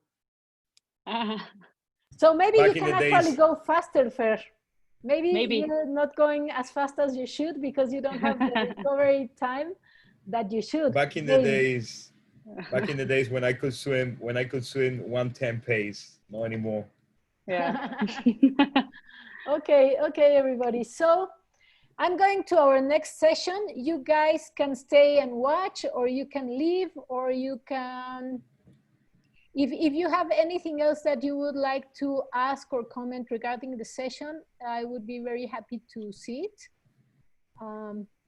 So maybe you can actually go faster, Fer. Maybe you're not going as fast as you should because you don't have the recovery time that you should. Back in the days when I could swim 1:10 pace, not anymore. Yeah. Okay, everybody. So I'm going to our next session. You guys can stay and watch, or you can leave, or you can If you have anything else that you would like to ask or comment regarding the session, I would be very happy to see it.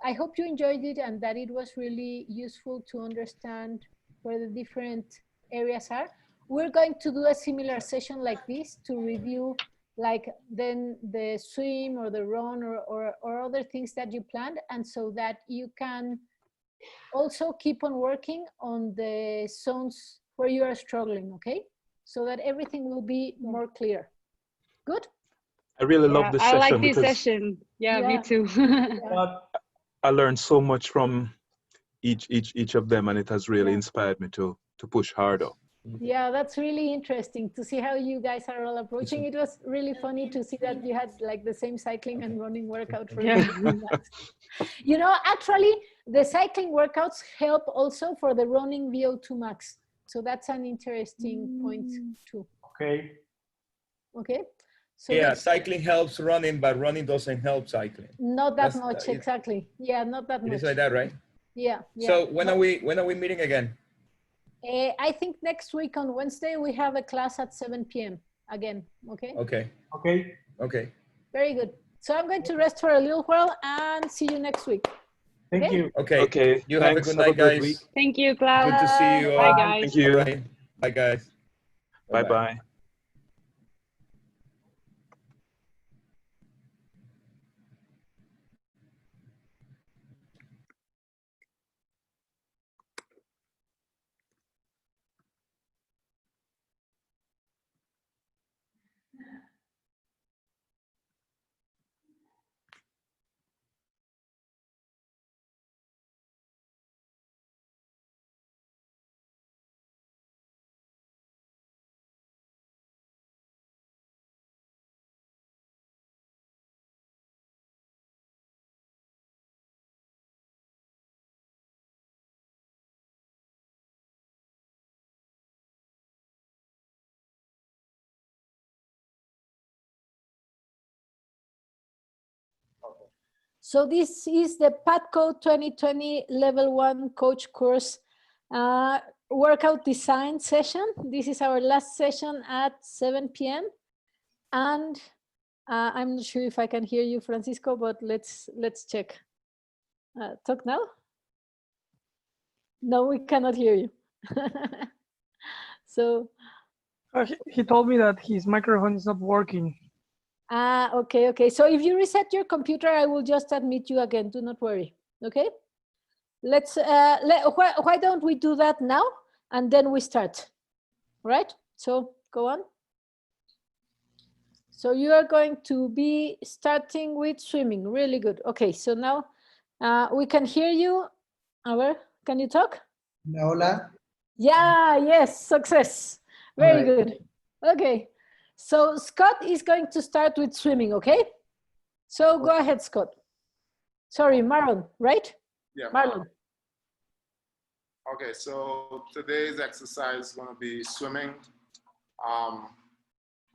I hope you enjoyed it and that it was really useful to understand where the different areas are. We're going to do a similar session like this to review like then the swim or the run or other things that you planned, and so that you can also keep on working on the zones where you are struggling, okay? So that everything will be more clear. Good? I really love this session. I like this because session. Yeah, me too. I learned so much from each of them, and it has really inspired me to push harder. Yeah, that's really interesting to see how you guys are all approaching. It was really funny to see that you had like the same cycling and running workout for you. You know, actually, the cycling workouts help also for the running VO2 max. So that's an interesting point too. Okay. Okay. So yeah, cycling helps running, but running doesn't help cycling. Not that much, exactly. Yeah, not that much. It is like that, right? Yeah. Yeah. So when are we meeting again? I think next week on Wednesday we have a class at 7 p.m. again. Okay. Okay. Okay. Okay. Very good. So I'm going to rest for a little while and see you next week. Thank you. Okay. Okay. You Thanks. have a good night, guys. Week. Thank you, Klaus. Good to see you all. Bye, guys. Thank you. Bye. Bye, guys. Bye-bye. So this is the PATCO 2020 Level 1 Coach Course workout design session. This is our last session at 7 p.m. And I'm not sure if I can hear you, Francisco, but let's check. Talk now? No, we cannot hear you. So he told me that his microphone is not working. Okay. So if you reset your computer, I will just admit you again. Do not worry. Okay. Let's. Why don't we do that now, and then we start. Right. So go on. So you are going to be starting with swimming. Really good. Okay. So now we can hear you. Can you talk? Hola. Yeah. Yes. Success. Very good. Okay. So Scott is going to start with swimming, okay? So go ahead, Scott. Sorry, Marlon, right? Yeah, Marlon. Okay, so today's exercise is going to be swimming.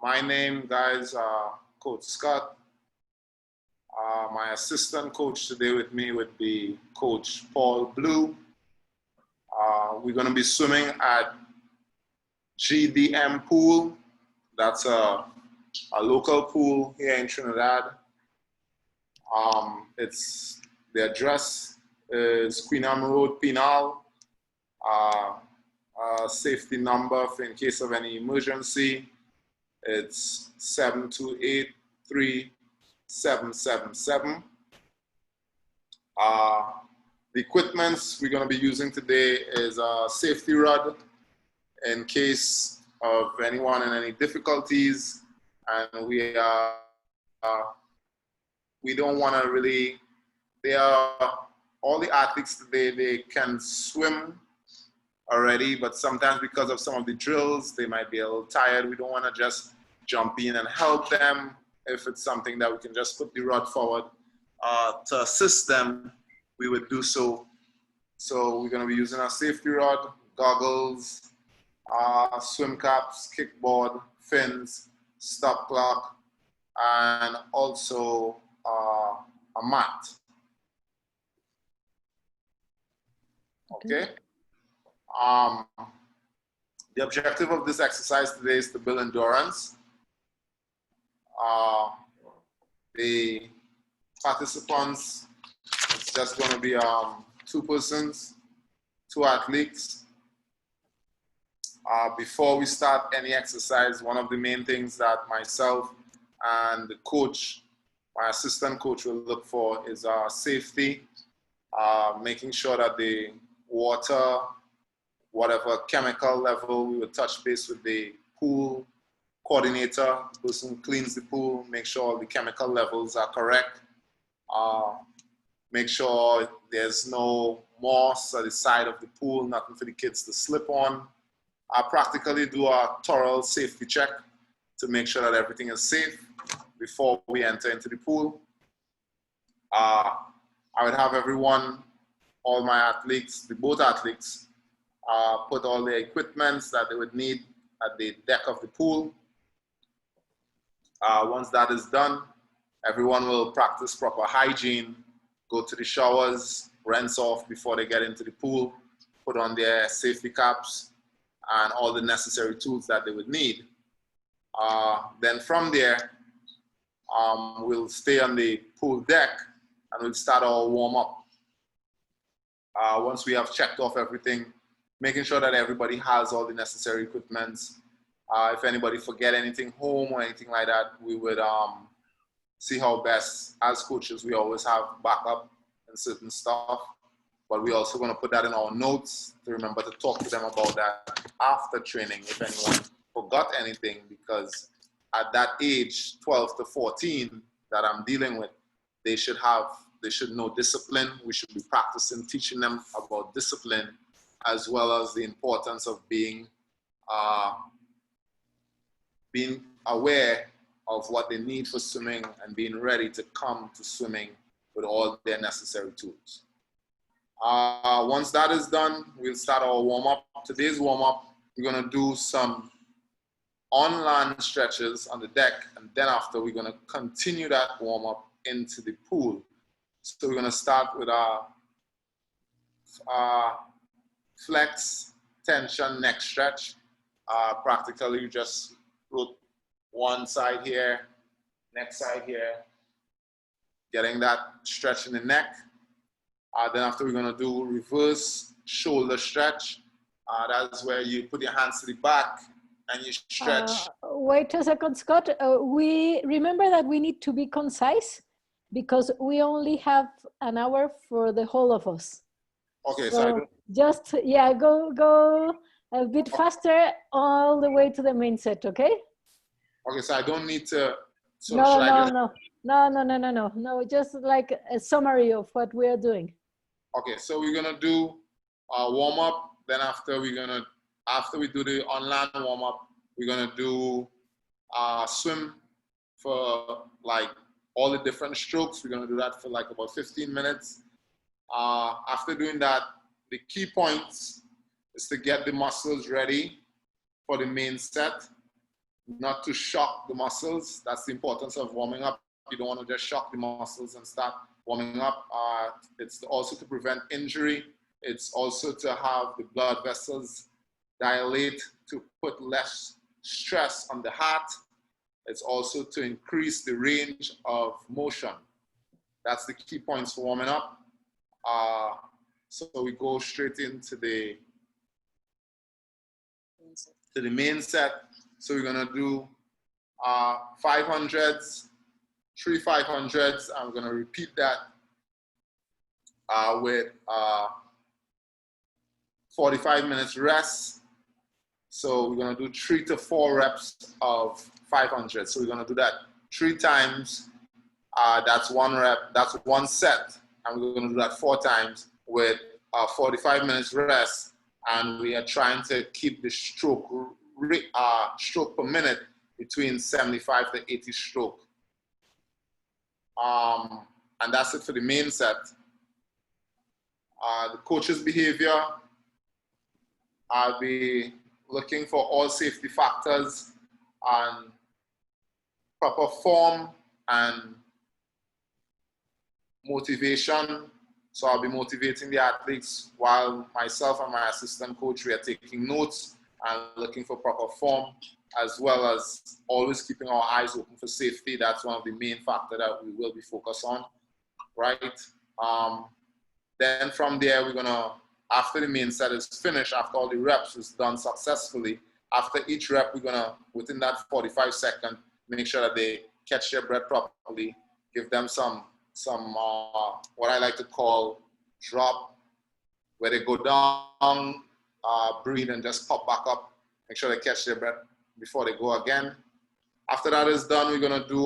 My name, guys, Coach Scott. My assistant coach today with me would be Coach Paul Blue. We're going to be swimming at GDM Pool. That's a local pool here in Trinidad. The address is Queen Anne Road, Pinal. Safety number for in case of any emergency, it's 728-3777. The equipments we're going to be using today is a safety rod in case of anyone in any difficulties, and we don't want to really. All the athletes today, they can swim already, but sometimes because of some of the drills, they might be a little tired. We don't want to just jump in and help them. If it's something that we can just put the rod forward to assist them, we would do so. So we're going to be using a safety rod, goggles, swim caps, kickboard, fins, stop clock, and also a mat. Okay. The objective of this exercise today is to build endurance. The participants, it's just going to be 2 persons, 2 athletes. Before we start any exercise, one of the main things that myself and the coach, my assistant coach, will look for is safety, making sure that the water, whatever chemical level, we will touch base with the pool coordinator, person who cleans the pool, make sure all the chemical levels are correct, make sure there's no moss at the side of the pool, nothing for the kids to slip on. I practically do a thorough safety check to make sure that everything is safe before we enter into the pool. I would have everyone, all my athletes, both athletes, put all the equipment that they would need at the deck of the pool. Once that is done, everyone will practice proper hygiene, go to the showers, rinse off before they get into the pool, put on their safety caps, and all the necessary tools that they would need. Then from there, we'll stay on the pool deck and we'll start our warm-up. Once we have checked off everything, making sure that everybody has all the necessary equipment. If anybody forget anything home or anything like that, we would see how best, as coaches, we always have backup and certain stuff. But we're also going to put that in our notes to remember to talk to them about that after training if anyone forgot anything, because at that age, 12 to 14, that I'm dealing with, they should know discipline. We should be practicing, teaching them about discipline, as well as the importance of being aware of what they need for swimming and being ready to come to swimming with all their necessary tools. Once that is done, we'll start our warm-up. Today's warm-up, we're going to do some on-land stretches on the deck, and then after we're going to continue that warm-up into the pool. So we're going to start with our flex, tension, neck stretch. Practically, you just put one side here, next side here, getting that stretch in the neck. Then after we're going to do reverse shoulder stretch. That's where you put your hands to the back and you stretch. Wait a second, Scott. We remember that we need to be concise because we only have an hour for the whole of us. Okay, so just go a bit faster all the way to the main set, okay? Okay, so I don't need to. So No, just like a summary of what we are doing. Okay, so we're gonna do a warm up. Then after we do the on-land warm up, we're gonna do swim for like all the different strokes. We're gonna do that for like about 15 minutes. After doing that, the key points is to get the muscles ready for the main set, not to shock the muscles. That's the importance of warming up. You don't want to just shock the muscles and start warming up. It's also to prevent injury. It's also to have the blood vessels dilate to put less stress on the heart. It's also to increase the range of motion. That's the key points for warming up. So we go straight into the main set. So we're gonna do 500s, 3 500s. I'm gonna repeat that with 45 minutes rest. So we're gonna do 3 to 4 reps of 500. So we're gonna do that 3 times. That's 1 rep, that's 1 set. And we're gonna do that 4 times with 45 minutes rest. And we are trying to keep the stroke per minute between 75 to 80 stroke. And that's it for the main set. The coach's behavior, I'll be looking for all safety factors and proper form and motivation. So I'll be motivating the athletes while myself and my assistant coach, we are taking notes and looking for proper form, as well as always keeping our eyes open for safety. That's one of the main factors that we will be focused on, right? Then from there, we're gonna, after the main set is finished, after all the reps is done successfully, after each rep, we're gonna, within that 45 seconds, make sure that they catch their breath properly, give them some what I like to call drop, where they go down, breathe and just pop back up, make sure they catch their breath before they go again. After that is done, we're gonna do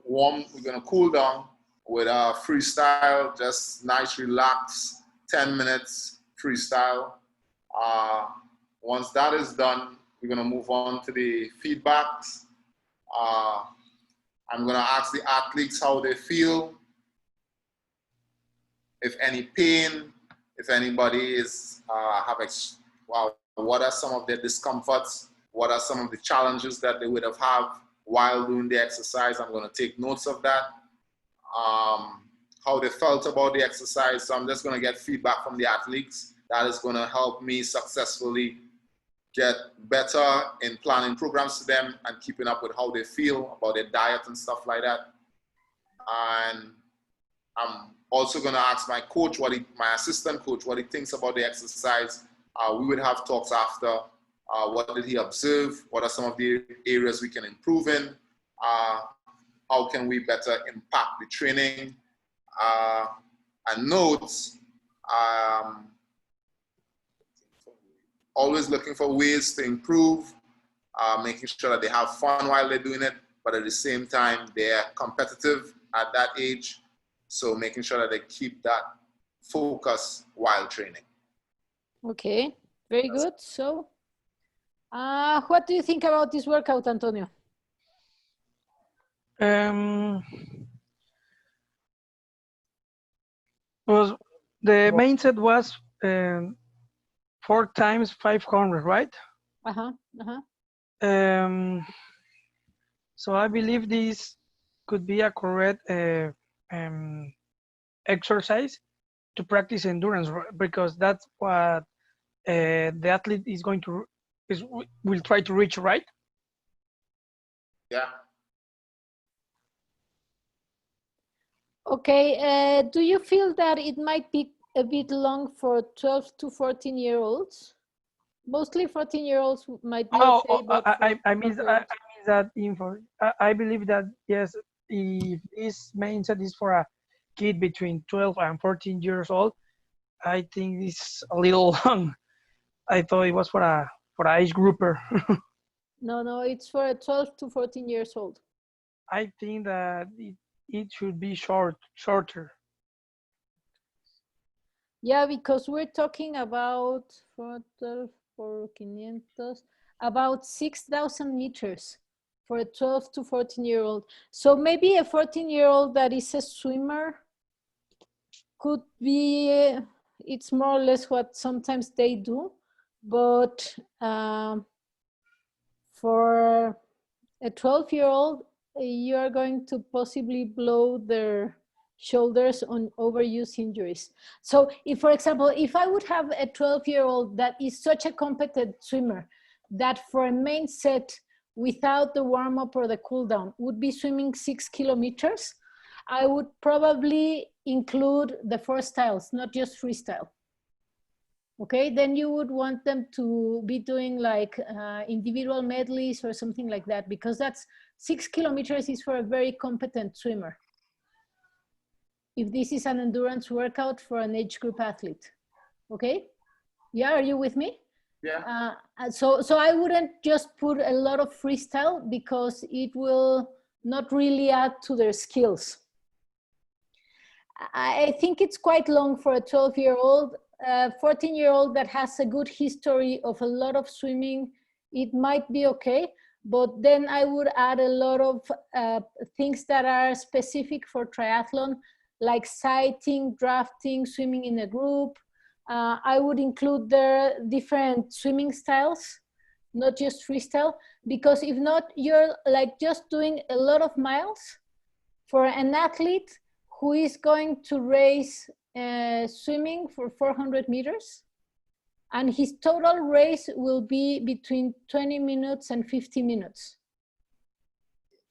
we're gonna cool down with freestyle, just nice, relaxed, 10 minutes freestyle. Once that is done, we're gonna move on to the feedbacks. I'm gonna ask the athletes how they feel, if any pain, if anybody is what are some of their discomforts, what are some of the challenges that they would have had while doing the exercise. I'm gonna take notes of that. How they felt about the exercise. So I'm just gonna get feedback from the athletes. That is gonna help me successfully get better in planning programs to them and keeping up with how they feel about their diet and stuff like that. And I'm also gonna ask my coach, my assistant coach, what he thinks about the exercise. We would have talks after. What did he observe? What are some of the areas we can improve in? How can we better impact the training? And notes. Always looking for ways to improve, making sure that they have fun while they're doing it, but at the same time, they're competitive at that age. So making sure that they keep that focus while training. Okay, very good. So, what do you think about this workout, Antonio? The main set was 4 times 500, right? So I believe this could be a correct exercise to practice endurance, because that's what the athlete is going to will try to reach, right? Yeah. Okay, do you feel that it might be a bit long for 12 to 14-year-olds? Mostly 14-year-olds might be okay, but I mean that info. I believe that, yes, if this main set is for a kid between 12 and 14 years old, I think it's a little long. I thought it was for a age grouper. No, it's for 12 to 14 years old. I think that it should be shorter. Yeah, because we're talking about about 6,000 meters for a 12 to 14-year-old. So maybe a 14-year-old that is a swimmer could be, it's more or less what sometimes they do, but for a 12-year-old, you are going to possibly blow their shoulders on overuse injuries. So if, for example, if I would have a 12-year-old that is such a competent swimmer that for a main set without the warm-up or the cool-down would be swimming 6 kilometers, I would probably include the four styles, not just freestyle. Okay, then you would want them to be doing like individual medleys or something like that, because that's 6 kilometers is for a very competent swimmer. If this is an endurance workout for an age group athlete, okay? Yeah, are you with me? Yeah. So I wouldn't just put a lot of freestyle because it will not really add to their skills. I think it's quite long for a 12-year-old. 14-year-old that has a good history of a lot of swimming, it might be okay, but then I would add a lot of things that are specific for triathlon, like sighting, drafting, swimming in a group. I would include the different swimming styles, not just freestyle, because if not, you're like just doing a lot of miles for an athlete who is going to race swimming for 400 meters. and his total race will be between 20 minutes and 50 minutes.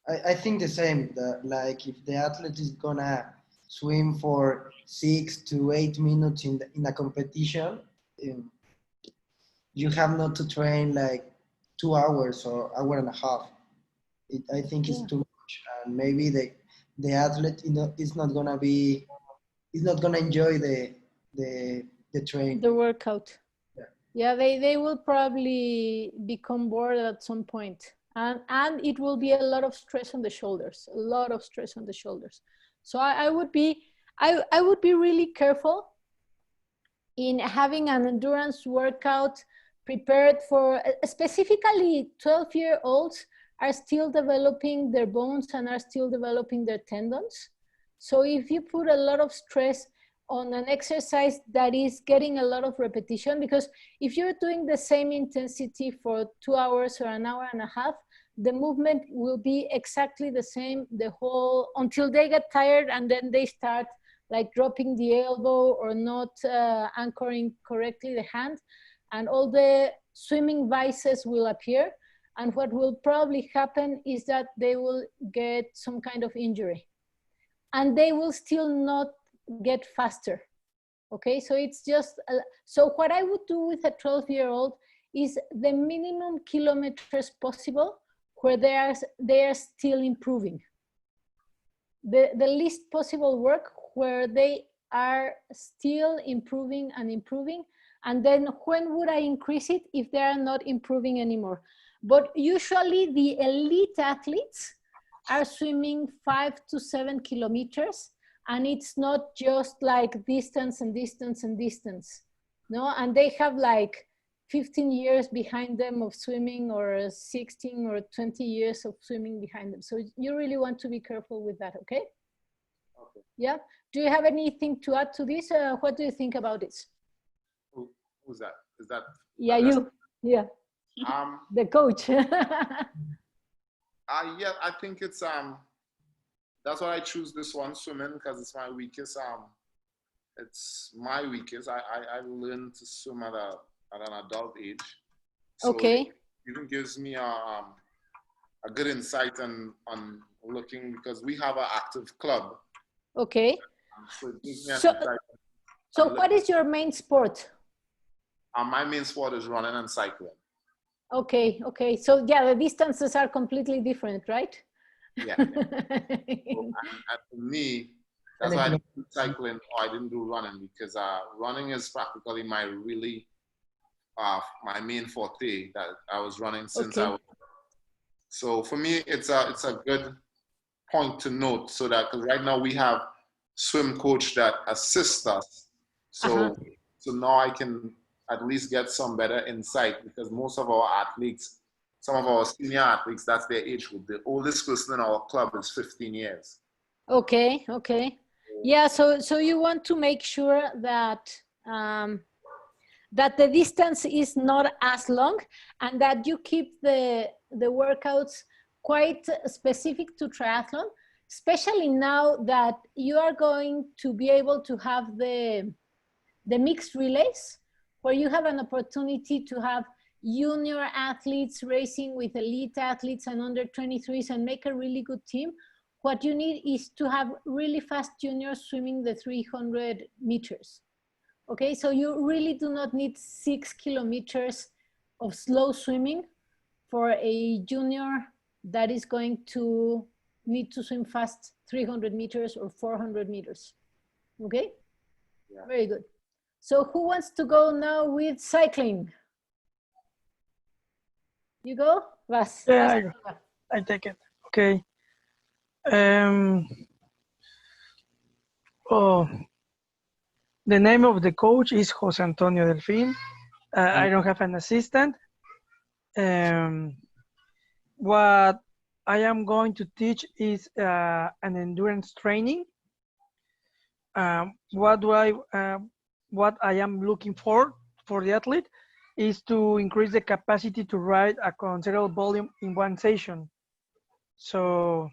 I think the same. Like if the athlete is gonna swim for 6 to 8 minutes in a competition, you have not to train like 2 hours or hour and a half. I think it's too much, and maybe the athlete, is not gonna enjoy the train. The workout. Yeah, they will probably become bored at some point. And it will be a lot of stress on the shoulders, a lot of stress on the shoulders. So I would be really careful in having an endurance workout prepared for, specifically 12-year-olds are still developing their bones and are still developing their tendons. So if you put a lot of stress on an exercise that is getting a lot of repetition, because if you're doing the same intensity for 2 hours or an hour and a half, the movement will be exactly the same until they get tired, and then they start like dropping the elbow or not anchoring correctly the hand, and all the swimming vices will appear. And what will probably happen is that they will get some kind of injury, and they will still not get faster. Okay, so it's just, so what I would do with a 12-year-old is the minimum kilometers possible where they are still improving. The least possible work where they are still improving and improving. And then when would I increase it? If they are not improving anymore. But usually the elite athletes are swimming 5 to 7 kilometers. And it's not just like distance and distance and distance, no? And they have like 15 years behind them of swimming, or 16 or 20 years of swimming behind them. So you really want to be careful with that, okay? Okay. Yeah. Do you have anything to add to this? What do you think about this? Who's that? Is that? Yeah, you. Yeah. The coach. Yeah, I think it's that's why I choose this one, swimming, because it's my weakest. It's my weakest. I learned to swim at an adult age. So okay. It even gives me a good insight on looking, because we have an active club. Okay. So it gives me an so insight. So what is your main sport? My main sport is running and cycling. Okay, okay. So yeah, the distances are completely different, right? Yeah. And for me, that's why I didn't do cycling or I didn't do running, because running is practically my main forte that I was running since I was. So for me, it's a good point to note, so that, because right now we have swim coach that assists us. So so now I can at least get some better insight, because most of our athletes, some of our senior athletes, that's their age group. The oldest person in our club is 15 years. Okay, okay. Yeah, so you want to make sure that that the distance is not as long, and that you keep the workouts quite specific to triathlon, especially now that you are going to be able to have the mixed relays, where you have an opportunity to have junior athletes racing with elite athletes and under 23s and make a really good team. What you need is to have really fast juniors swimming the 300 meters. Okay, so you really do not need 6 kilometers of slow swimming for a junior that is going to need to swim fast 300 meters or 400 meters. Okay, yeah. Very good. So who wants to go now with cycling? You go, Vas. Yeah, I take it. Okay. Oh, the name of the coach is Jose Antonio Delfin. I don't have an assistant. What I am going to teach is an endurance training. What I am looking for the athlete is to increase the capacity to ride a considerable volume in one session. So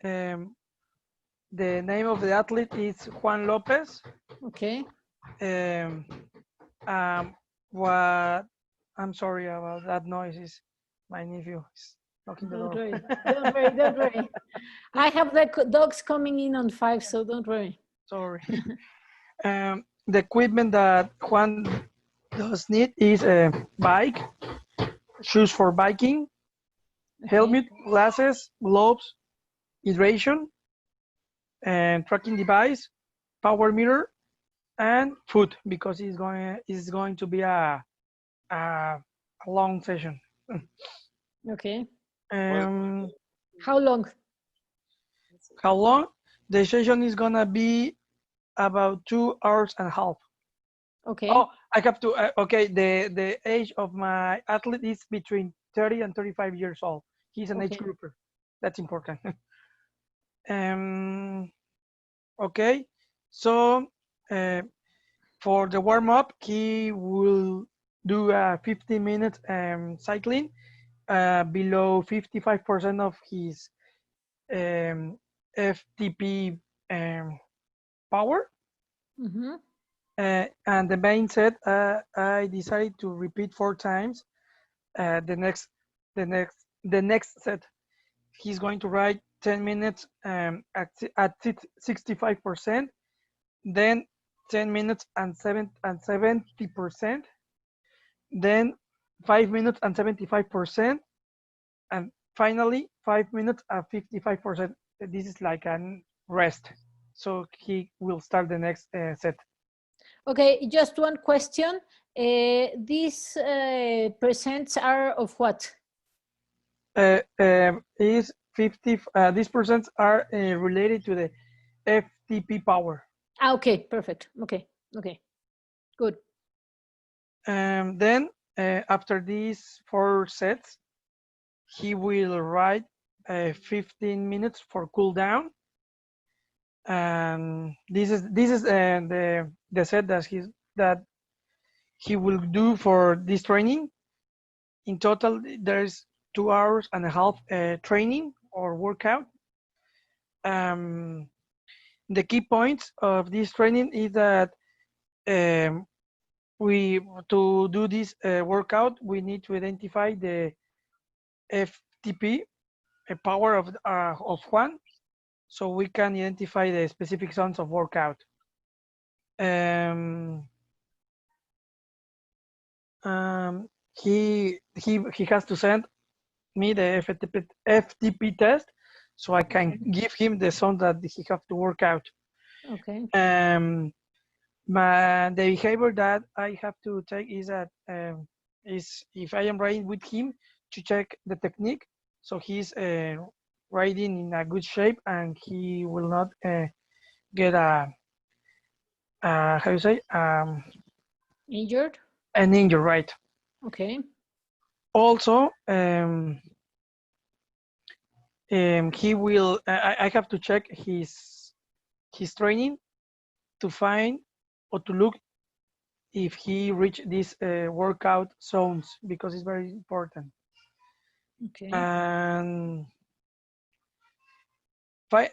the name of the athlete is Juan Lopez. Okay. And What I'm sorry about that noise. Is my nephew is knocking the Don't door. worry, don't worry, don't worry. I have the dogs coming in on 5, so don't worry. Sorry. The equipment that Juan does need is a bike, shoes for biking, helmet, glasses, gloves, hydration, and tracking device, power meter, and food because it's going to be a long session. Okay. How long? How long? The session is gonna be about 2 hours and a half. Okay. Oh, I have to. Okay, the age of my athlete is between 30 and 35 years old. He's an age Okay. grouper. That's important. Okay, so for the warm up, he will do 15 minutes cycling below 55% of his FTP power. And the main set, I decided to repeat 4 times. The next set, he's going to ride 10 minutes at 65%, then 10 minutes and 70%, then 5 minutes and 75%, and finally 5 minutes and 55%. This is like a rest. So he will start the next set. Okay, just one question. These percents are of what? Is 50, these percents are related to the FTP power. Ah, okay, perfect. Okay, okay, good. Then after these 4 sets, he will ride 15 minutes for cool down. And this is the set that he will do for this training. In total, there's 2 hours and a half training or workout. The key points of this training is that to do this workout, we need to identify the FTP power of Juan, so we can identify the specific zones of workout. He has to send me the FTP test, so I can give him the zone that he have to work out. Okay. The behavior that I have to take is that is if I am riding with him to check the technique, so he's riding in a good shape and he will not get how you say Injured? an injury, right? Okay. Also, he will. I have to check his training to find or to look if he reached these workout zones because it's very important. Okay. And when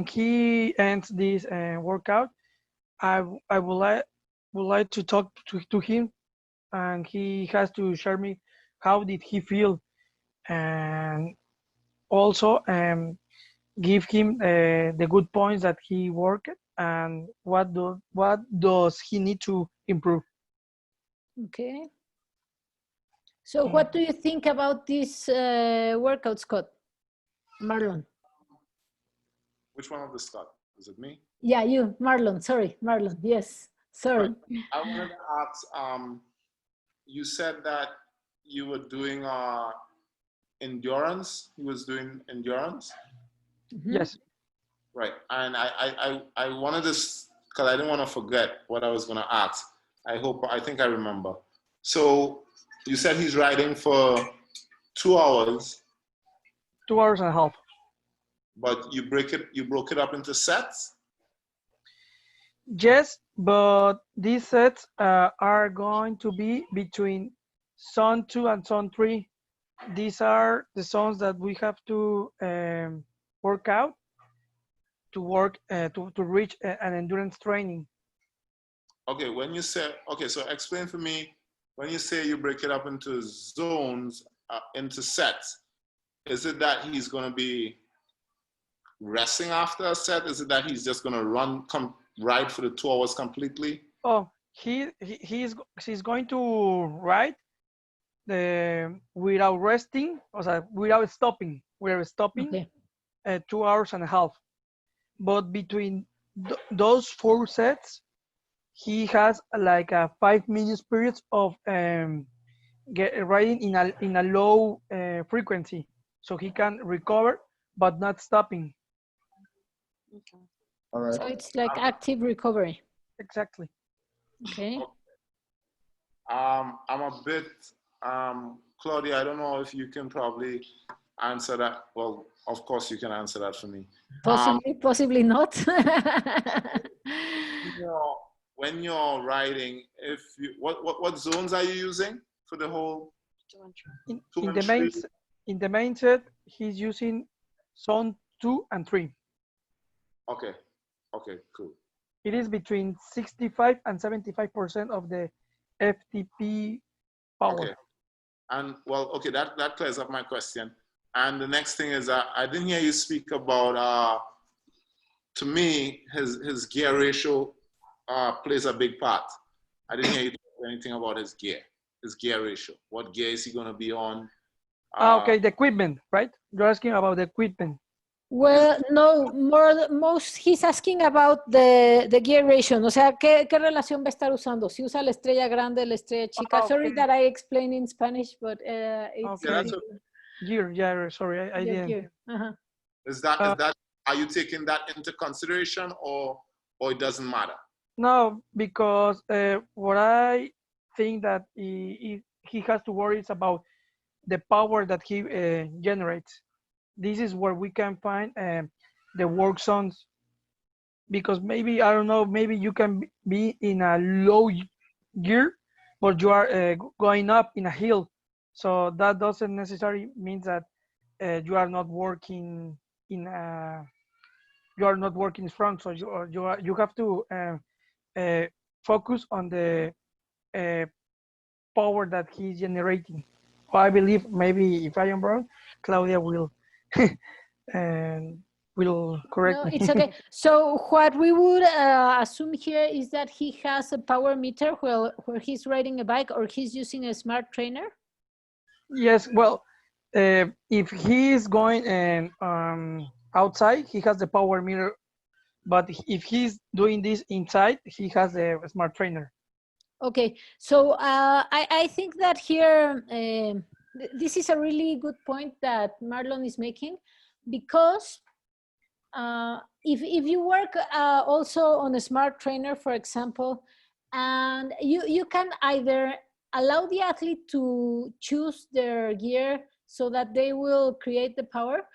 he ends this workout, I would like to talk to him, and he has to share me how did he feel, and also give him the good points that he worked and what does he need to improve. Okay. So what do you think about this workout, Scott? Marlon. Which one of the Scott? Is it me? Yeah, you, Marlon. Sorry, Marlon. Yes, sorry. Right. I wanted to ask, you said that you were doing endurance. He was doing endurance. Yes. Right. And I wanted to, because I didn't want to forget what I was going to ask. I think I remember. So you said he's riding for 2 hours. 2 hours and a half. But you broke it up into sets? Yes, but these sets are going to be between zone 2 and zone 3. These are the zones that we have to work out to reach an endurance training. Okay, when you say, okay, so explain for me, when you say you break it up into zones, into sets, is it that he's going to be resting after a set? Is it that he's just going to ride for the 2 hours completely? Oh, he's going to ride without resting, without stopping. We're stopping Okay. 2 hours and a half. But between those 4 sets, he has like a 5 minutes periods of riding in a low frequency, so he can recover but not stopping. Okay. All right. So it's like active recovery. Exactly. Okay. I'm a bit, Claudia, I don't know if you can probably answer that. Well, of course you can answer that for me. Possibly not. When you're riding, what zones are you using for the whole? In the main set, he's using zone 2 and 3. Okay. Okay, cool. It is between 65 and 75% of the FTP power. Okay. And well, okay, that clears up my question. And the next thing is, I didn't hear you speak about, to me, his gear ratio plays a big part. I didn't hear you talk anything about his gear ratio. What gear is he going to be on? Okay, the equipment, right? You're asking about the equipment. Well, no, most he's asking about the gear ratio. O sea, ¿qué relación va a estar usando? Si usa la estrella grande, la estrella chica. Okay. Sorry that I explained in Spanish, but it's okay. Gear, yeah, sorry, I didn't. Gear. Uh-huh. Is that are you taking that into consideration, or it doesn't matter? No, because what I think that he has to worry is about the power that he generates. This is where we can find the work zones, because maybe, I don't know, maybe you can be in a low gear, but you are going up in a hill. So that doesn't necessarily mean that you are not working you are not working strong. So you have to focus on the power that he's generating. I believe, maybe if I am wrong, Claudia will correct me. It's okay. So what we would assume here is that he has a power meter where he's riding a bike, or he's using a smart trainer. Yes, well, if he is going outside, he has the power meter. But if he's doing this inside, he has a smart trainer. Okay, so I think that here, this is a really good point that Marlon is making, because if you work also on a smart trainer, for example, and you can either allow the athlete to choose their gear so that they will create the power,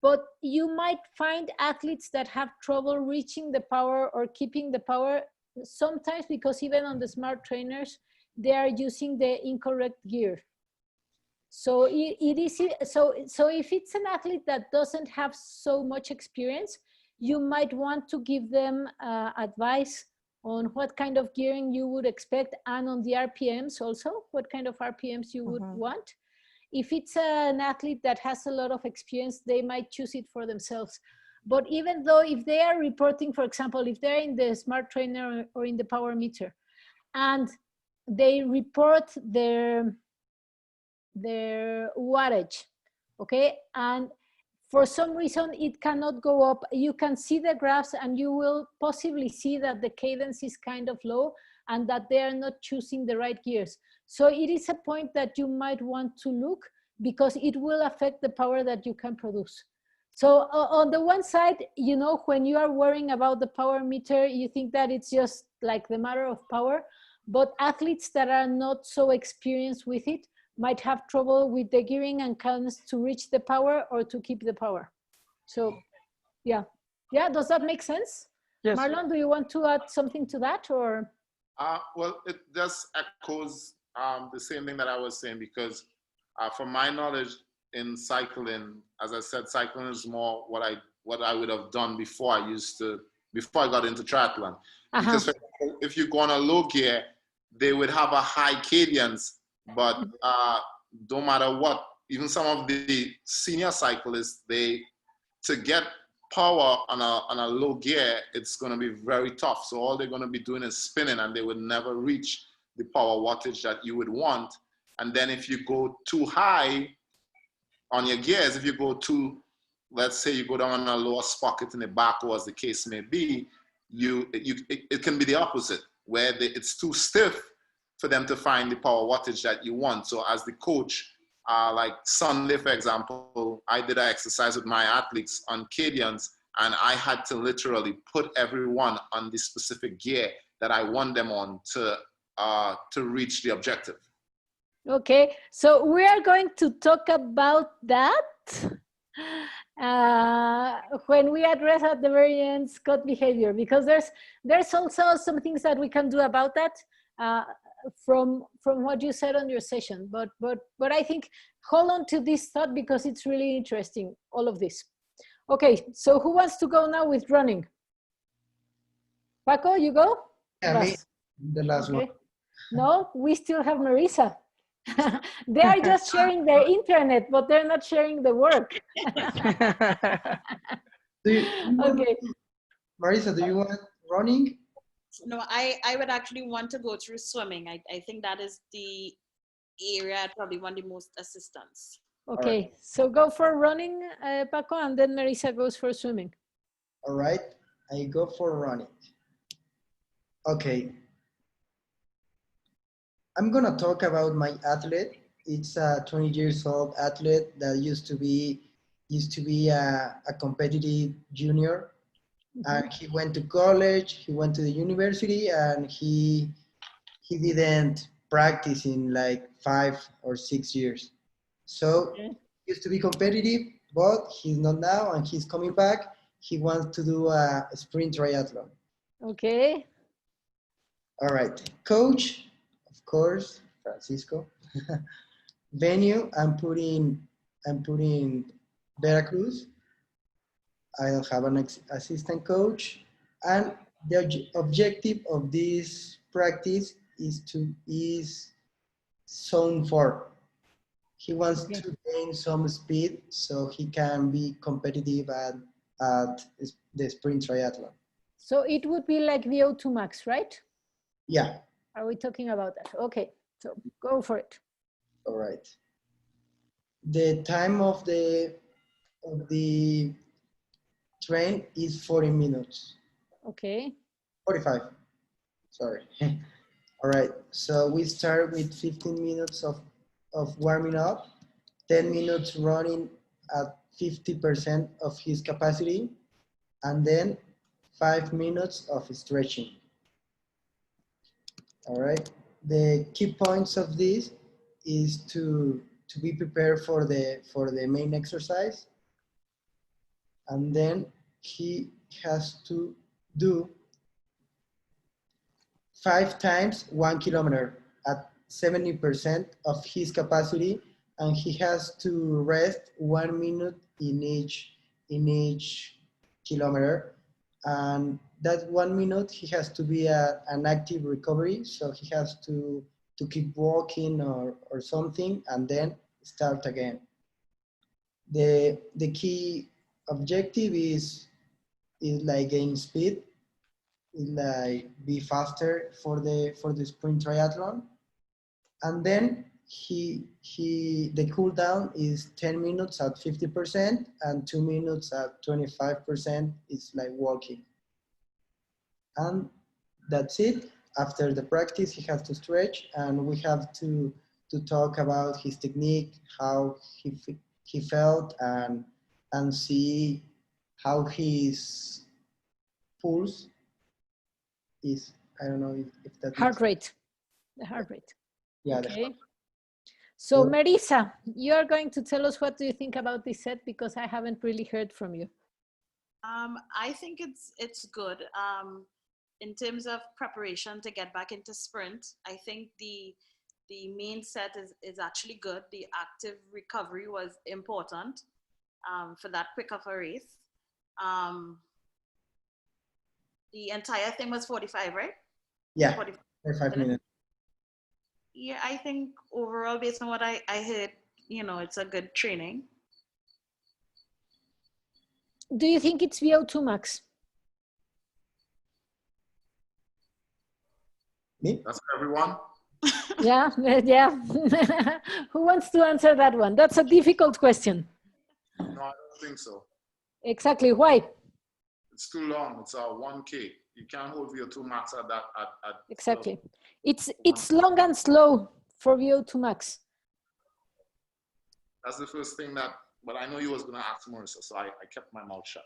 but you might find athletes that have trouble reaching the power or keeping the power, sometimes because even on the smart trainers, they are using the incorrect gear. So so if it's an athlete that doesn't have so much experience, you might want to give them advice on what kind of gearing you would expect, and on the RPMs also, what kind of RPMs you would want. If it's an athlete that has a lot of experience, they might choose it for themselves. But even though, if they are reporting, for example, if they're in the smart trainer or in the power meter, and they report their wattage, okay, and for some reason it cannot go up, you can see the graphs and you will possibly see that the cadence is kind of low and that they are not choosing the right gears. So it is a point that you might want to look, because it will affect the power that you can produce. So on the one side, you know, when you are worrying about the power meter, you think that it's just like the matter of power, but athletes that are not so experienced with it might have trouble with the gearing and comes to reach the power or to keep the power. So yeah, does that make sense? Yes. Marlon, do you want to add something to that, or? Well, it just echoes the same thing that I was saying, because from my knowledge in cycling, as I said, cycling is more what I would have done before. I used to before I got into triathlon. Because for example, if you go on a low gear, they would have a high cadence, but don't matter what, even some of the senior cyclists, to get power on a low gear, it's going to be very tough. So all they're going to be doing is spinning, and they would never reach the power wattage that you would want. And then if you go too high on your gears, if you go too, let's say you go down on a lower sprocket in the back, or as the case may be, it can be the opposite, where it's too stiff for them to find the power wattage that you want. So as the coach, like Sunday, for example, I did an exercise with my athletes on cadence, and I had to literally put everyone on the specific gear that I want them on to reach the objective. Okay, so we are going to talk about that when we address at the very end Scott behavior, because there's also some things that we can do about that from what you said on your session. But I think hold on to this thought, because it's really interesting, all of this. Okay, so who wants to go now with running? Paco, you go? Yeah, me, the last one. No, we still have Marisa. They are just sharing their internet, but they're not sharing the work. Okay. Marisa, do you want running? No, I would actually want to go through swimming. I think that is the area I'd probably want the most assistance. Okay, right. So go for running, Paco, and then Marisa goes for swimming. All right, I go for running. Okay. I'm gonna talk about my athlete. It's a 20 years old athlete that used to be a competitive junior. And he went to college, he went to the university, and he didn't practice in like 5 or 6 years. So he used to be competitive, but he's not now, and he's coming back. He wants to do a sprint triathlon. Okay. All right, coach, of course, Francisco. Venue, I'm putting Veracruz. I don't have an assistant coach, and the objective of this practice is zone 4. He wants to gain some speed so he can be competitive at the sprint triathlon. So it would be like the O2 max, right? Yeah. Are we talking about that? Okay, so go for it. All right. The time of the train is 40 minutes. Okay. 45, sorry. All right, so we start with 15 minutes of warming up, 10 minutes running at 50% of his capacity, and then 5 minutes of stretching. All right, the key points of this is to be prepared for the main exercise, and then he has to do 5 times 1 kilometer at 70% of his capacity, and he has to rest 1 minute in each kilometer. And that 1 minute, he has to be an active recovery, so he has to keep walking or something, and then start again. The key objective is like gain speed, like be faster for the sprint triathlon, and then the cool down is 10 minutes at 50% and 2 minutes at 25% is like walking, and that's it. After the practice, he has to stretch, and we have to talk about his technique, how he felt, and see how his pulse is. I don't know if that heart rate, the heart rate. Yeah. Okay. So Marisa, you are going to tell us what do you think about this set, because I haven't really heard from you. I think it's good. In terms of preparation to get back into sprint, I think the main set is actually good. The active recovery was important for that quick of a race. the entire thing was 45, right? Yeah, 45 45 minutes. Yeah, I think overall, based on what I heard, you know, it's a good training. Do you think it's VO2 max? Me? That's for everyone. Yeah, yeah. Who wants to answer that one? That's a difficult question. No, I don't think so. Exactly. Why? It's too long. It's a 1K. You can't hold VO2 max at that. Exactly. It's long and slow for VO2 max. That's the first thing that. But I know you was gonna ask Marissa, so I kept my mouth shut.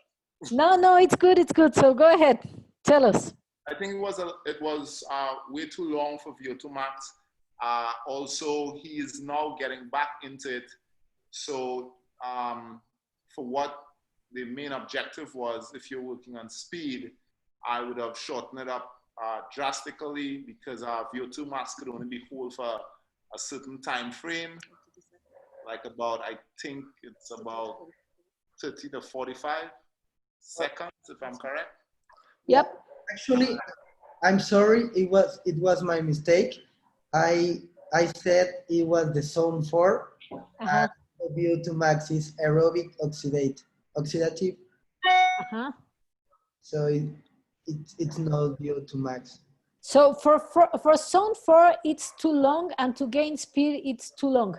No, it's good. It's good. So go ahead. Tell us. I think it was way too long for VO2 max. Also, he is now getting back into it. So for what the main objective was, if you're working on speed, I would have shortened it up drastically, because VO2 max could only be hold for a certain time frame, like about, I think it's about 30 to 45 seconds, if I'm correct. Yep. Actually, I'm sorry. It was my mistake. I said it was the zone 4. And the VO2 max is aerobic oxidative. So it's not VO2 max. So for zone 4, it's too long, and to gain speed, it's too long.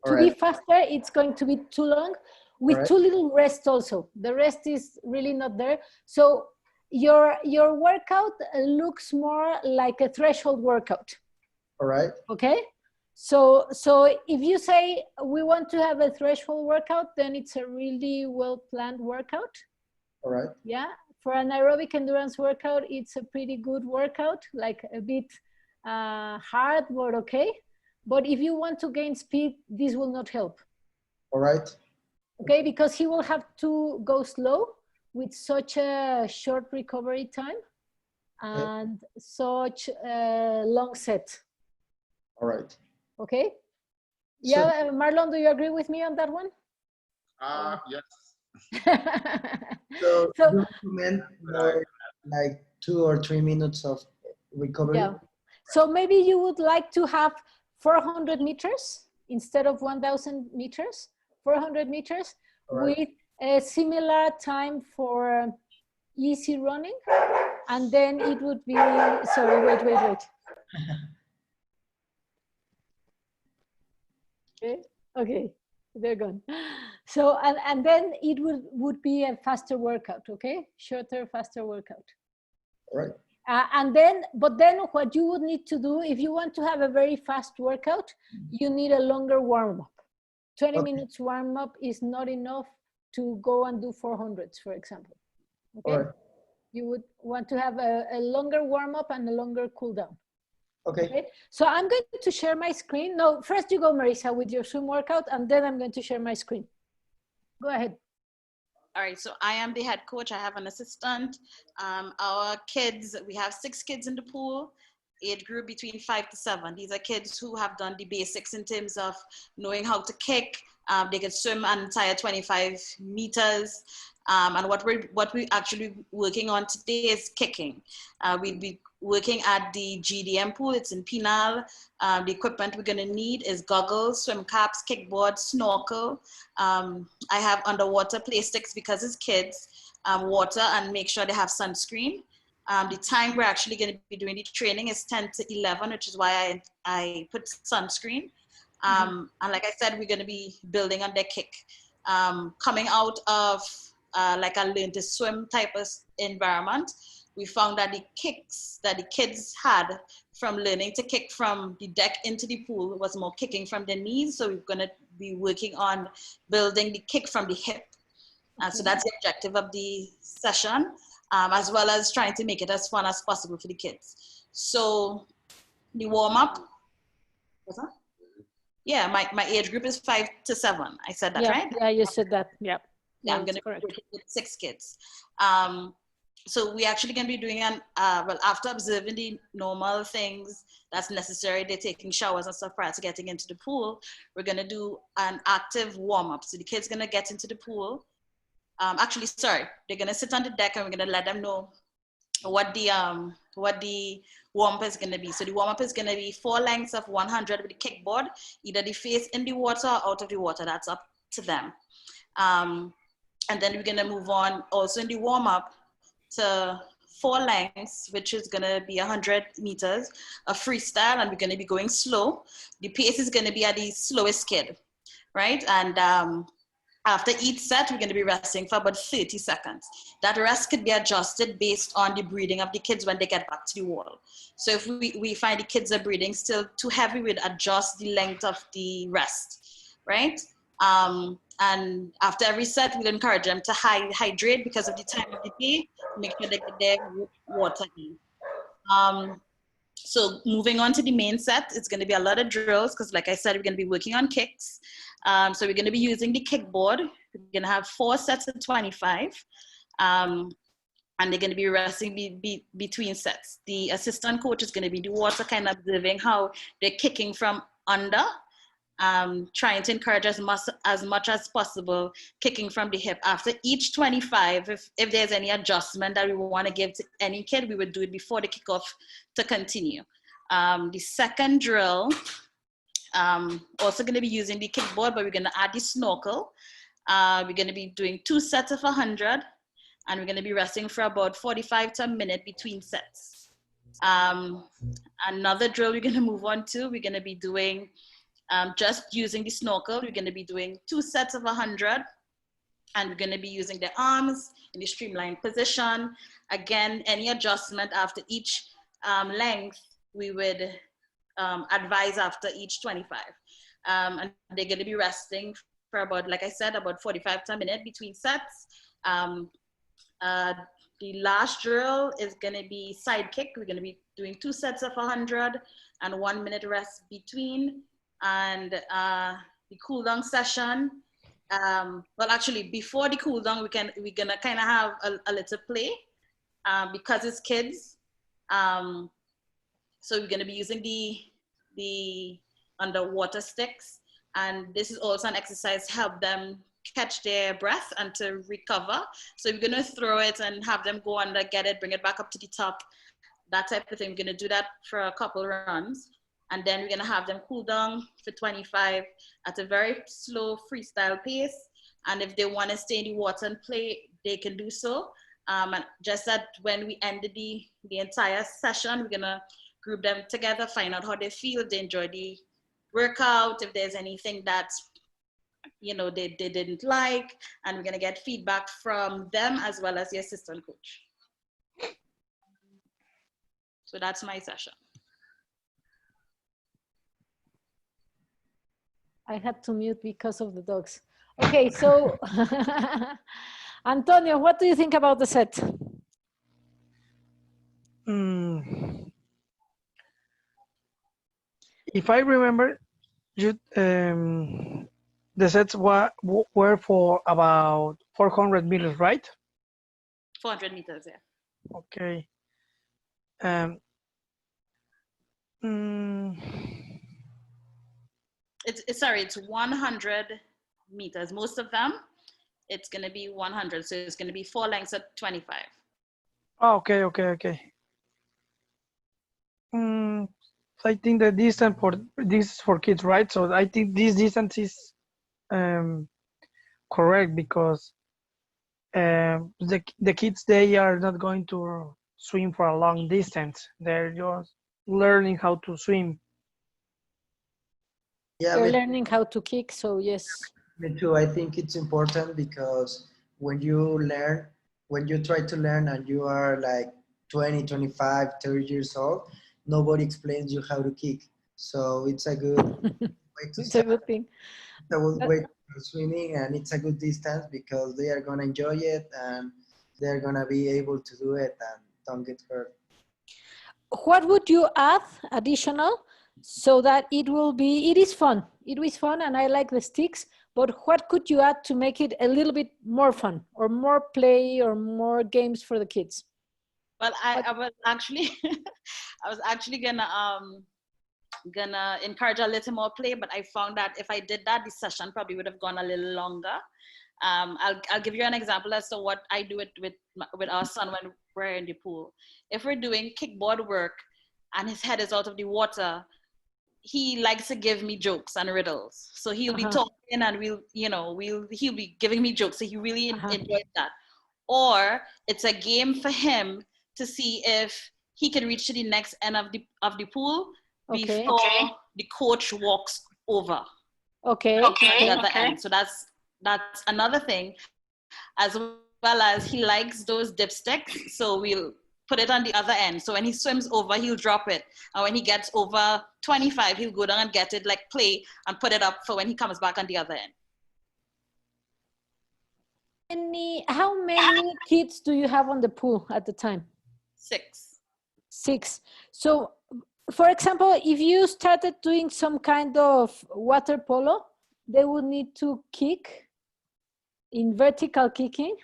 To be faster, it's going to be too long, with too little rest also. The rest is really not there. So your workout looks more like a threshold workout. All right. Okay. So if you say we want to have a threshold workout, then it's a really well-planned workout. All right. Yeah. For an aerobic endurance workout, it's a pretty good workout, like a bit hard, but okay. But if you want to gain speed, this will not help. All right. Okay, because he will have to go slow with such a short recovery time and such a long set. All right. Okay. Yeah, Marlon, do you agree with me on that one? Yes. So you recommend more like 2 or 3 minutes of recovery? Yeah. So maybe you would like to have 400 meters instead of 1,000 meters, 400 meters with a similar time for easy running. And then it would be, sorry, wait. Okay, they're gone. So, and then it would be a faster workout, okay? Shorter, faster workout. Right. But then what you would need to do, if you want to have a very fast workout, you need a longer warm-up. 20 minutes warm-up is not enough to go and do 400s, for example. Okay. You would want to have a longer warm-up and a longer cool-down. Okay. So I'm going to share my screen. No, first you go, Marissa, with your swim workout, and then I'm going to share my screen. Go ahead. All right, so I am the head coach. I have an assistant. Our kids, we have 6 kids in the pool, age group between 5 to 7. These are kids who have done the basics in terms of knowing how to kick. They can swim an entire 25 meters. And what we're actually working on today is kicking. We'll be working at the GDM pool. It's in Penal. The equipment we're gonna need is goggles, swim caps, kickboard, snorkel. I have underwater play sticks because it's kids, water, and make sure they have sunscreen. The time we're actually gonna be doing the training is 10 to 11, which is why I put sunscreen. And like I said, we're gonna be building on their kick. Coming out of like a learn to swim type of environment, we found that the kicks that the kids had from learning to kick from the deck into the pool was more kicking from the knees. So we're going to be working on building the kick from the hip. So that's the objective of the session, as well as trying to make it as fun as possible for the kids. So the warm-up, what's that? Yeah, my age group is 5 to 7. I said that, right? Yeah, you said that, yeah. Yeah, I'm going to work with 6 kids. So we're actually going to be doing well, after observing the normal things that's necessary, they're taking showers and stuff prior to getting into the pool, we're going to do an active warm-up. So the kids going to get into the pool. They're going to sit on the deck and we're going to let them know what the warm up is going to be. So the warm up is going to be 4 lengths of 100 with the kickboard, either the face in the water or out of the water. That's up to them. And then we're going to move on also in the warm up to 4 lengths, which is going to be 100 meters of freestyle, and we're going to be going slow. The pace is going to be at the slowest kid, right? And after each set, we're going to be resting for about 30 seconds. That rest could be adjusted based on the breathing of the kids when they get back to the wall. So if we find the kids are breathing still too heavy, we'd adjust the length of the rest, right? And after every set, we'd encourage them to hydrate because of the time of the day, make sure they get their water in. So moving on to the main set, it's going to be a lot of drills because, like I said, we're going to be working on kicks. So we're going to be using the kickboard. We're going to have 4 sets of 25. And they're going to be resting between sets. The assistant coach is going to be the water, kind of observing how they're kicking from under, trying to encourage as much as possible, kicking from the hip. After each 25, if there's any adjustment that we want to give to any kid, we would do it before the kickoff to continue. The second drill, also going to be using the kickboard, but we're going to add the snorkel. We're going to be doing 2 sets of 100, and we're going to be resting for about 45 to a minute between sets. Another drill we're going to move on to, we're going to be doing just using the snorkel. We're going to be doing 2 sets of 100, and we're going to be using the arms in the streamlined position. Again, any adjustment after each length, we would advise after each 25. And they're going to be resting for about, like I said, about 45 to a minute between sets. The last drill is going to be side kick. We're going to be doing 2 sets of 100 and 1 minute rest between. And the cool down session, well, actually before the cool down, we're gonna kind of have a little play because it's kids. So we're gonna be using the underwater sticks, and this is also an exercise to help them catch their breath and to recover. So we're gonna throw it and have them go under, get it, bring it back up to the top, that type of thing. We're gonna do that for a couple runs. And then we're gonna have them cool down for 25 at a very slow freestyle pace. And if they wanna stay in the water and play, they can do so. And just that when we ended the entire session, we're gonna group them together, find out how they feel, if they enjoy the workout, if there's anything that they didn't like, and we're gonna get feedback from them as well as the assistant coach. So that's my session. I had to mute because of the dogs. Okay, so Antonio, what do you think about the set? If I remember, the sets were for about 400 meters, right? 400 meters, yeah. Okay. It's 100 meters. Most of them, it's going to be 100. So it's going to be 4 lengths at 25. Oh, okay. I think the distance this is for kids, right? So I think this distance is correct because the kids, they are not going to swim for a long distance. They're just learning how to swim. Yeah, they're learning how to kick, so yes. Me too. I think it's important because when you try to learn and you are like 20, 25, 30 years old, nobody explains you how to kick. So it's a good way to It's a good thing. It's a good way to swimming, and it's a good distance because they are going to enjoy it and they're going to be able to do it and don't get hurt. What would you add additional so that it is fun? It is fun and I like the sticks, but what could you add to make it a little bit more fun or more play or more games for the kids? Well, I was actually, gonna encourage a little more play, but I found that if I did that, the session probably would have gone a little longer. I'll give you an example as to what I do with our son when we're in the pool. If we're doing kickboard work and his head is out of the water, he likes to give me jokes and riddles. So he'll be talking and he'll be giving me jokes. So he really enjoys that. Or it's a game for him to see if he can reach to the next end of the pool before the coach walks over. The other end. So that's another thing, as well as he likes those dipsticks. So we'll put it on the other end. So when he swims over, he'll drop it. And when he gets over 25, he'll go down and get it, like play, and put it up for when he comes back on the other end. How many kids do you have on the pool at the time? 6. 6. So, for example, if you started doing some kind of water polo, they would need to kick in vertical kicking.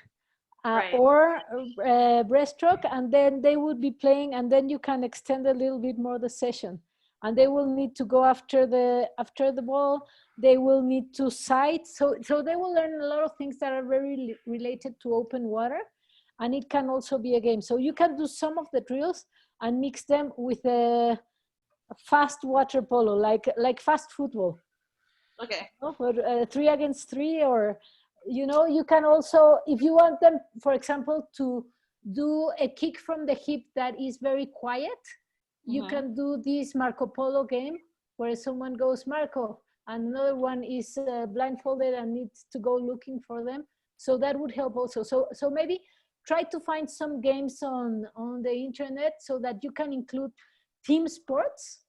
Or breaststroke, and then they would be playing, and then you can extend a little bit more the session, and they will need to go after the ball. They will need to sight, so they will learn a lot of things that are very related to open water, and it can also be a game. So you can do some of the drills and mix them with a fast water polo, like fast football. Okay. 3 against 3, or you can also, if you want them, for example, to do a kick from the hip that is very quiet, you can do this Marco Polo game where someone goes Marco and another one is blindfolded and needs to go looking for them. So that would help also. So maybe try to find some games on the internet so that you can include team sports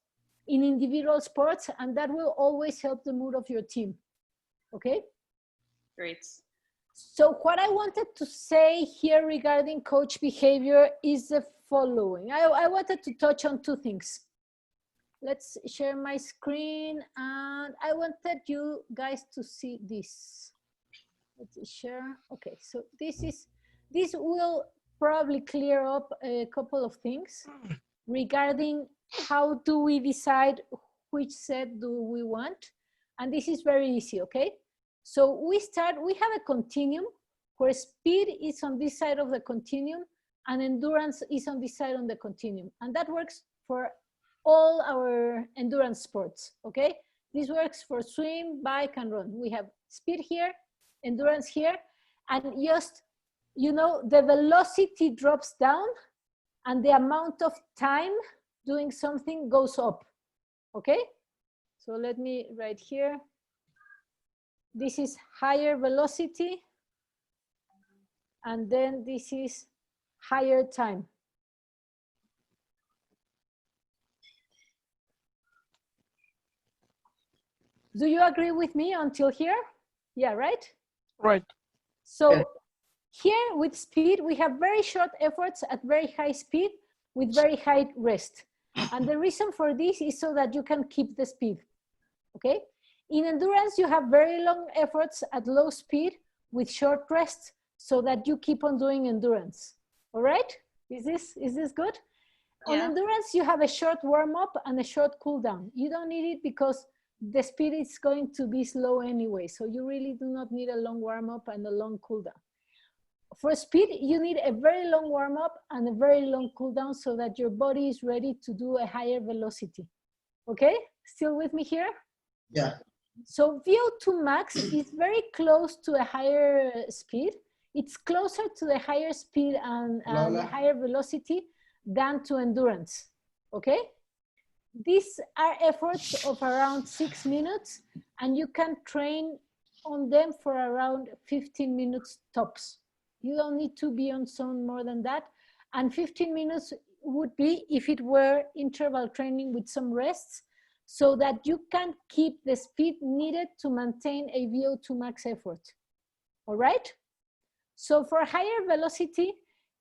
in individual sports, and that will always help the mood of your team. Okay? Great. So what I wanted to say here regarding coach behavior is the following. I wanted to touch on 2 things. Let's share my screen, and I wanted you guys to see this. Let's share. Okay, so this will probably clear up a couple of things regarding how do we decide which set do we want, and this is very easy. Okay. So we have a continuum where speed is on this side of the continuum and endurance is on this side on the continuum. And that works for all our endurance sports, okay? This works for swim, bike, and run. We have speed here, endurance here, and just, the velocity drops down and the amount of time doing something goes up, okay? So let me write here. This is higher velocity, and then this is higher time. Do you agree with me until here? Yeah, right? Right. So here with speed, we have very short efforts at very high speed with very high rest. And the reason for this is so that you can keep the speed, okay? In endurance, you have very long efforts at low speed with short rests so that you keep on doing endurance. All right? Is this good? Yeah. On endurance, you have a short warm-up and a short cool-down. You don't need it because the speed is going to be slow anyway. So you really do not need a long warm-up and a long cool-down. For speed, you need a very long warm-up and a very long cool-down so that your body is ready to do a higher velocity. Okay? Still with me here? Yeah. So VO2 max is very close to a higher speed. It's closer to the higher speed and the higher velocity than to endurance, okay? These are efforts of around 6 minutes, and you can train on them for around 15 minutes tops. You don't need to be on zone more than that. And 15 minutes would be if it were interval training with some rests, so that you can keep the speed needed to maintain a VO2 max effort, all right? So for higher velocity,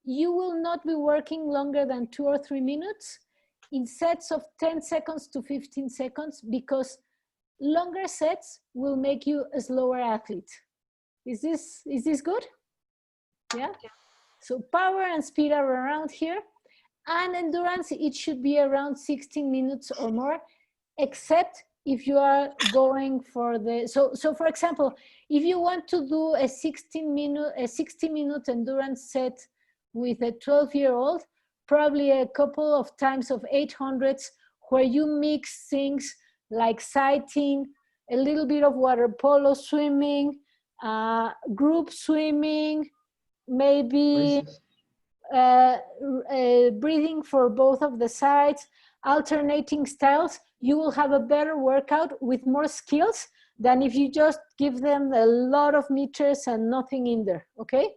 you will not be working longer than 2 or 3 minutes in sets of 10 seconds to 15 seconds because longer sets will make you a slower athlete. Is this good? Yeah? So power and speed are around here, and endurance, it should be around 16 minutes or more, except if you are going for the, so for example, if you want to do a 60-minute endurance set with a 12-year-old, probably a couple of times of 800s where you mix things like cycling, a little bit of water polo swimming, group swimming, maybe breathing for both of the sides, alternating styles, you will have a better workout with more skills than if you just give them a lot of meters and nothing in there, okay?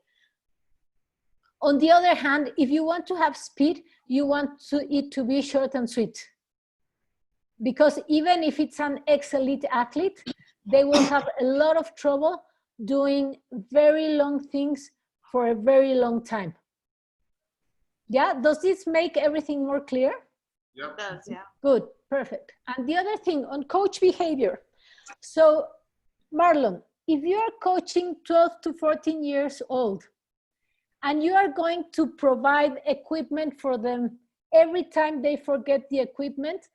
On the other hand, if you want to have speed, you want it to be short and sweet. Because even if it's an ex-elite athlete, they will have a lot of trouble doing very long things for a very long time. Yeah, does this make everything more clear? Yep. It does, yeah. Good, perfect. And the other thing on coach behavior. So Marlon, if you are coaching 12 to 14 years old and you are going to provide equipment for them every time they forget the equipment,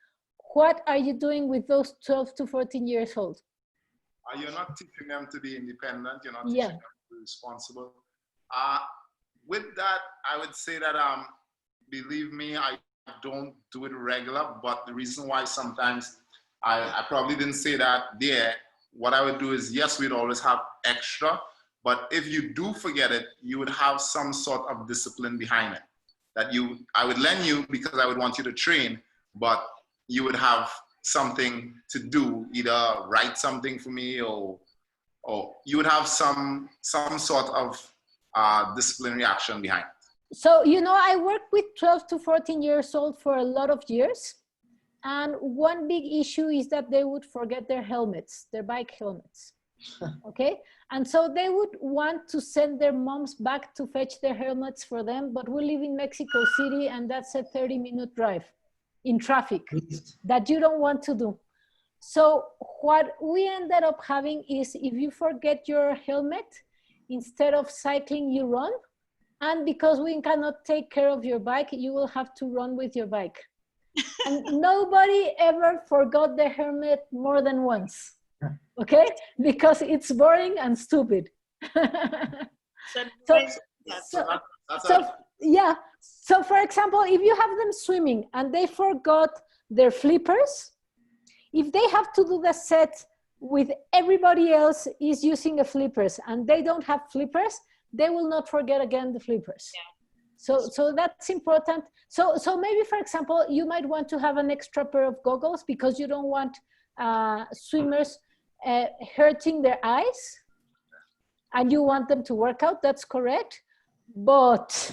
what are you doing with those 12 to 14 years old? You're not teaching them to be independent. You're not teaching them to be responsible. With that, I would say that, believe me, I don't do it regular, but the reason why sometimes I probably didn't say that there, what I would do is, yes, we'd always have extra, but if you do forget it, you would have some sort of discipline behind it. That I would lend you because I would want you to train, but you would have something to do, either write something for me or you would have some sort of disciplinary action behind it. So, you know, I worked with 12 to 14 years old for a lot of years. And one big issue is that they would forget their helmets, their bike helmets. Okay. And so they would want to send their moms back to fetch their helmets for them. But we live in Mexico City and that's a 30-minute drive in traffic that you don't want to do. So what we ended up having is, if you forget your helmet, instead of cycling, you run. And because we cannot take care of your bike, you will have to run with your bike. And nobody ever forgot their helmet more than once, okay? Because it's boring and stupid. Yeah, so for example, if you have them swimming and they forgot their flippers, if they have to do the set with everybody else is using the flippers and they don't have flippers, they will not forget again the flippers. Yeah. So that's important. So maybe, for example, you might want to have an extra pair of goggles because you don't want swimmers hurting their eyes and you want them to work out, that's correct. But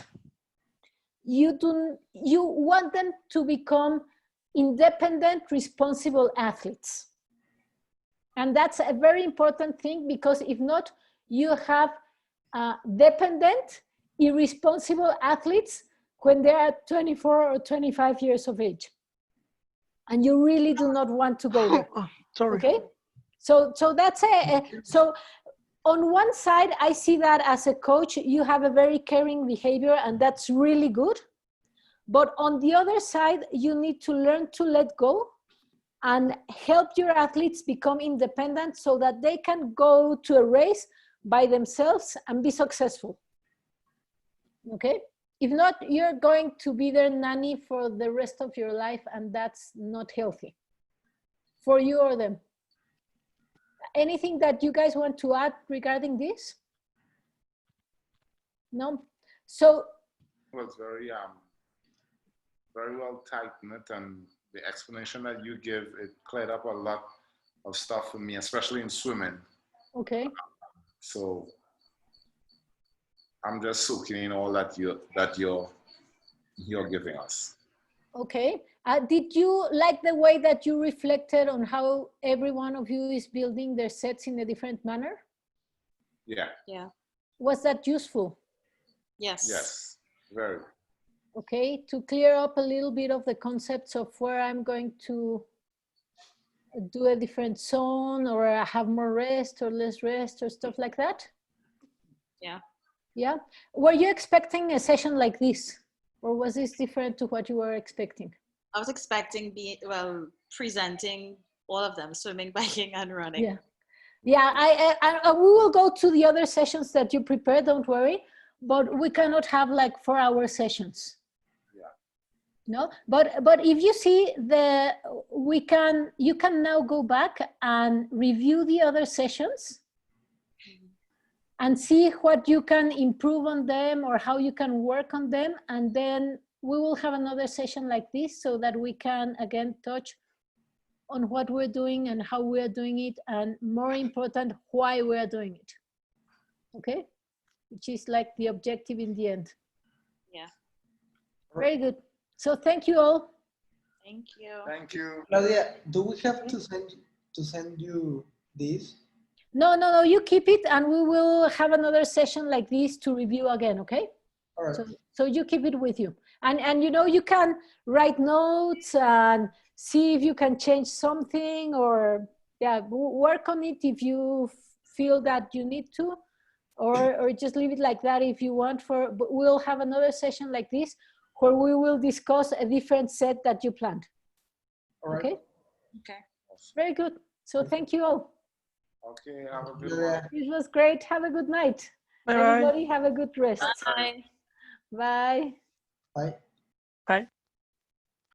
you want them to become independent, responsible athletes. And that's a very important thing, because if not, you have dependent, irresponsible athletes when they are 24 or 25 years of age. And you really do not want to go there. Sorry. Okay? So that's so on one side, I see that as a coach, you have a very caring behavior and that's really good. But on the other side, you need to learn to let go and help your athletes become independent so that they can go to a race by themselves and be successful. Okay? If not, you're going to be their nanny for the rest of your life, and that's not healthy for you or them. Anything that you guys want to add regarding this? No? So it was very well tight-knit, and the explanation that you give, it cleared up a lot of stuff for me, especially in swimming. Okay. So I'm just soaking in all that you're giving us. Okay. Did you like the way that you reflected on how every one of you is building their sets in a different manner? Yeah. Yeah. Was that useful? Yes. Yes, very. Okay, to clear up a little bit of the concepts of where I'm going to do a different zone, or have more rest or less rest or stuff like that? Yeah. Yeah. Were you expecting a session like this, or was this different to what you were expecting? I was expecting presenting all of them, swimming, biking, and running. Yeah. Yeah, I we will go to the other sessions that you prepared, don't worry, but we cannot have like 4-hour sessions. Yeah. No, but if you see you can now go back and review the other sessions and see what you can improve on them or how you can work on them. And then we will have another session like this so that we can again touch on what we're doing and how we're doing it, and more important, why we're doing it. Okay? Which is like the objective in the end. Yeah. Very good. So thank you all. Thank you. Thank you. Claudia, do we have to send you this? No, you keep it and we will have another session like this to review again, okay? All right. So you keep it with you. And you know, you can write notes and see if you can change something, or yeah, work on it if you feel that you need to, or just leave it like that if you want. But we'll have another session like this where we will discuss a different set that you planned. All right. Okay? Okay. Very good. So thank you all. Okay, have a good one. It was great. Have a good night. Bye. Everybody have a good rest. Bye. Bye. Bye. Bye.